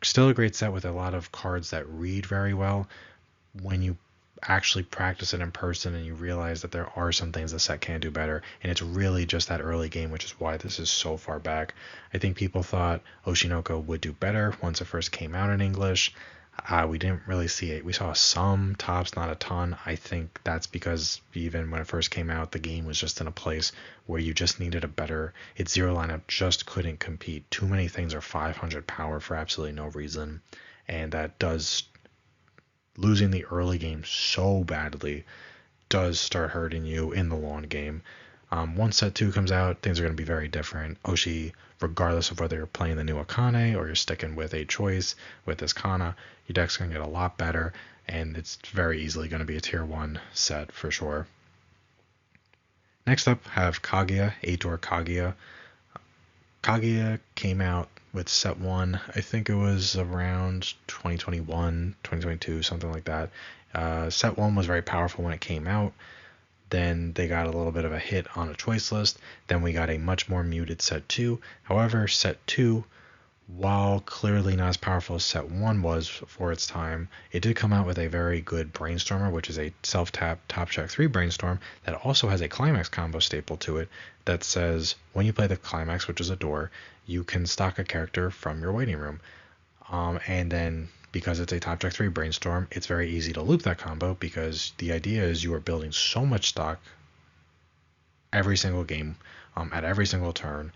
It's still a great set with a lot of cards that read very well when you actually practice it in person and you realize that there are some things the set can do better, and it's really just that early game, which is why this is so far back. I think people thought Oshinoko would do better once it first came out in English. We didn't really see it. We saw some tops, not a ton. I think that's because even when it first came out, the game was just in a place where you just needed a better. Its zero lineup just couldn't compete. Too many things are 500 power for absolutely no reason, and that does, losing the early game so badly does start hurting you in the long game. Once set 2 comes out, things are going to be very different. Oshi, regardless of whether you're playing the new Akane or you're sticking with a choice with this Kana, your deck's going to get a lot better, and it's very easily going to be a tier 1 set for sure. Next up, have Kaguya, 8-door Kaguya. Kaguya came out with set 1, I think it was around 2021, 2022, something like that. Set 1 was very powerful when it came out. Then they got a little bit of a hit on a choice list. Then we got a much more muted set 2. However, set 2, while clearly not as powerful as set 1 was for its time, it did come out with a very good Brainstormer, which is a self-tap top check 3 Brainstorm that also has a Climax combo staple to it that says when you play the Climax, which is a door, you can stock a character from your waiting room. And then because it's a top check 3 Brainstorm, it's very easy to loop that combo, because the idea is you are building so much stock every single game, at every single turn.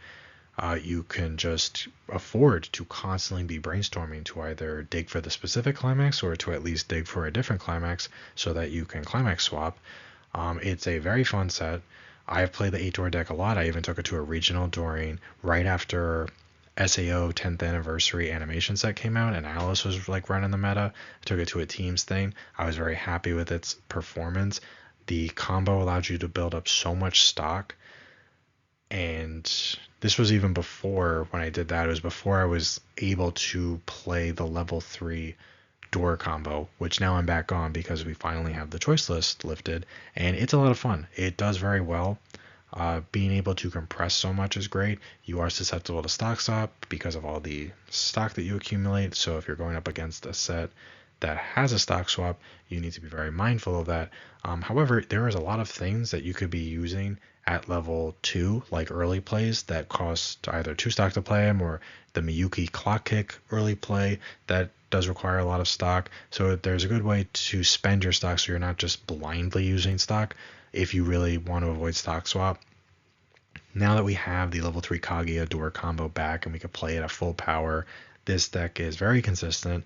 You can just afford to constantly be brainstorming to either dig for the specific climax or to at least dig for a different climax so that you can climax swap. It's a very fun set. I've played the 8-door deck a lot. I even took it to a regional right after SAO 10th anniversary animation set came out and Alice was like running the meta. I took it to a teams thing. I was very happy with its performance. The combo allowed you to build up so much stock, and this was even before, when I did that, it was before I was able to play the level 3 door combo, which now I'm back on because we finally have the choice list lifted, and it's a lot of fun. It does very well. Being able to compress so much is great. You are susceptible to stock swap because of all the stock that you accumulate, so if you're going up against a set that has a stock swap, you need to be very mindful of that. However, there is a lot of things that you could be using at level 2, like early plays that cost either 2 stock to play them, or the Miyuki clock kick early play that does require a lot of stock. So there's a good way to spend your stock so you're not just blindly using stock if you really want to avoid stock swap. Now that we have the level 3 Kaguya door combo back and we can play it at full power, this deck is very consistent.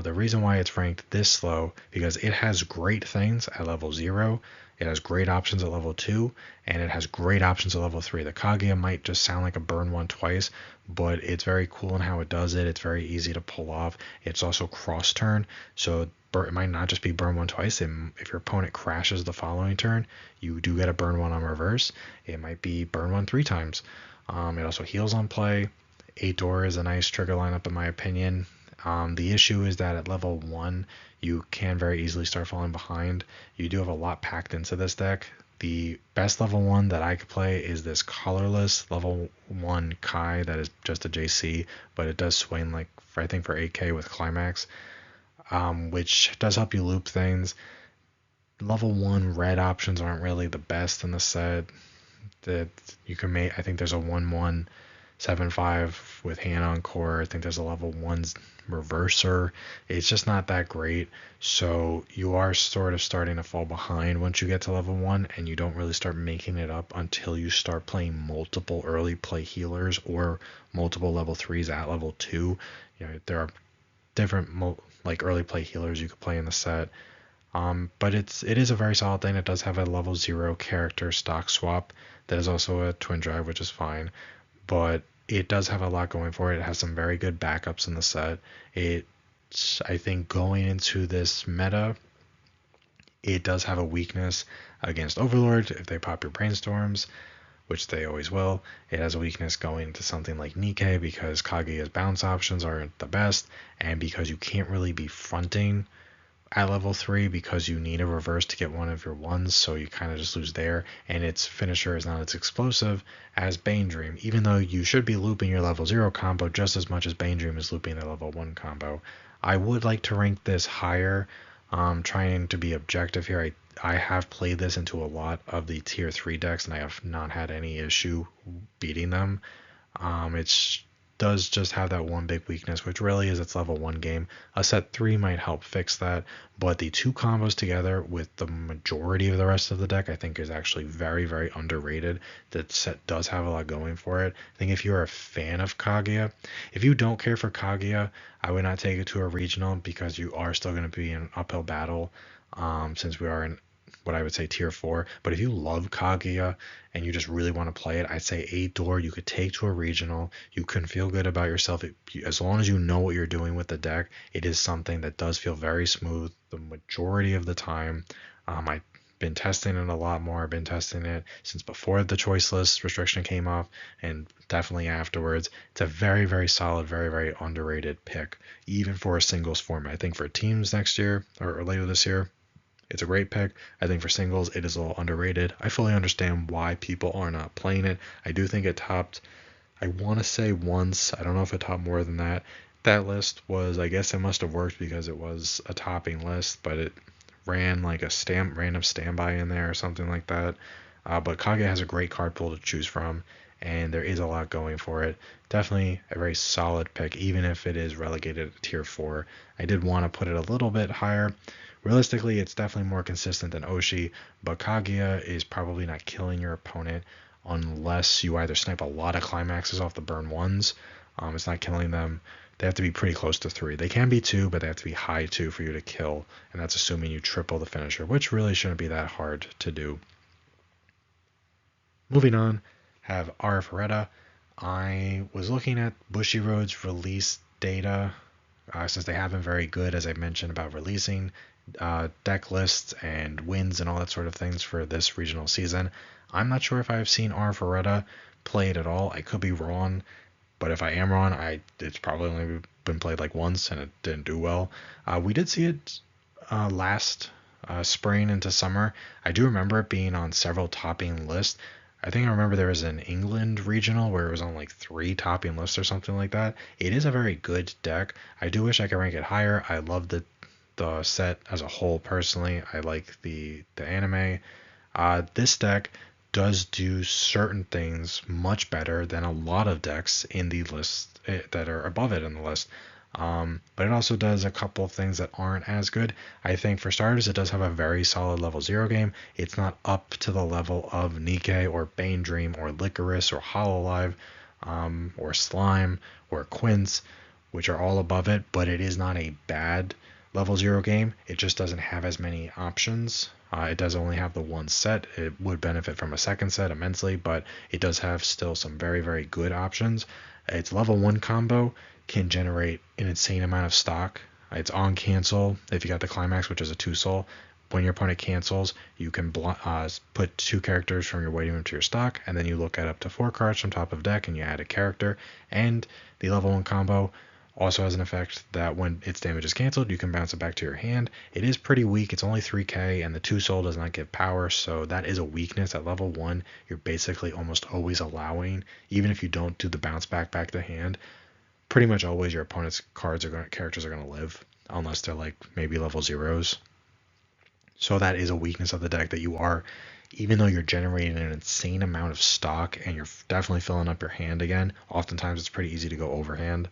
The reason why it's ranked this low, because it has great things at level 0, it has great options at level 2, and it has great options at level 3. The Kaguya might just sound like a burn one twice, but it's very cool in how it does it. It's very easy to pull off. It's also cross turn, so it might not just be burn one twice. If your opponent crashes the following turn, you do get a burn one on reverse. It might be burn one 3 times. It also heals on play. 8-door is a nice trigger lineup in my opinion. The issue is that at level 1, you can very easily start falling behind. You do have a lot packed into this deck. The best level 1 that I could play is this colorless level 1 Kai that is just a JC, but it does swing like I think for 8k with climax, which does help you loop things. Level 1 red options aren't really the best in the set. That you can make, I think there's a 1-1-7-5 with hand on core. I think there's a level 1 reverser. It's just not that great. So you are sort of starting to fall behind once you get to level 1, and you don't really start making it up until you start playing multiple early play healers or multiple level 3s at level 2. You know, there are different like early play healers you could play in the set. But it is a very solid thing. It does have a level 0 character stock swap. That is also a twin drive, which is fine. But it does have a lot going for it. It has some very good backups in the set. I think going into this meta, it does have a weakness against Overlord if they pop your brainstorms, which they always will. It has a weakness going into something like Nikke because Kaguya's bounce options aren't the best, and because you can't really be fronting at level 3 because you need a reverse to get one of your ones, so you kind of just lose there, and its finisher is not as explosive as Bane Dream, even though you should be looping your level 0 combo just as much as Bane Dream is looping their level 1 combo. I would like to rank this higher, trying to be objective here. I have played this into a lot of the tier 3 decks, and I have not had any issue beating them. It does just have that one big weakness, which really is its level 1 game. A set 3 might help fix that, but the two combos together with the majority of the rest of the deck I think is actually very, very underrated. That set does have a lot going for it. I think if you're a fan of Kaguya, if you don't care for Kaguya, I would not take it to a regional because you are still going to be in an uphill battle, since we are in what I would say tier 4. But if you love Kaguya and you just really want to play it, I'd say 8-door you could take to a regional. You can feel good about yourself. As long as you know what you're doing with the deck, it is something that does feel very smooth the majority of the time. I've been testing it a lot more. I've been testing it since before the choice list restriction came off, and definitely afterwards. It's a very, very solid, very, very underrated pick, even for a singles format. I think for teams next year or later this year, it's a great pick. I think for singles, it is a little underrated. I fully understand why people are not playing it. I do think it topped, I want to say once. I don't know if it topped more than that. That list was, I guess it must have worked because it was a topping list, but it ran like a random standby in there or something like that. But Kaguya has a great card pool to choose from, and there is a lot going for it. Definitely a very solid pick, even if it is relegated to tier 4. I did want to put it a little bit higher. Realistically, it's definitely more consistent than Oshi, but Kaguya is probably not killing your opponent unless you either snipe a lot of climaxes off the burn 1s. It's not killing them. They have to be pretty close to 3. They can be 2, but they have to be high 2 for you to kill, and that's assuming you triple the finisher, which really shouldn't be that hard to do. Moving on, have Arifureta. I was looking at Bushiroad's release data, since they have been very good, as I mentioned, about releasing deck lists and wins and all that sort of things for this regional season. I'm not sure if I've seen Arifureta played at all. I could be wrong, but if I am wrong, it's probably only been played like once and it didn't do well. We did see it last spring into summer. I do remember it being on several topping lists. I think I remember there was an England regional where it was on like 3 topping lists or something like that. It is a very good deck. I do wish I could rank it higher. I love the set as a whole personally. I like the anime. This deck does do certain things much better than a lot of decks in the list that are above it in the list. But it also does a couple of things that aren't as good. I think for starters, it does have a very solid level 0 game. It's not up to the level of Nikke or Bane Dream or Licorice or Hololive, or Slime or Quince, which are all above it, but it is not a bad level 0 game. It just doesn't have as many options. It does only have the one set. It would benefit from a second set immensely, but it does have still some very, very good options. Its level 1 combo can generate an insane amount of stock. It's on cancel if you got the climax, which is a 2-soul. When your opponent cancels, you can put 2 characters from your waiting room to your stock, and then you look at up to 4 cards from top of deck and you add a character. And the level 1 combo Also has an effect that when its damage is canceled, you can bounce it back to your hand. It is pretty weak. It's only 3k, and the 2 soul does not give power, so that is a weakness. At level 1, you're basically almost always allowing, even if you don't do the bounce back to hand, pretty much always your opponent's characters are going to live, unless they're like maybe level 0s. So that is a weakness of the deck, that you are, even though you're generating an insane amount of stock and you're definitely filling up your hand again, oftentimes it's pretty easy to go overhand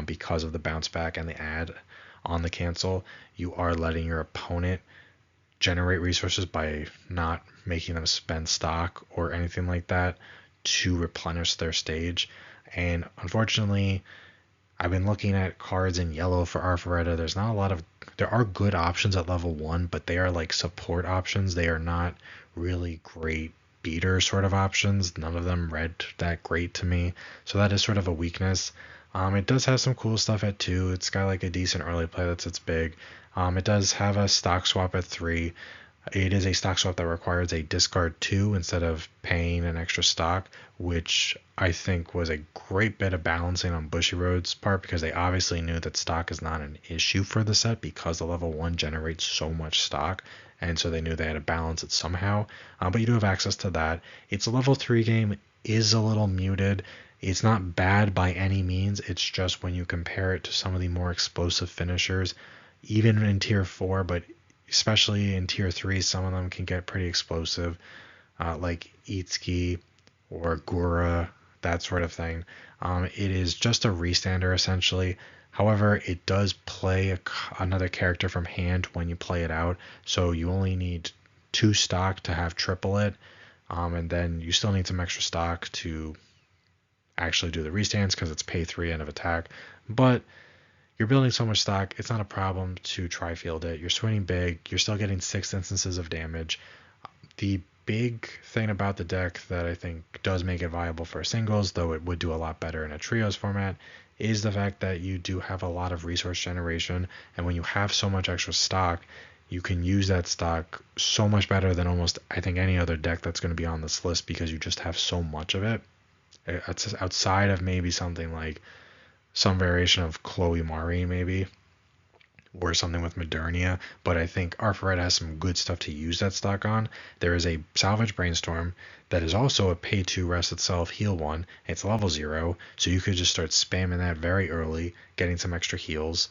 because of the bounce back and the add on the cancel. You are letting your opponent generate resources by not making them spend stock or anything like that to replenish their stage. And unfortunately, I've been looking at cards in yellow for Arthuretta. There are good options at level 1, but they are like support options. They are not really great beater sort of options. None of them read that great to me. So that is sort of a weakness. It does have some cool stuff at 2. It's got like a decent early play that's its big. It does have a stock swap at 3. It is a stock swap that requires a discard 2 instead of paying an extra stock, which I think was a great bit of balancing on Bushiroad's part, because they obviously knew that stock is not an issue for the set because the level 1 generates so much stock, and so they knew they had to balance it somehow. But you do have access to that. Its level 3 game is a little muted. It's not bad by any means. It's just when you compare it to some of the more explosive finishers, even in tier 4, but especially in tier 3, some of them can get pretty explosive, like Itsuki or Gura, that sort of thing. It is just a restander essentially. However, it does play another character from hand when you play it out, so you only need 2 stock to have triple it, and then you still need some extra stock to actually do the restands because it's pay 3 end of attack. But you're building so much stock, it's not a problem to tri-field it. You're swinging big, you're still getting 6 instances of damage. The big thing about the deck that I think does make it viable for singles, though it would do a lot better in a trios format, is the fact that you do have a lot of resource generation, and when you have so much extra stock, you can use that stock so much better than almost, I think, any other deck that's going to be on this list, because you just have so much of it. Outside of maybe something like some variation of Chloe Maureen maybe, or something with Modernia, but I think Arthuretta has some good stuff to use that stock on. There is a Salvage Brainstorm that is also a pay 2 rest itself, heal 1. It's level 0, so you could just start spamming that very early, getting some extra heals.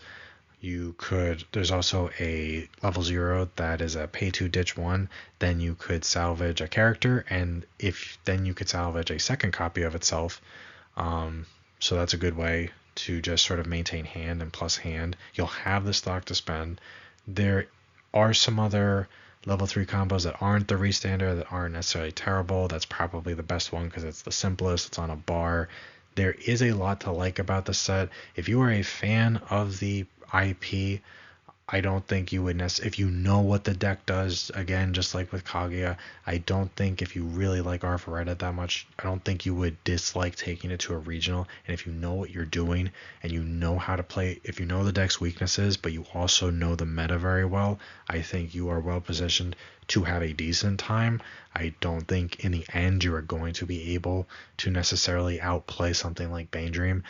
There's also a level 0 that is a pay 2 ditch 1, then you could salvage a character, and then you could salvage a second copy of itself. So that's a good way to just sort of maintain hand and plus hand. You'll have the stock to spend. There are some other level 3 combos that aren't the restander, that aren't necessarily terrible. That's probably the best one because it's the simplest. It's on a bar. There is a lot to like about the set. If you are a fan of the IP, I don't think you would if you know what the deck does, again, just like with Kaguya, I don't think if you really like Arthuretta that much, I don't think you would dislike taking it to a regional. And if you know what you're doing and you know how to play, if you know the deck's weaknesses, but you also know the meta very well, I think you are well positioned to have a decent time. I don't think in the end you are going to be able to necessarily outplay something like Bane Dream.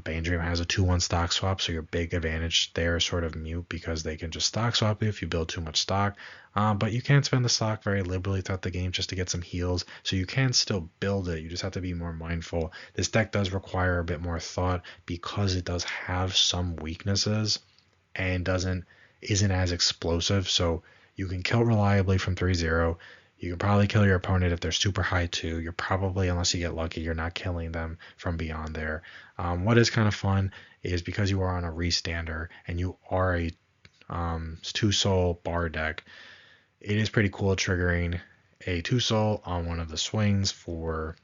Bane Dream has a 2-1 stock swap, so your big advantage there is sort of mute because they can just stock swap you if you build too much stock. But you can spend the stock very liberally throughout the game just to get some heals, so you can still build it. You just have to be more mindful. This deck does require a bit more thought because it does have some weaknesses and isn't as explosive, so you can kill reliably from 3-0. You can probably kill your opponent if they're super high too. You're probably, unless you get lucky, you're not killing them from beyond there. What is kind of fun is because you are on a restander and you are a 2-soul bar deck, it is pretty cool triggering a 2-soul on one of the swings for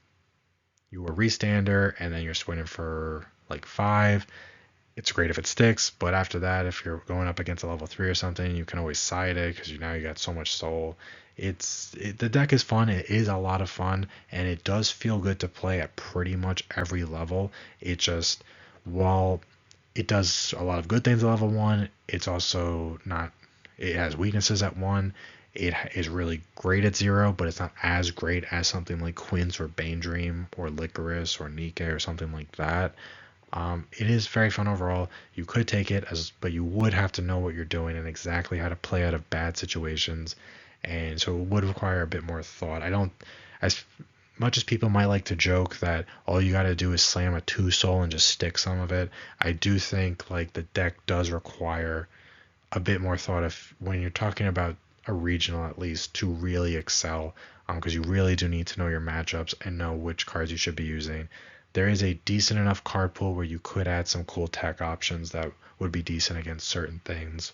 your restander, and then you're swinging for like 5. It's great if it sticks, but after that, if you're going up against a level 3 or something, you can always side it because now you got so much soul. The deck is fun. It is a lot of fun, and it does feel good to play at pretty much every level. It just, while it does a lot of good things at level 1, it's also not, it has weaknesses at 1. It is really great at 0, but it's not as great as something like Quince or Bane Dream or Licorice or Nikke or something like that. It is very fun overall. You could take it but you would have to know what you're doing and exactly how to play out of bad situations, and so it would require a bit more thought. I don't, as much as people might like to joke that all you got to do is slam a 2 soul and just stick some of it, I do think like the deck does require a bit more thought if when you're talking about a regional at least to really excel, because you really do need to know your matchups and know which cards you should be using. There is a decent enough card pool where you could add some cool tech options that would be decent against certain things.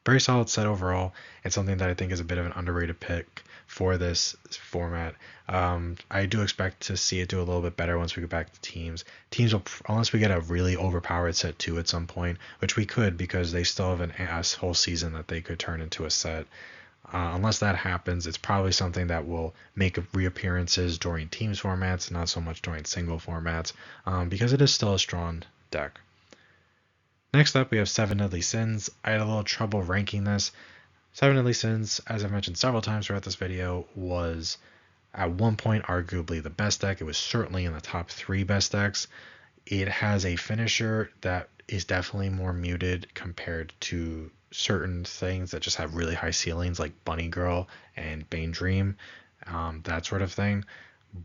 Very solid set overall, and something that I think is a bit of an underrated pick for this format. I do expect to see it do a little bit better once we get back to teams. Teams will, unless we get a really overpowered set 2 at some point, which we could because they still have a whole season that they could turn into a set. Unless that happens, it's probably something that will make reappearances during teams formats, not so much during single formats, because it is still a strong deck. Next up, we have 7 Deadly Sins. I had a little trouble ranking this. 7 Deadly Sins, as I've mentioned several times throughout this video, was at one point arguably the best deck. It was certainly in the top 3 best decks. It has a finisher that is definitely more muted compared to certain things that just have really high ceilings like Bunny Girl and Bane Dream, that sort of thing.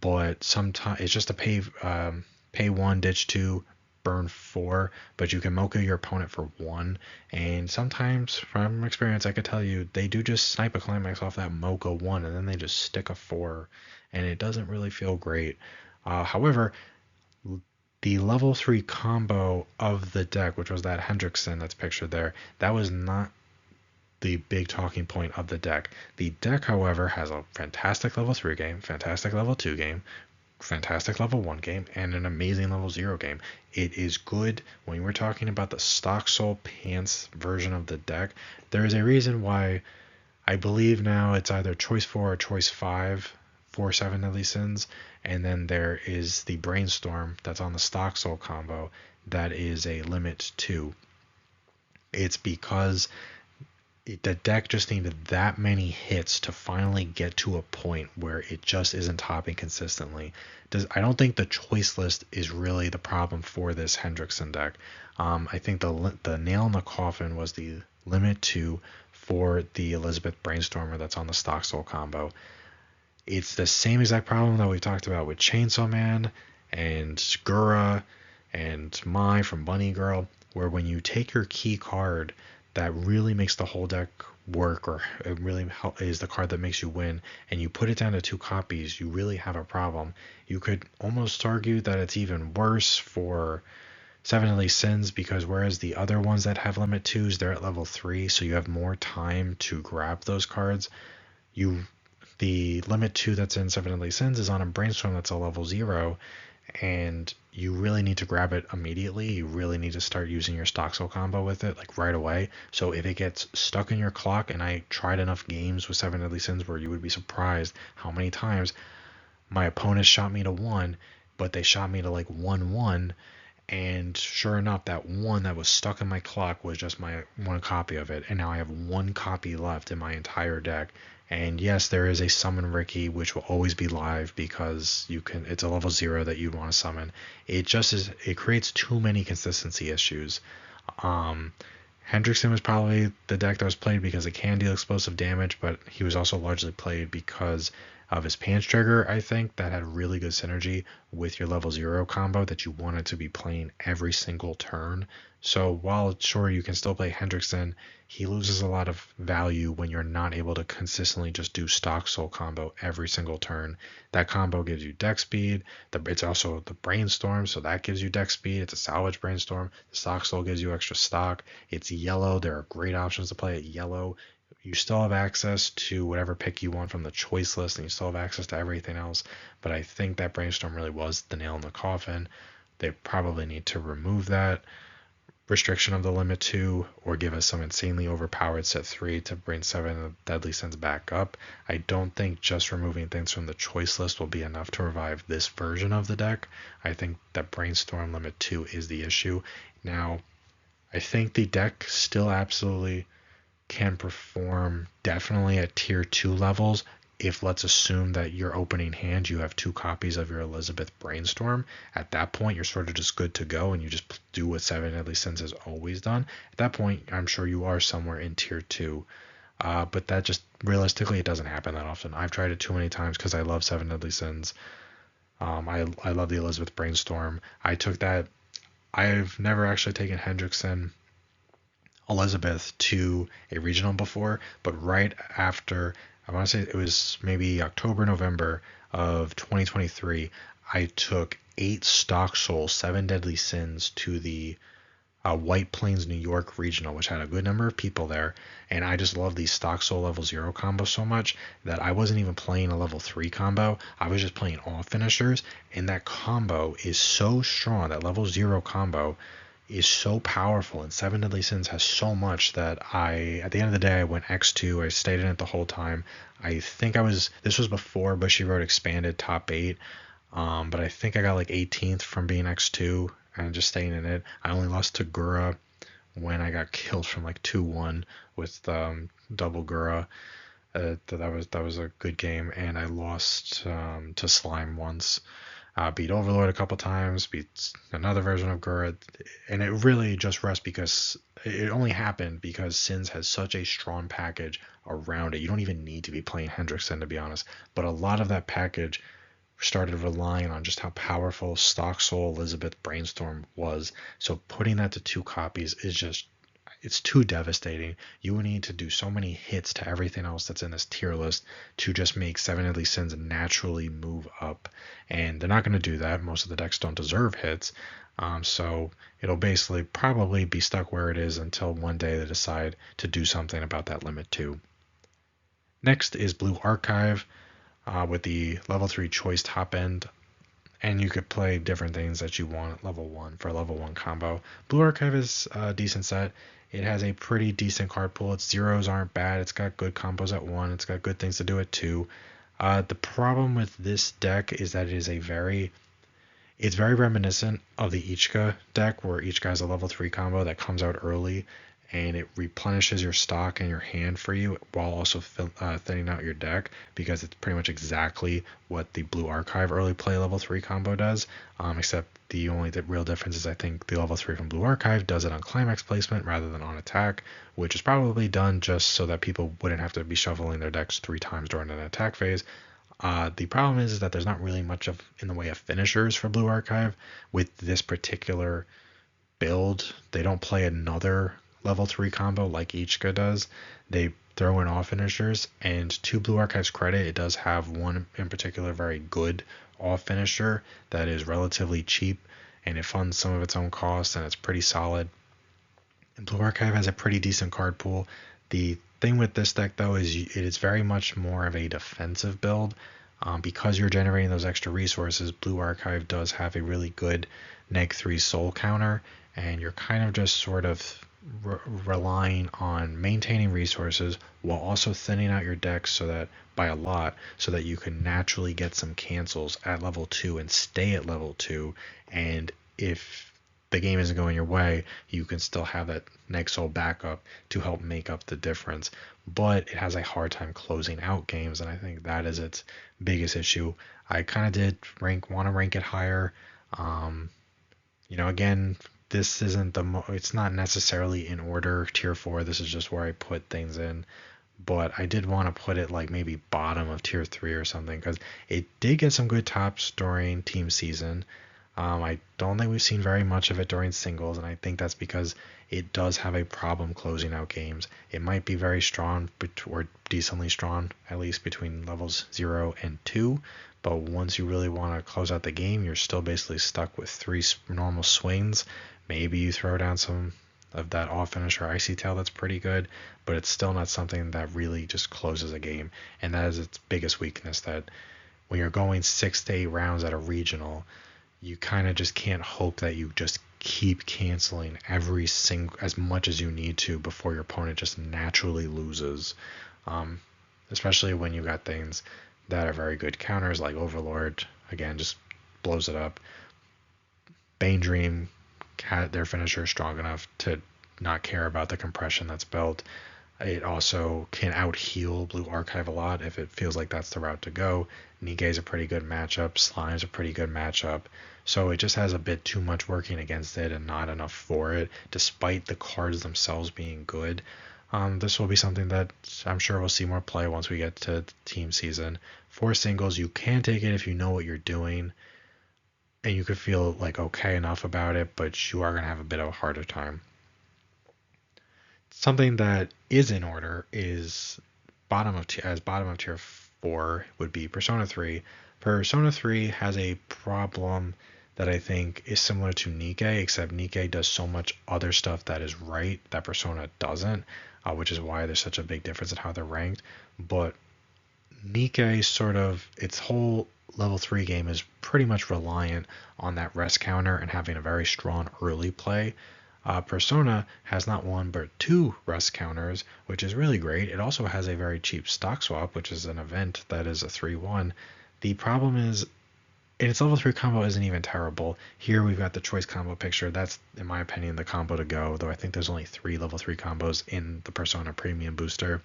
But sometimes it's just a pay 1, ditch 2, burn 4, but you can mocha your opponent for 1. And sometimes, from experience, I could tell you they do just snipe a climax off that mocha 1, and then they just stick a 4, and it doesn't really feel great. However, the level 3 combo of the deck, which was that Hendrickson that's pictured there, that was not the big talking point of the deck. The deck, however, has a fantastic level 3 game, fantastic level 2 game, fantastic level 1 game, and an amazing level 0 game. It is good when we're talking about the stock soul pants version of the deck. There is a reason why I believe now it's either choice 4 or choice 5 for 7 Deadly Sins, and then there is the Brainstorm that's on the stock soul combo that is a limit 2. It's because the deck just needed that many hits to finally get to a point where it just isn't topping consistently. I don't think the choice list is really the problem for this Hendrickson deck. I think the nail in the coffin was the limit 2 for the Elizabeth Brainstormer that's on the stock soul combo. It's the same exact problem that we talked about with Chainsaw Man and Gura and Mai from Bunny Girl, where when you take your key card that really makes the whole deck work, or it really is the card that makes you win, and you put it down to 2 copies, you really have a problem. You could almost argue that it's even worse for 7 Deadly Sins, because whereas the other ones that have limit 2s, they're at level 3, so you have more time to grab those cards. The limit 2 that's in 7 Deadly Sins is on a Brainstorm that's a level 0, and you really need to grab it immediately. You really need to start using your stock soul combo with it like right away. So if it gets stuck in your clock, and I tried enough games with 7 Deadly Sins where you would be surprised how many times my opponents shot me to 1, but they shot me to like 1-1, and sure enough, that 1 that was stuck in my clock was just my 1 copy of it, and now I have 1 copy left in my entire deck. And yes, there is a summon Ricky, which will always be live because it's a level 0 that you'd want to summon. It creates too many consistency issues. Hendrickson was probably the deck that was played because it can deal explosive damage, but he was also largely played because of his Pants Trigger, I think, that had really good synergy with your level 0 combo that you wanted to be playing every single turn. So while sure you can still play Hendrickson, he loses a lot of value when you're not able to consistently just do stock soul combo every single turn. That combo gives you deck speed. It's also the Brainstorm, so that gives you deck speed. It's a salvage Brainstorm. The stock soul gives you extra stock. It's yellow. There are great options to play at yellow. You still have access to whatever pick you want from the choice list, and you still have access to everything else. But I think that Brainstorm really was the nail in the coffin. They probably need to remove that restriction of the limit 2, or give us some insanely overpowered set 3 to bring 7 Deadly Sins back up. I don't think just removing things from the choice list will be enough to revive this version of the deck. I think that Brainstorm limit 2 is the issue. Now, I think the deck still absolutely can perform definitely at tier 2 levels, if let's assume that your opening hand, you have 2 copies of your Elizabeth Brainstorm, at that point you're sort of just good to go and you just do what Seven Deadly Sins has always done. At that point, I'm sure you are somewhere in tier 2. But that just realistically, it doesn't happen that often. I've tried it too many times because I love Seven Deadly Sins. I love the Elizabeth Brainstorm. I took that. I've never actually taken Hendrickson Elizabeth to a regional before, but right after, I want to say it was maybe October, November of 2023, I took 8 Stock Soul 7 Deadly Sins to the White Plains, New York regional, which had a good number of people there. And I just love these Stock Soul level 0 combos so much that I wasn't even playing a level 3 combo. I was just playing all finishers. And that combo is so strong. That level 0 combo is so powerful. And 7 Deadly Sins has so much that at the end of the day, I went X2. I stayed in it the whole time. I think this was before Bushiroad expanded top 8. But I think I got like 18th from being X2 and just staying in it. I only lost to Gura when I got killed from like 2-1 with double Gura. That was a good game, and I lost to Slime once. Beat Overlord a couple times, beat another version of Gura, and it really just rests because it only happened because Sins has such a strong package around it. You don't even need to be playing Hendrickson, to be honest, but a lot of that package started relying on just how powerful Stock Soul Elizabeth Brainstorm was. So putting that to 2 copies is just, it's too devastating. You need to do so many hits to everything else that's in this tier list to just make 7 Deadly Sins naturally move up. And they're not going to do that. Most of the decks don't deserve hits. So it'll basically probably be stuck where it is until one day they decide to do something about that limit 2. Next is Blue Archive. With the level 3 choice top end, and you could play different things that you want at level 1 for a level 1 combo. Blue Archive is a decent set. It has a pretty decent card pool. Its zeros aren't bad. It's got good combos at 1. It's got good things to do at 2. The problem with this deck is that it's very reminiscent of the Ichka deck, where Ichka has a level 3 combo that comes out early and it replenishes your stock and your hand for you while also thinning out your deck, because it's pretty much exactly what the Blue Archive early play level 3 combo does, except the real difference is I think the level 3 from Blue Archive does it on climax placement rather than on attack, which is probably done just so that people wouldn't have to be shuffling their decks 3 times during an attack phase. The problem is that there's not really much in the way of finishers for Blue Archive. With this particular build, they don't play another level 3 combo like Ichka does. They throw in all finishers, and to Blue Archive's credit, it does have one in particular very good off finisher that is relatively cheap, and it funds some of its own costs, and it's pretty solid. And Blue Archive has a pretty decent card pool. The thing with this deck, though, is it is very much more of a defensive build. Because you're generating those extra resources, Blue Archive does have a really good neg3 soul counter, and you're kind of just sort of relying on maintaining resources while also thinning out your deck so that by a lot, so that you can naturally get some cancels at level 2 and stay at level 2. And if the game isn't going your way, you can still have that neg soul backup to help make up the difference. But it has a hard time closing out games, and I think that is its biggest issue. I kind of did want to rank it higher. Again, this isn't it's not necessarily in order tier 4. This is just where I put things in, but I did want to put it like maybe bottom of tier 3 or something, because it did get some good tops during team season. I don't think we've seen very much of it during singles, and I think that's because it does have a problem closing out games. It might be very strong, or decently strong, at least between levels 0 and 2, but once you really want to close out the game, you're still basically stuck with 3 normal swings. Maybe you throw down some of that off finisher Icy Tail that's pretty good, but it's still not something that really just closes a game, and that is its biggest weakness, that when you're going 6 to 8 rounds at a regional, you kind of just can't hope that you just keep canceling as much as you need to before your opponent just naturally loses. Especially when you got things that are very good counters, like Overlord, again, just blows it up. Bane Dream had their finisher strong enough to not care about the compression that's built. It also can out heal Blue Archive a lot if it feels like that's the route to go. Nikkei's a pretty good matchup. Slime's a pretty good matchup. So it just has a bit too much working against it and not enough for it, despite the cards themselves being good. This will be something that I'm sure we'll see more play once we get to team season. For singles, you can take it if you know what you're doing, and you could feel like okay enough about it, but you are going to have a bit of a harder time. Something that is in order is bottom of tier 4 would be Persona 3. Persona 3 has a problem that I think is similar to Nikkei, except Nikkei does so much other stuff that is right that Persona doesn't, which is why there's such a big difference in how they're ranked. But Nikkei its whole level 3 game is pretty much reliant on that rest counter and having a very strong early play. Persona has not one but two rest counters, which is really great. It also has a very cheap stock swap, which is an event that is a 3-1. The problem is, its level 3 combo isn't even terrible. Here we've got the choice combo picture. That's, in my opinion, the combo to go, though I think there's only 3 level 3 combos in the Persona Premium Booster.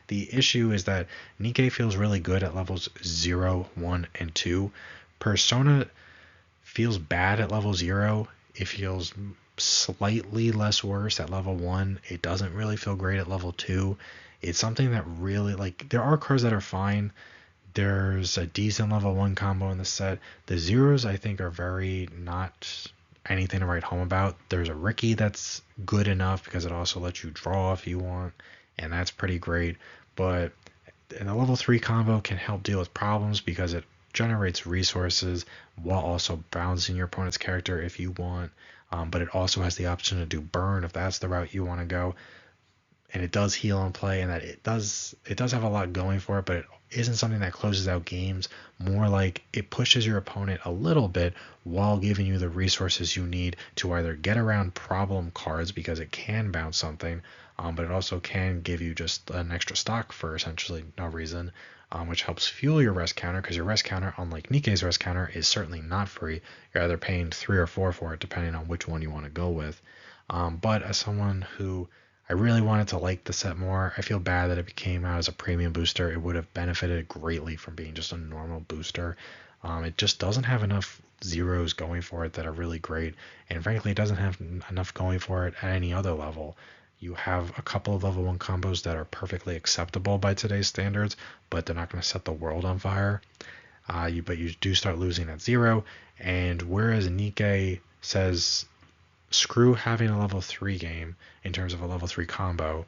The issue is that Nikkei feels really good at levels 0, 1, and 2. Persona feels bad at level 0. It feels slightly less worse at level 1. It doesn't really feel great at level 2. It's something that really, like, there are cards that are fine. There's a decent level 1 combo in the set. The zeros, I think, are very not anything to write home about. There's a Ricky that's good enough because it also lets you draw if you want, and that's pretty great. But the level 3 combo can help deal with problems because it generates resources while also balancing your opponent's character if you want. But it also has the option to do burn if that's the route you want to go. And it does heal and play, and that it does have a lot going for it, but it isn't something that closes out games. More like it pushes your opponent a little bit while giving you the resources you need to either get around problem cards because it can bounce something, but it also can give you just an extra stock for essentially no reason, which helps fuel your rest counter, because your rest counter, unlike Nikkei's rest counter, is certainly not free. You're either paying 3 or 4 for it, depending on which one you want to go with. But as someone who I really wanted to like the set more, I feel bad that it came out as a premium booster. It would have benefited greatly from being just a normal booster. It just doesn't have enough zeros going for it that are really great, and frankly, it doesn't have enough going for it at any other level. You have a couple of level 1 combos that are perfectly acceptable by today's standards, but they're not going to set the world on fire. But you do start losing at 0, and whereas Nikkei says screw having a level 3 game in terms of a level 3 combo,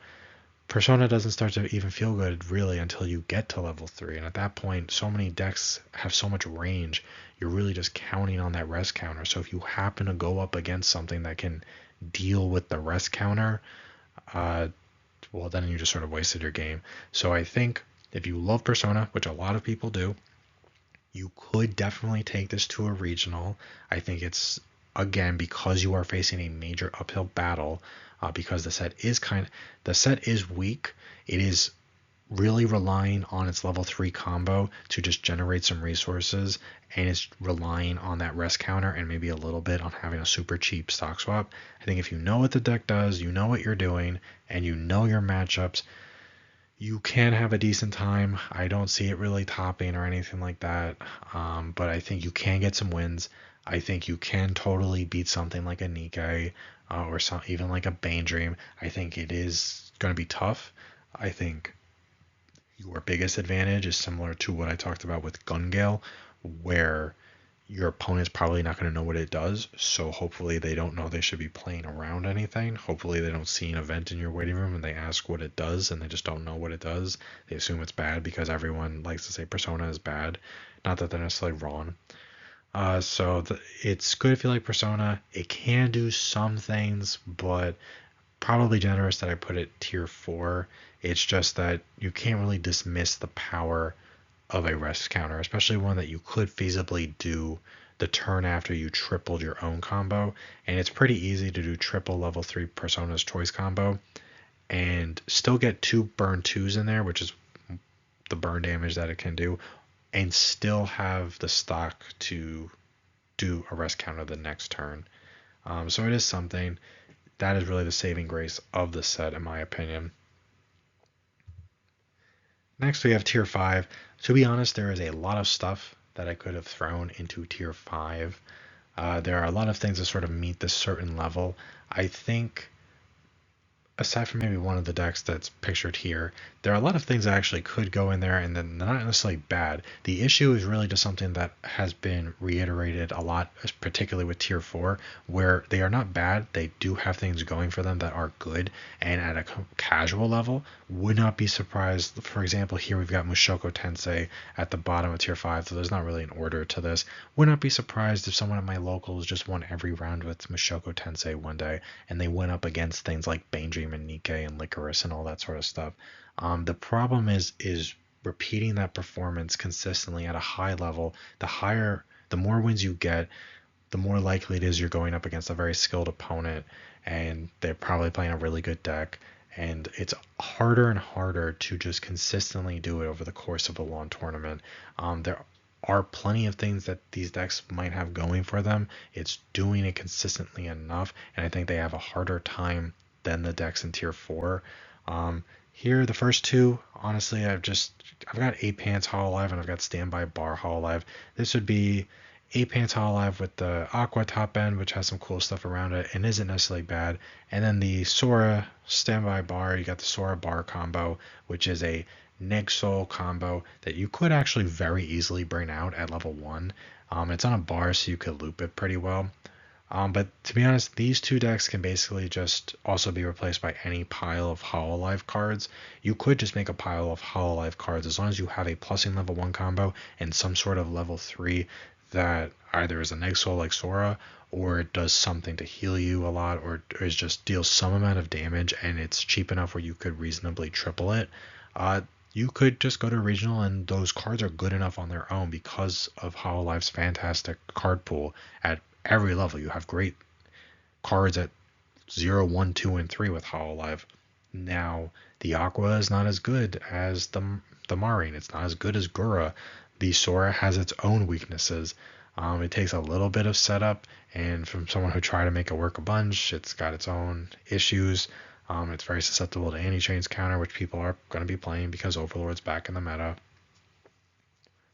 Persona doesn't start to even feel good really until you get to level 3, and at that point so many decks have so much range, you're really just counting on that rest counter. So if you happen to go up against something that can deal with the rest counter, well, then you just sort of wasted your game. So I think if you love Persona, which a lot of people do, you could definitely take this to a regional. I think it's, again, because you are facing a major uphill battle, because the set is weak. It is really relying on its level 3 combo to just generate some resources, and it's relying on that rest counter and maybe a little bit on having a super cheap stock swap. I think if you know what the deck does, you know what you're doing, and you know your matchups, you can have a decent time. I don't see it really topping or anything like that, but I think you can get some wins. I think you can totally beat something like a Nikkei, or even like a Bane Dream. I think it is going to be tough. I think your biggest advantage is similar to what I talked about with Gun Gale, where your opponent's probably not going to know what it does, so hopefully they don't know they should be playing around anything. Hopefully they don't see an event in your waiting room and they ask what it does and they just don't know what it does. They assume it's bad because everyone likes to say Persona is bad. Not that they're necessarily wrong. It's good if you like Persona. It can do some things, but probably generous that I put it tier 4. It's just that you can't really dismiss the power of a rest counter, especially one that you could feasibly do the turn after you tripled your own combo. And it's pretty easy to do triple level 3 Persona's Choice combo and still get 2 burn 2s in there, which is the burn damage that it can do, and still have the stock to do a rest counter the next turn. So it is something that is really the saving grace of the set, in my opinion. Next, we have tier 5. To be honest, there is a lot of stuff that I could have thrown into tier 5. There are a lot of things that sort of meet this certain level. I think aside from maybe one of the decks that's pictured here, there are a lot of things that actually could go in there and then they're not necessarily bad. The issue is really just something that has been reiterated a lot, particularly with tier 4, where they are not bad. They do have things going for them that are good, and at a casual level, would not be surprised. For example, here we've got Mushoku Tensei at the bottom of tier 5, so there's not really an order to this. Would not be surprised if someone at my locals just won every round with Mushoku Tensei one day, and they went up against things like Bane Dream and Nikkei and Licorice and all that sort of stuff. The problem is repeating that performance consistently at a high level. The more wins you get, the more likely it is you're going up against a very skilled opponent, and they're probably playing a really good deck. And it's harder and harder to just consistently do it over the course of a long tournament. There are plenty of things that these decks might have going for them. It's doing it consistently enough, and I think they have a harder time than the decks in tier 4. Here, the first two, honestly, I've got 8 Pants Hololive and I've got Standby Bar Hololive. This would be 8 Pants Hololive with the Aqua top end, which has some cool stuff around it and isn't necessarily bad. And then the Sora Standby Bar, you got the Sora Bar combo, which is a Neg Soul combo that you could actually very easily bring out at level 1. It's on a bar, so you could loop it pretty well. But to be honest, these two decks can basically just also be replaced by any pile of Hololive cards. You could just make a pile of Hololive cards as long as you have a plussing level 1 combo and some sort of level 3 that either is a Neg Soul like Sora, or it does something to heal you a lot, or it just deals some amount of damage and it's cheap enough where you could reasonably triple it. You could just go to regional and those cards are good enough on their own because of Hololive's fantastic card pool at every level. You have great cards at 0, 1, 2, and 3 with Hololive. Now, the Aqua is not as good as the Marine. It's not as good as Gura. The Sora has its own weaknesses. It takes a little bit of setup, and from someone who tried to make it work a bunch, it's got its own issues. It's very susceptible to anti-chains counter, which people are going to be playing because Overlord's back in the meta.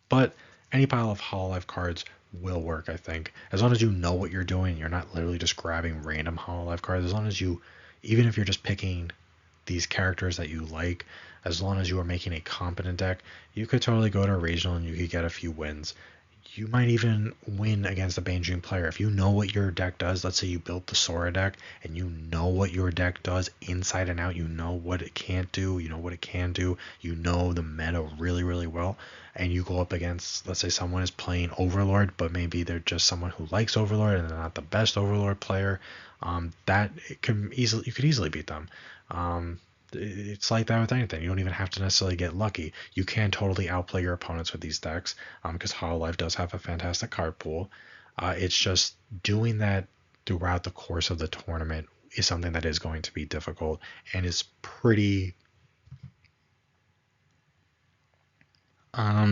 But any pile of Hololive cards will work, I think. As long as you know what you're doing, you're not literally just grabbing random Hololive cards. As long as you, even if you're just picking these characters that you like, as long as you are making a competent deck, you could totally go to a regional and you could get a few wins. You might even win against a Bane Dream player. If you know what your deck does, let's say you built the Sora deck and you know what your deck does inside and out, you know what it can't do, you know what it can do, you know the meta really, really well, and you go up against, let's say someone is playing Overlord, but maybe they're just someone who likes Overlord and they're not the best Overlord player, you could easily beat them. It's like that with anything. You don't even have to necessarily get lucky. You can totally outplay your opponents with these decks because Hololive does have a fantastic card pool. It's just doing that throughout the course of the tournament is something that is going to be difficult and is pretty.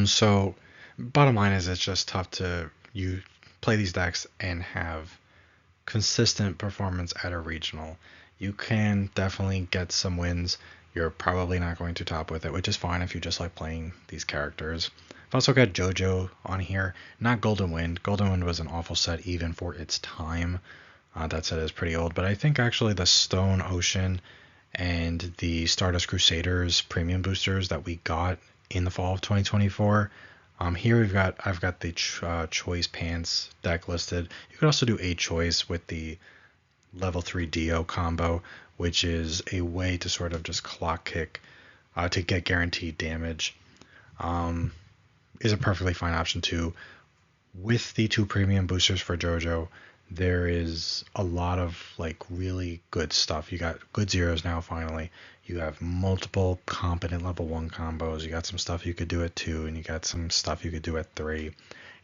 So bottom line is it's just tough to you play these decks and have consistent performance at a regional. You can definitely get some wins. You're probably not going to top with it, which is fine if you just like playing these characters. I've also got JoJo on here, not Golden Wind. Golden Wind was an awful set even for its time. That set is pretty old, but I think actually the Stone Ocean and the Stardust Crusaders premium boosters that we got in the fall of 2024. Here I've got the Choice Pants deck listed. You could also do a Choice with the level 3 Dio combo, which is a way to sort of just clock kick to get guaranteed damage. Is a perfectly fine option too. With the 2 premium boosters for JoJo, there is a lot of like really good stuff. You got good zeros now finally. You have multiple competent level 1 combos. You got some stuff you could do at 2 and you got some stuff you could do at 3.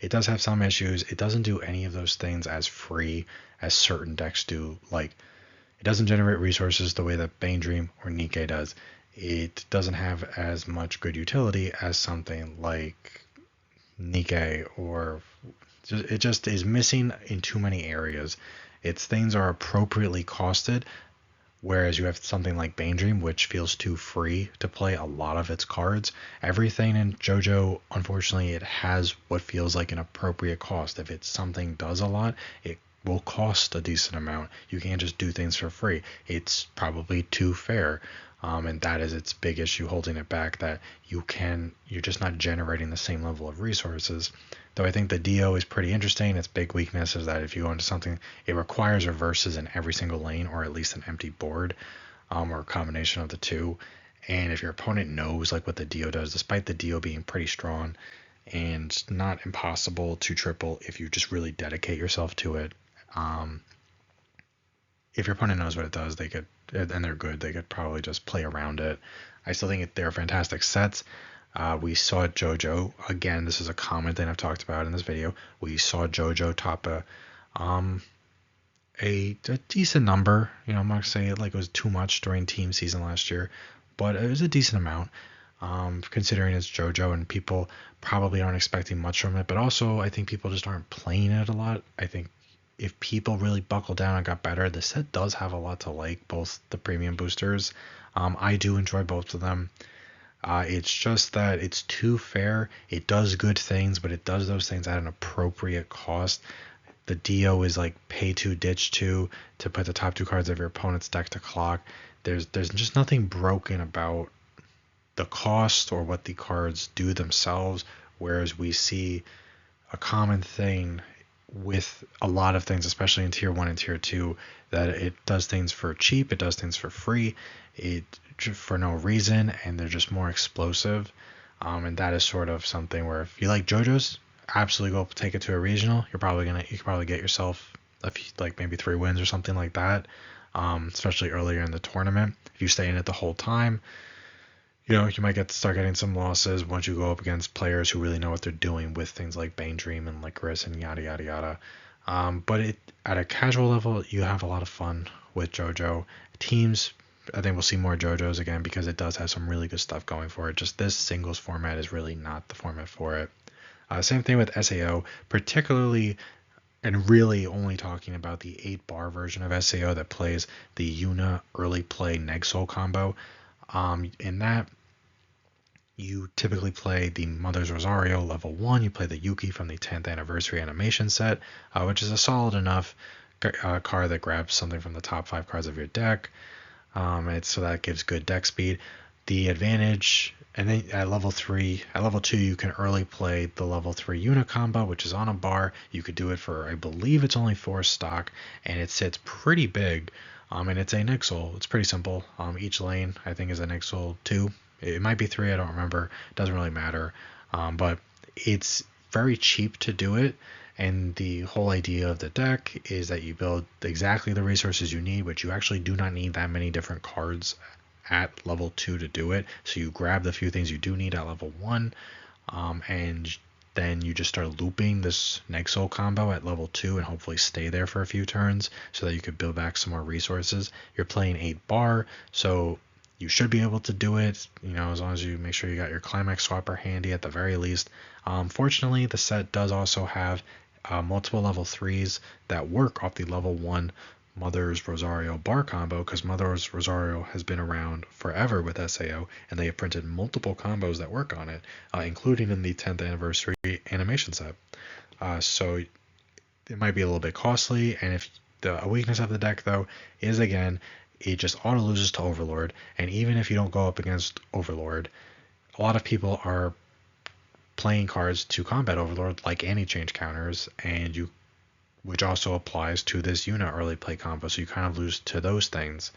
It does have some issues. It doesn't do any of those things as free as certain decks do. Like, it doesn't generate resources the way that Bane Dream or Nikkei does. It doesn't have as much good utility as something like Nikkei, or it just is missing in too many areas. Its things are appropriately costed, Whereas you have something like Bane Dream, which feels too free to play a lot of its cards. Everything in JoJo, unfortunately, it has what feels like an appropriate cost. If it's something does a lot, it will cost a decent amount. You can't just do things for free. It's probably too fair. And that is its big issue holding it back, that you're just not generating the same level of resources. Though I think the Dio is pretty interesting. Its big weakness is that if you go into something, it requires reverses in every single lane, or at least an empty board, or a combination of the two. And if your opponent knows like what the Dio does, despite the Dio being pretty strong and not impossible to triple if you just really dedicate yourself to it, if your opponent knows what it does, they could, and they're good, they could probably just play around it. I still think they're fantastic sets. We saw JoJo again. This is a common thing I've talked about in this video. We saw JoJo top a decent number. You know, I'm not gonna say it like it was too much during team season last year, but it was a decent amount. Considering it's JoJo and people probably aren't expecting much from it, but also I think people just aren't playing it a lot. I think if people really buckled down and got better, the set does have a lot to like, both the premium boosters. I do enjoy both of them. It's just that it's too fair. It does good things, but it does those things at an appropriate cost. The Dio is like pay to ditch to put the top two cards of your opponent's deck to clock. There's just nothing broken about the cost or what the cards do themselves, whereas we see a common thing with a lot of things, especially in tier 1 and tier 2, that it does things for cheap, it does things for free, it for no reason, and they're just more explosive. And that is sort of something where if you like JoJo's, absolutely go take it to a regional. You could probably get yourself a few, like maybe 3 wins or something like that. Especially earlier in the tournament. If you stay in it the whole time, you know, you might start getting some losses once you go up against players who really know what they're doing with things like Bane Dream and Licorice and yada yada yada. But at a casual level, you have a lot of fun with JoJo. Teams, I think we'll see more JoJo's again because it does have some really good stuff going for it. Just this singles format is really not the format for it. Same thing with SAO, particularly and really only talking about the 8-bar version of SAO that plays the Yuna early play Nexol combo. In that, you typically play the Mother's Rosario level 1. You play the Yuki from the 10th anniversary animation set, which is a solid enough card that grabs something from the top 5 cards of your deck. So that gives good deck speed. The advantage, and then at level 2, you can early play the level 3 Yuna combo, which is on a bar. You could do it for, I believe it's only 4 stock, and it sits pretty big. And it's a Nexol. It's pretty simple. Each lane, I think, is a Nexol 2. It might be 3, I don't remember. It doesn't really matter. But it's very cheap to do it. And the whole idea of the deck is that you build exactly the resources you need, but you actually do not need that many different cards at level 2 to do it. So you grab the few things you do need at level 1, and then you just start looping this Nexol combo at level 2 and hopefully stay there for a few turns so that you could build back some more resources. You're playing 8-bar, so you should be able to do it, you know, as long as you make sure you got your Climax Swapper handy at the very least. Fortunately, the set does also have multiple level 3s that work off the level 1 Mother's Rosario bar combo, because Mother's Rosario has been around forever with SAO, and they have printed multiple combos that work on it, including in the 10th anniversary animation set. So it might be a little bit costly, and if a weakness of the deck, though, is again, it just auto loses to Overlord, and even if you don't go up against Overlord, a lot of people are playing cards to combat Overlord, like anti-change counters, and which also applies to this Yuna early play combo, so you kind of lose to those things.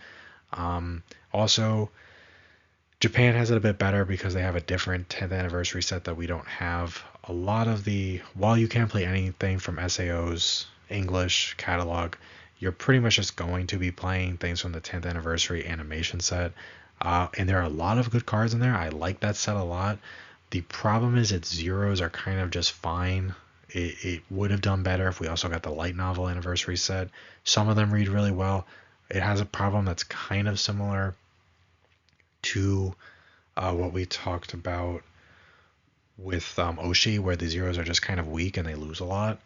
Also, Japan has it a bit better because they have a different 10th anniversary set that we don't have. A lot of while you can play anything from SAO's English catalog, you're pretty much just going to be playing things from the 10th anniversary animation set. And there are a lot of good cards in there. I like that set a lot. The problem is its zeros are kind of just fine. It would have done better if we also got the light novel anniversary set. Some of them read really well. It has a problem that's kind of similar to what we talked about with Oshi, where the zeros are just kind of weak and they lose a lot.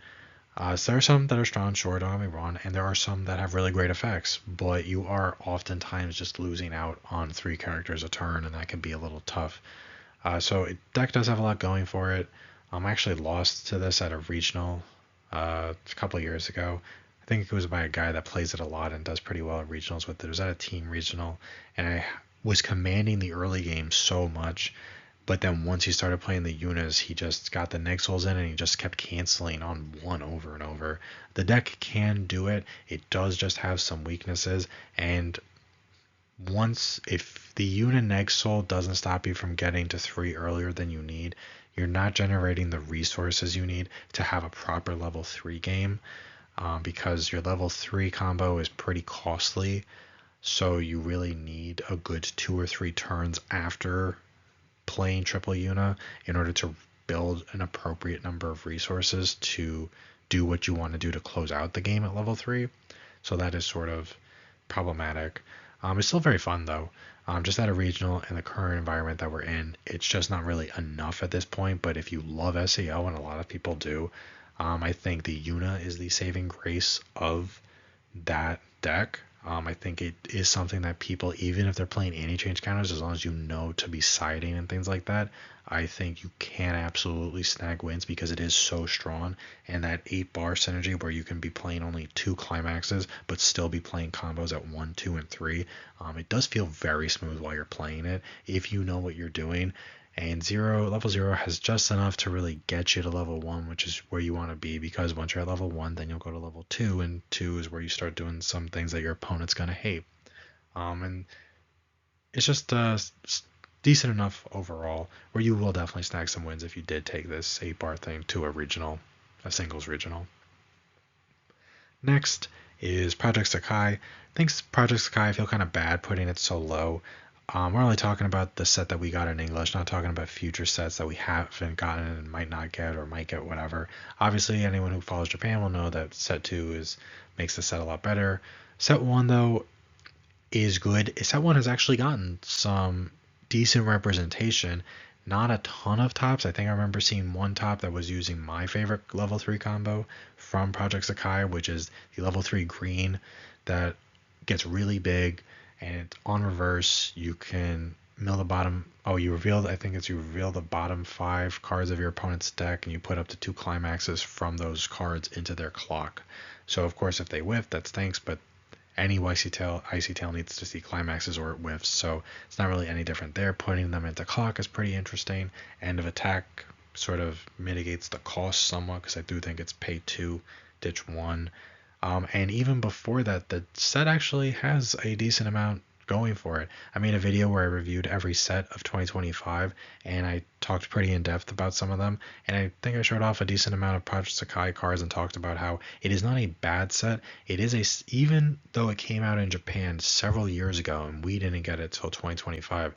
So there are some that are strong, sure, don't get me wrong, and there are some that have really great effects, but you are oftentimes just losing out on 3 characters a turn, and that can be a little tough. So deck does have a lot going for it. I actually lost to this at a regional a couple of years ago. I think it was by a guy that plays it a lot and does pretty well at regionals with it. It was at a team regional, and I was commanding the early game so much. But then once he started playing the Yunas, he just got the Nexals in and he just kept canceling on one over and over. The deck can do it. It does just have some weaknesses. And if the Yuna Nexal doesn't stop you from getting to 3 earlier than you need, you're not generating the resources you need to have a proper level 3 game, because your level 3 combo is pretty costly. So you really need a good 2 or 3 turns after playing triple Yuna in order to build an appropriate number of resources to do what you want to do to close out the game at level 3. So that is sort of problematic. It's still very fun though. Just at a regional in the current environment that we're in, it's just not really enough at this point. But if you love SEO, and a lot of people do, I think the Yuna is the saving grace of that deck. I think it is something that people, even if they're playing anti-change counters, as long as you know to be siding and things like that, I think you can absolutely snag wins because it is so strong. And that 8-bar synergy where you can be playing only 2 climaxes but still be playing combos at 1, 2, and 3, it does feel very smooth while you're playing it if you know what you're doing. And level 0 has just enough to really get you to level 1, which is where you want to be, because once you're at level 1, then you'll go to level 2, and 2 is where you start doing some things that your opponent's going to hate. And it's just decent enough overall, where you will definitely snag some wins if you did take this 8-bar thing to a singles regional. Next is Project Sakai. I think Project Sakai, I feel kind of bad putting it so low. We're only talking about the set that we got in English, not talking about future sets that we haven't gotten and might not get or might get, whatever. Obviously, anyone who follows Japan will know that set 2 makes the set a lot better. Set 1, though, is good. Set 1 has actually gotten some decent representation. Not a ton of tops. I think I remember seeing one top that was using my favorite level 3 combo from Project Sakai, which is the level 3 green that gets really big. And on reverse, you can mill the bottom. You reveal the bottom 5 cards of your opponent's deck, and you put up to 2 climaxes from those cards into their clock. So of course, if they whiff, that stinks. But any Icy Tail needs to see climaxes or it whiffs. So it's not really any different there. Putting them into clock is pretty interesting. End of attack sort of mitigates the cost somewhat, because I do think it's pay 2, ditch 1. And even before that, the set actually has a decent amount going for it. I made a video where I reviewed every set of 2025, and I talked pretty in depth about some of them. And I think I showed off a decent amount of Project Sakai cards and talked about how it is not a bad set. It is even though it came out in Japan several years ago and we didn't get it till 2025.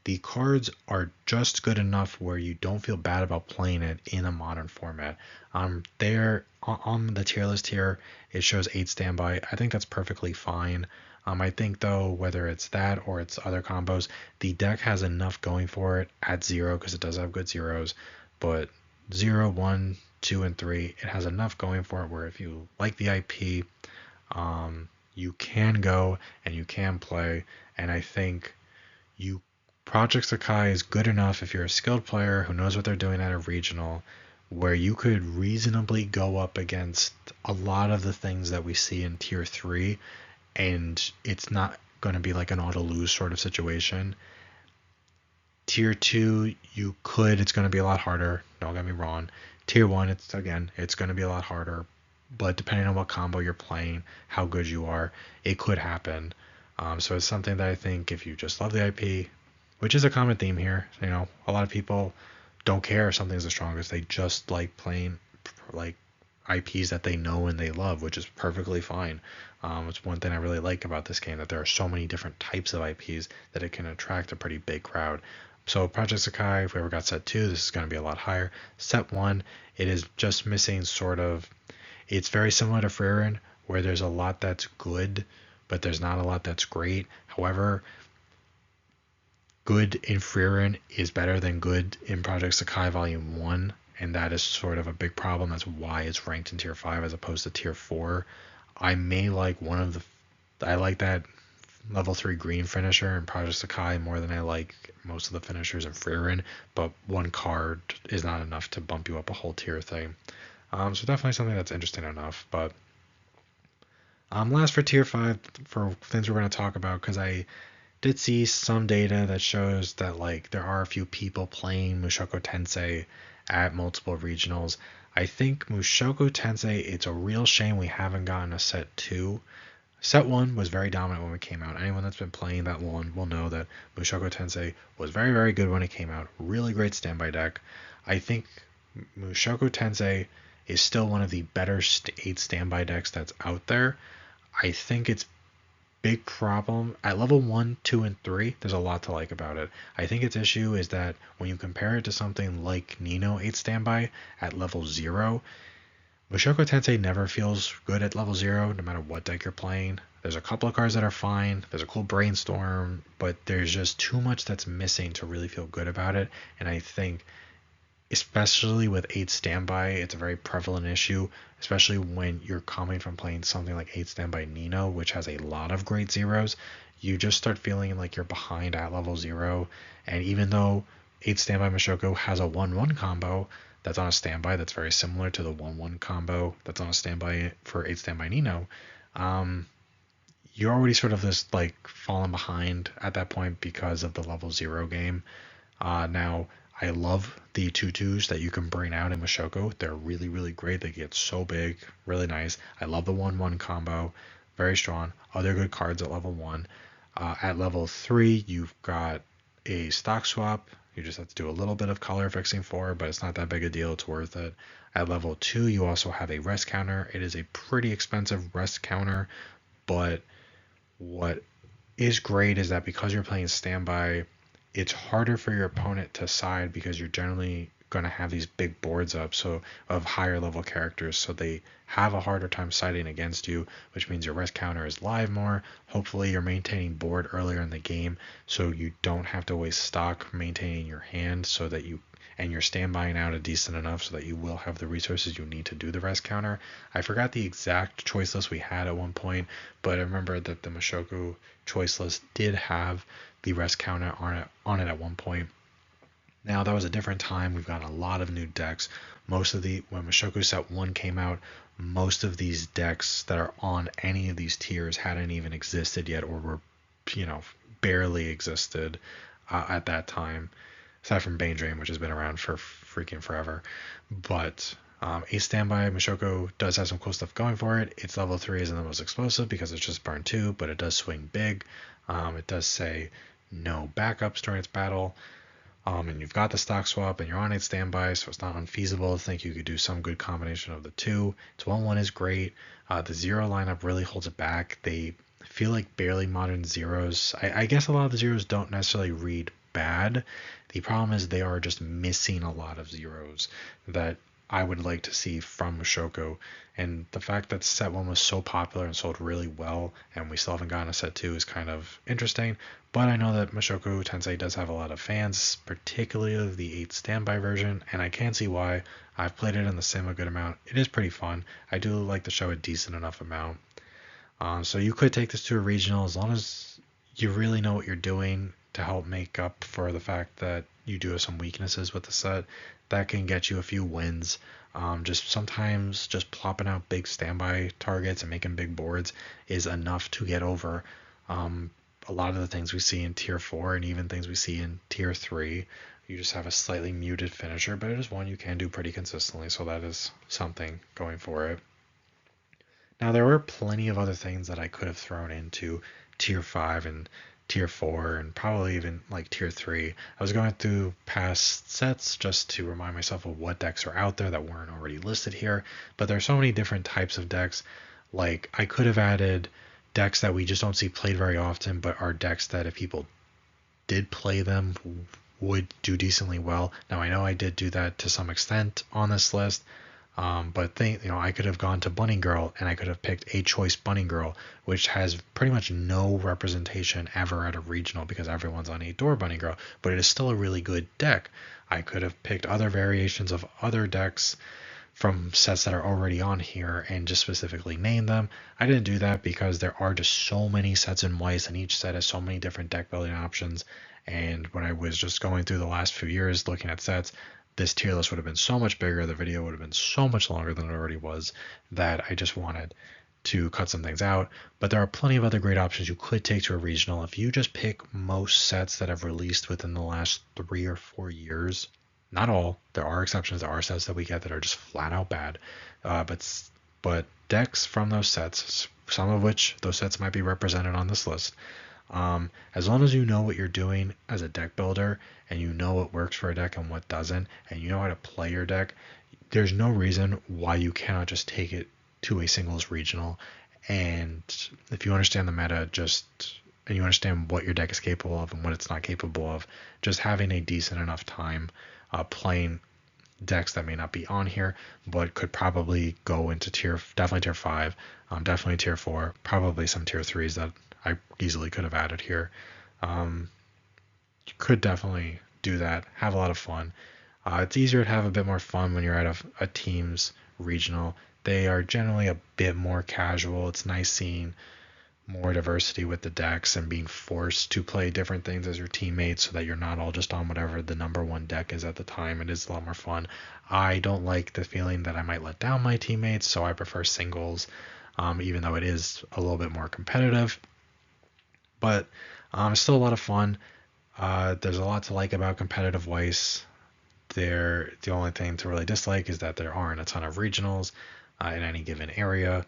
The cards are just good enough where you don't feel bad about playing it in a modern format. They're on the tier list here. It shows 8 standby. I think that's perfectly fine. I think though, whether it's that or it's other combos, the deck has enough going for it at 0, because it does have good zeros. But 0, 1, 2, and 3, it has enough going for it where if you like the IP, you can go and you can play. And I think Project Sakai is good enough if you're a skilled player who knows what they're doing at a regional, where you could reasonably go up against a lot of the things that we see in tier 3, and it's not going to be like an auto lose sort of situation. Tier 2, it's going to be a lot harder, don't get me wrong. Tier 1, it's going to be a lot harder, but depending on what combo you're playing, how good you are, it could happen. So it's something that I think if you just love the IP, which is a common theme here, a lot of people don't care if something's the strongest. They just like playing like IPs that they know and they love, which is perfectly fine. It's one thing I really like about this game, that there are so many different types of IPs that it can attract a pretty big crowd. So Project Sakai, if we ever got set 2, this is going to be a lot higher. Set 1, it is just missing it's very similar to Freerin, where there's a lot that's good, but there's not a lot that's great. However, good in Freerin is better than good in Project Sakai Volume 1, and that is sort of a big problem. That's why it's ranked in tier 5 as opposed to tier 4. I may like I like that level 3 green finisher in Project Sakai more than I like most of the finishers in Frieren, but one card is not enough to bump you up a whole tier thing. So definitely something that's interesting enough. But last for tier 5 for things we're going to talk about, because I did see some data that shows that like there are a few people playing Mushoku Tensei at multiple regionals. I think Mushoku Tensei, it's a real shame we haven't gotten a set 2. Set 1 was very dominant when it came out. Anyone that's been playing that one will know that Mushoku Tensei was very, very good when it came out. Really great standby deck. I think Mushoku Tensei is still one of the better 8 standby decks that's out there. I think its big problem at level 1, 2, and 3, there's a lot to like about it. I think its issue is that when you compare it to something like Nino 8 standby at level 0, Mushoku Tensei never feels good at level 0, no matter what deck you're playing. There's a couple of cards that are fine. There's a cool Brainstorm, but there's just too much that's missing to really feel good about it. And I think, especially with 8 standby, it's a very prevalent issue, especially when you're coming from playing something like 8 standby Nino, which has a lot of great zeros. You just start feeling like you're behind at level 0. And even though 8 standby Mushoku has a 1-1 combo, that's on a standby that's very similar to the 1-1 combo that's on a standby for 8 standby Nino, you're already sort of just like falling behind at that point because of the level 0 game. Now, I love the 2/2s that you can bring out in Mushoku. They're really, really great. They get so big, really nice. I love the 1-1 combo, very strong. Other good cards at level 1. At level 3, you've got a stock swap. You just have to do a little bit of color fixing for, but it's not that big a deal. It's worth it. At level 2, you also have a rest counter. It is a pretty expensive rest counter, but what is great is that because you're playing standby, it's harder for your opponent to side because you're generally going to have these big boards up, so of higher level characters, so they have a harder time siding against you, which means your rest counter is live more. Hopefully you're maintaining board earlier in the game, so you don't have to waste stock maintaining your hand, so that you're standbying out a decent enough so that you will have the resources you need to do the rest counter. I forgot the exact choice list we had at one point, but I remember that the Mushoku choice list did have the rest counter on it at one point. Now, that was a different time. We've got a lot of new decks. When Mushoku Set 1 came out, most of these decks that are on any of these tiers hadn't even existed yet, or were, barely existed at that time, aside from Bane Dream, which has been around for freaking forever. But a standby Mushoku does have some cool stuff going for it. Its level 3 isn't the most explosive because it's just burn 2, but it does swing big. It does say no backups during its battle. And you've got the stock swap and you're on 8 standby, so it's not unfeasible to think you could do some good combination of the two. Its 1-1 is great. The 0 lineup really holds it back. They feel like barely modern zeros. I guess a lot of the zeros don't necessarily read bad. The problem is they are just missing a lot of zeros that I would like to see from Mushoku. And the fact that set 1 was so popular and sold really well, and we still haven't gotten a set 2 is kind of interesting. But I know that Mushoku Tensei does have a lot of fans, particularly the 8 standby version, and I can see why. I've played it in the sim a good amount. It is pretty fun. I do like the show a decent enough amount. So you could take this to a regional as long as you really know what you're doing to help make up for the fact that you do have some weaknesses with the set. That can get you a few wins. Sometimes just plopping out big standby targets and making big boards is enough to get over a lot of the things we see in tier 4 and even things we see in tier 3. You just have a slightly muted finisher, but it is one you can do pretty consistently, so that is something going for it. Now, there were plenty of other things that I could have thrown into tier 5 and tier 4 and probably even like tier 3. I was going through past sets just to remind myself of what decks are out there that weren't already listed here, but there are so many different types of decks. Like, I could have added decks that we just don't see played very often, but are decks that if people did play them would do decently well. Now, I know I did do that to some extent on this list. I could have gone to Bunny Girl and I could have picked a choice Bunny Girl, which has pretty much no representation ever at a regional because everyone's on 8-door Bunny Girl, but it is still a really good deck. I could have picked other variations of other decks from sets that are already on here and just specifically name them. I didn't do that because there are just so many sets in Weiss, and each set has so many different deck building options. And when I was just going through the last few years looking at sets, this tier list would have been so much bigger, the video would have been so much longer than it already was, that I just wanted to cut some things out. But there are plenty of other great options you could take to a regional. If you just pick most sets that have released within the last 3 or 4 years, not all, there are exceptions, there are sets that we get that are just flat out bad, but decks from those sets, some of which those sets might be represented on this list, as long as you know what you're doing as a deck builder and you know what works for a deck and what doesn't, and you know how to play your deck, there's no reason why you cannot just take it to a singles regional. And if you understand the meta, and you understand what your deck is capable of and what it's not capable of, just having a decent enough time playing decks that may not be on here but could probably go into definitely tier 5, definitely tier 4, probably some tier 3s that I easily could have added here. You could definitely do that, have a lot of fun. It's easier to have a bit more fun when you're at a team's regional. They are generally a bit more casual. It's nice seeing more diversity with the decks and being forced to play different things as your teammates so that you're not all just on whatever the number one deck is at the time. It is a lot more fun. I don't like the feeling that I might let down my teammates, so I prefer singles, even though it is a little bit more competitive. But it's still a lot of fun. There's a lot to like about competitive Weiss. The only thing to really dislike is that there aren't a ton of regionals in any given area.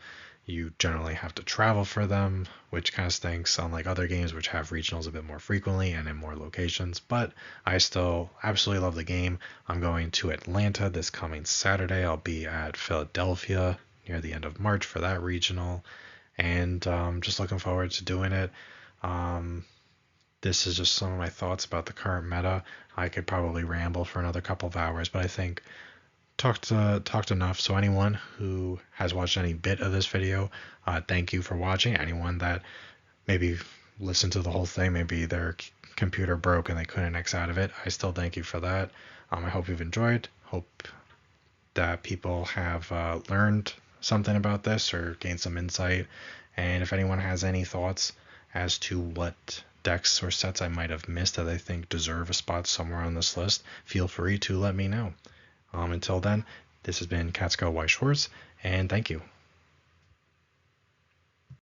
You generally have to travel for them, which kind of stinks, unlike other games which have regionals a bit more frequently and in more locations. But I still absolutely love the game. I'm going to Atlanta this coming Saturday. I'll be at Philadelphia near the end of March for that regional, and just looking forward to doing it. This is just some of my thoughts about the current meta. I could probably ramble for another couple of hours, but I think talked enough. So anyone who has watched any bit of this video, thank you for watching. Anyone that maybe listened to the whole thing, maybe their computer broke and they couldn't X out of it, I still thank you for that. I hope you've enjoyed. Hope that people have learned something about this or gained some insight. And if anyone has any thoughts as to what decks or sets I might have missed that I think deserve a spot somewhere on this list, feel free to let me know. Until then, this has been Weiss Schwarz, and thank you.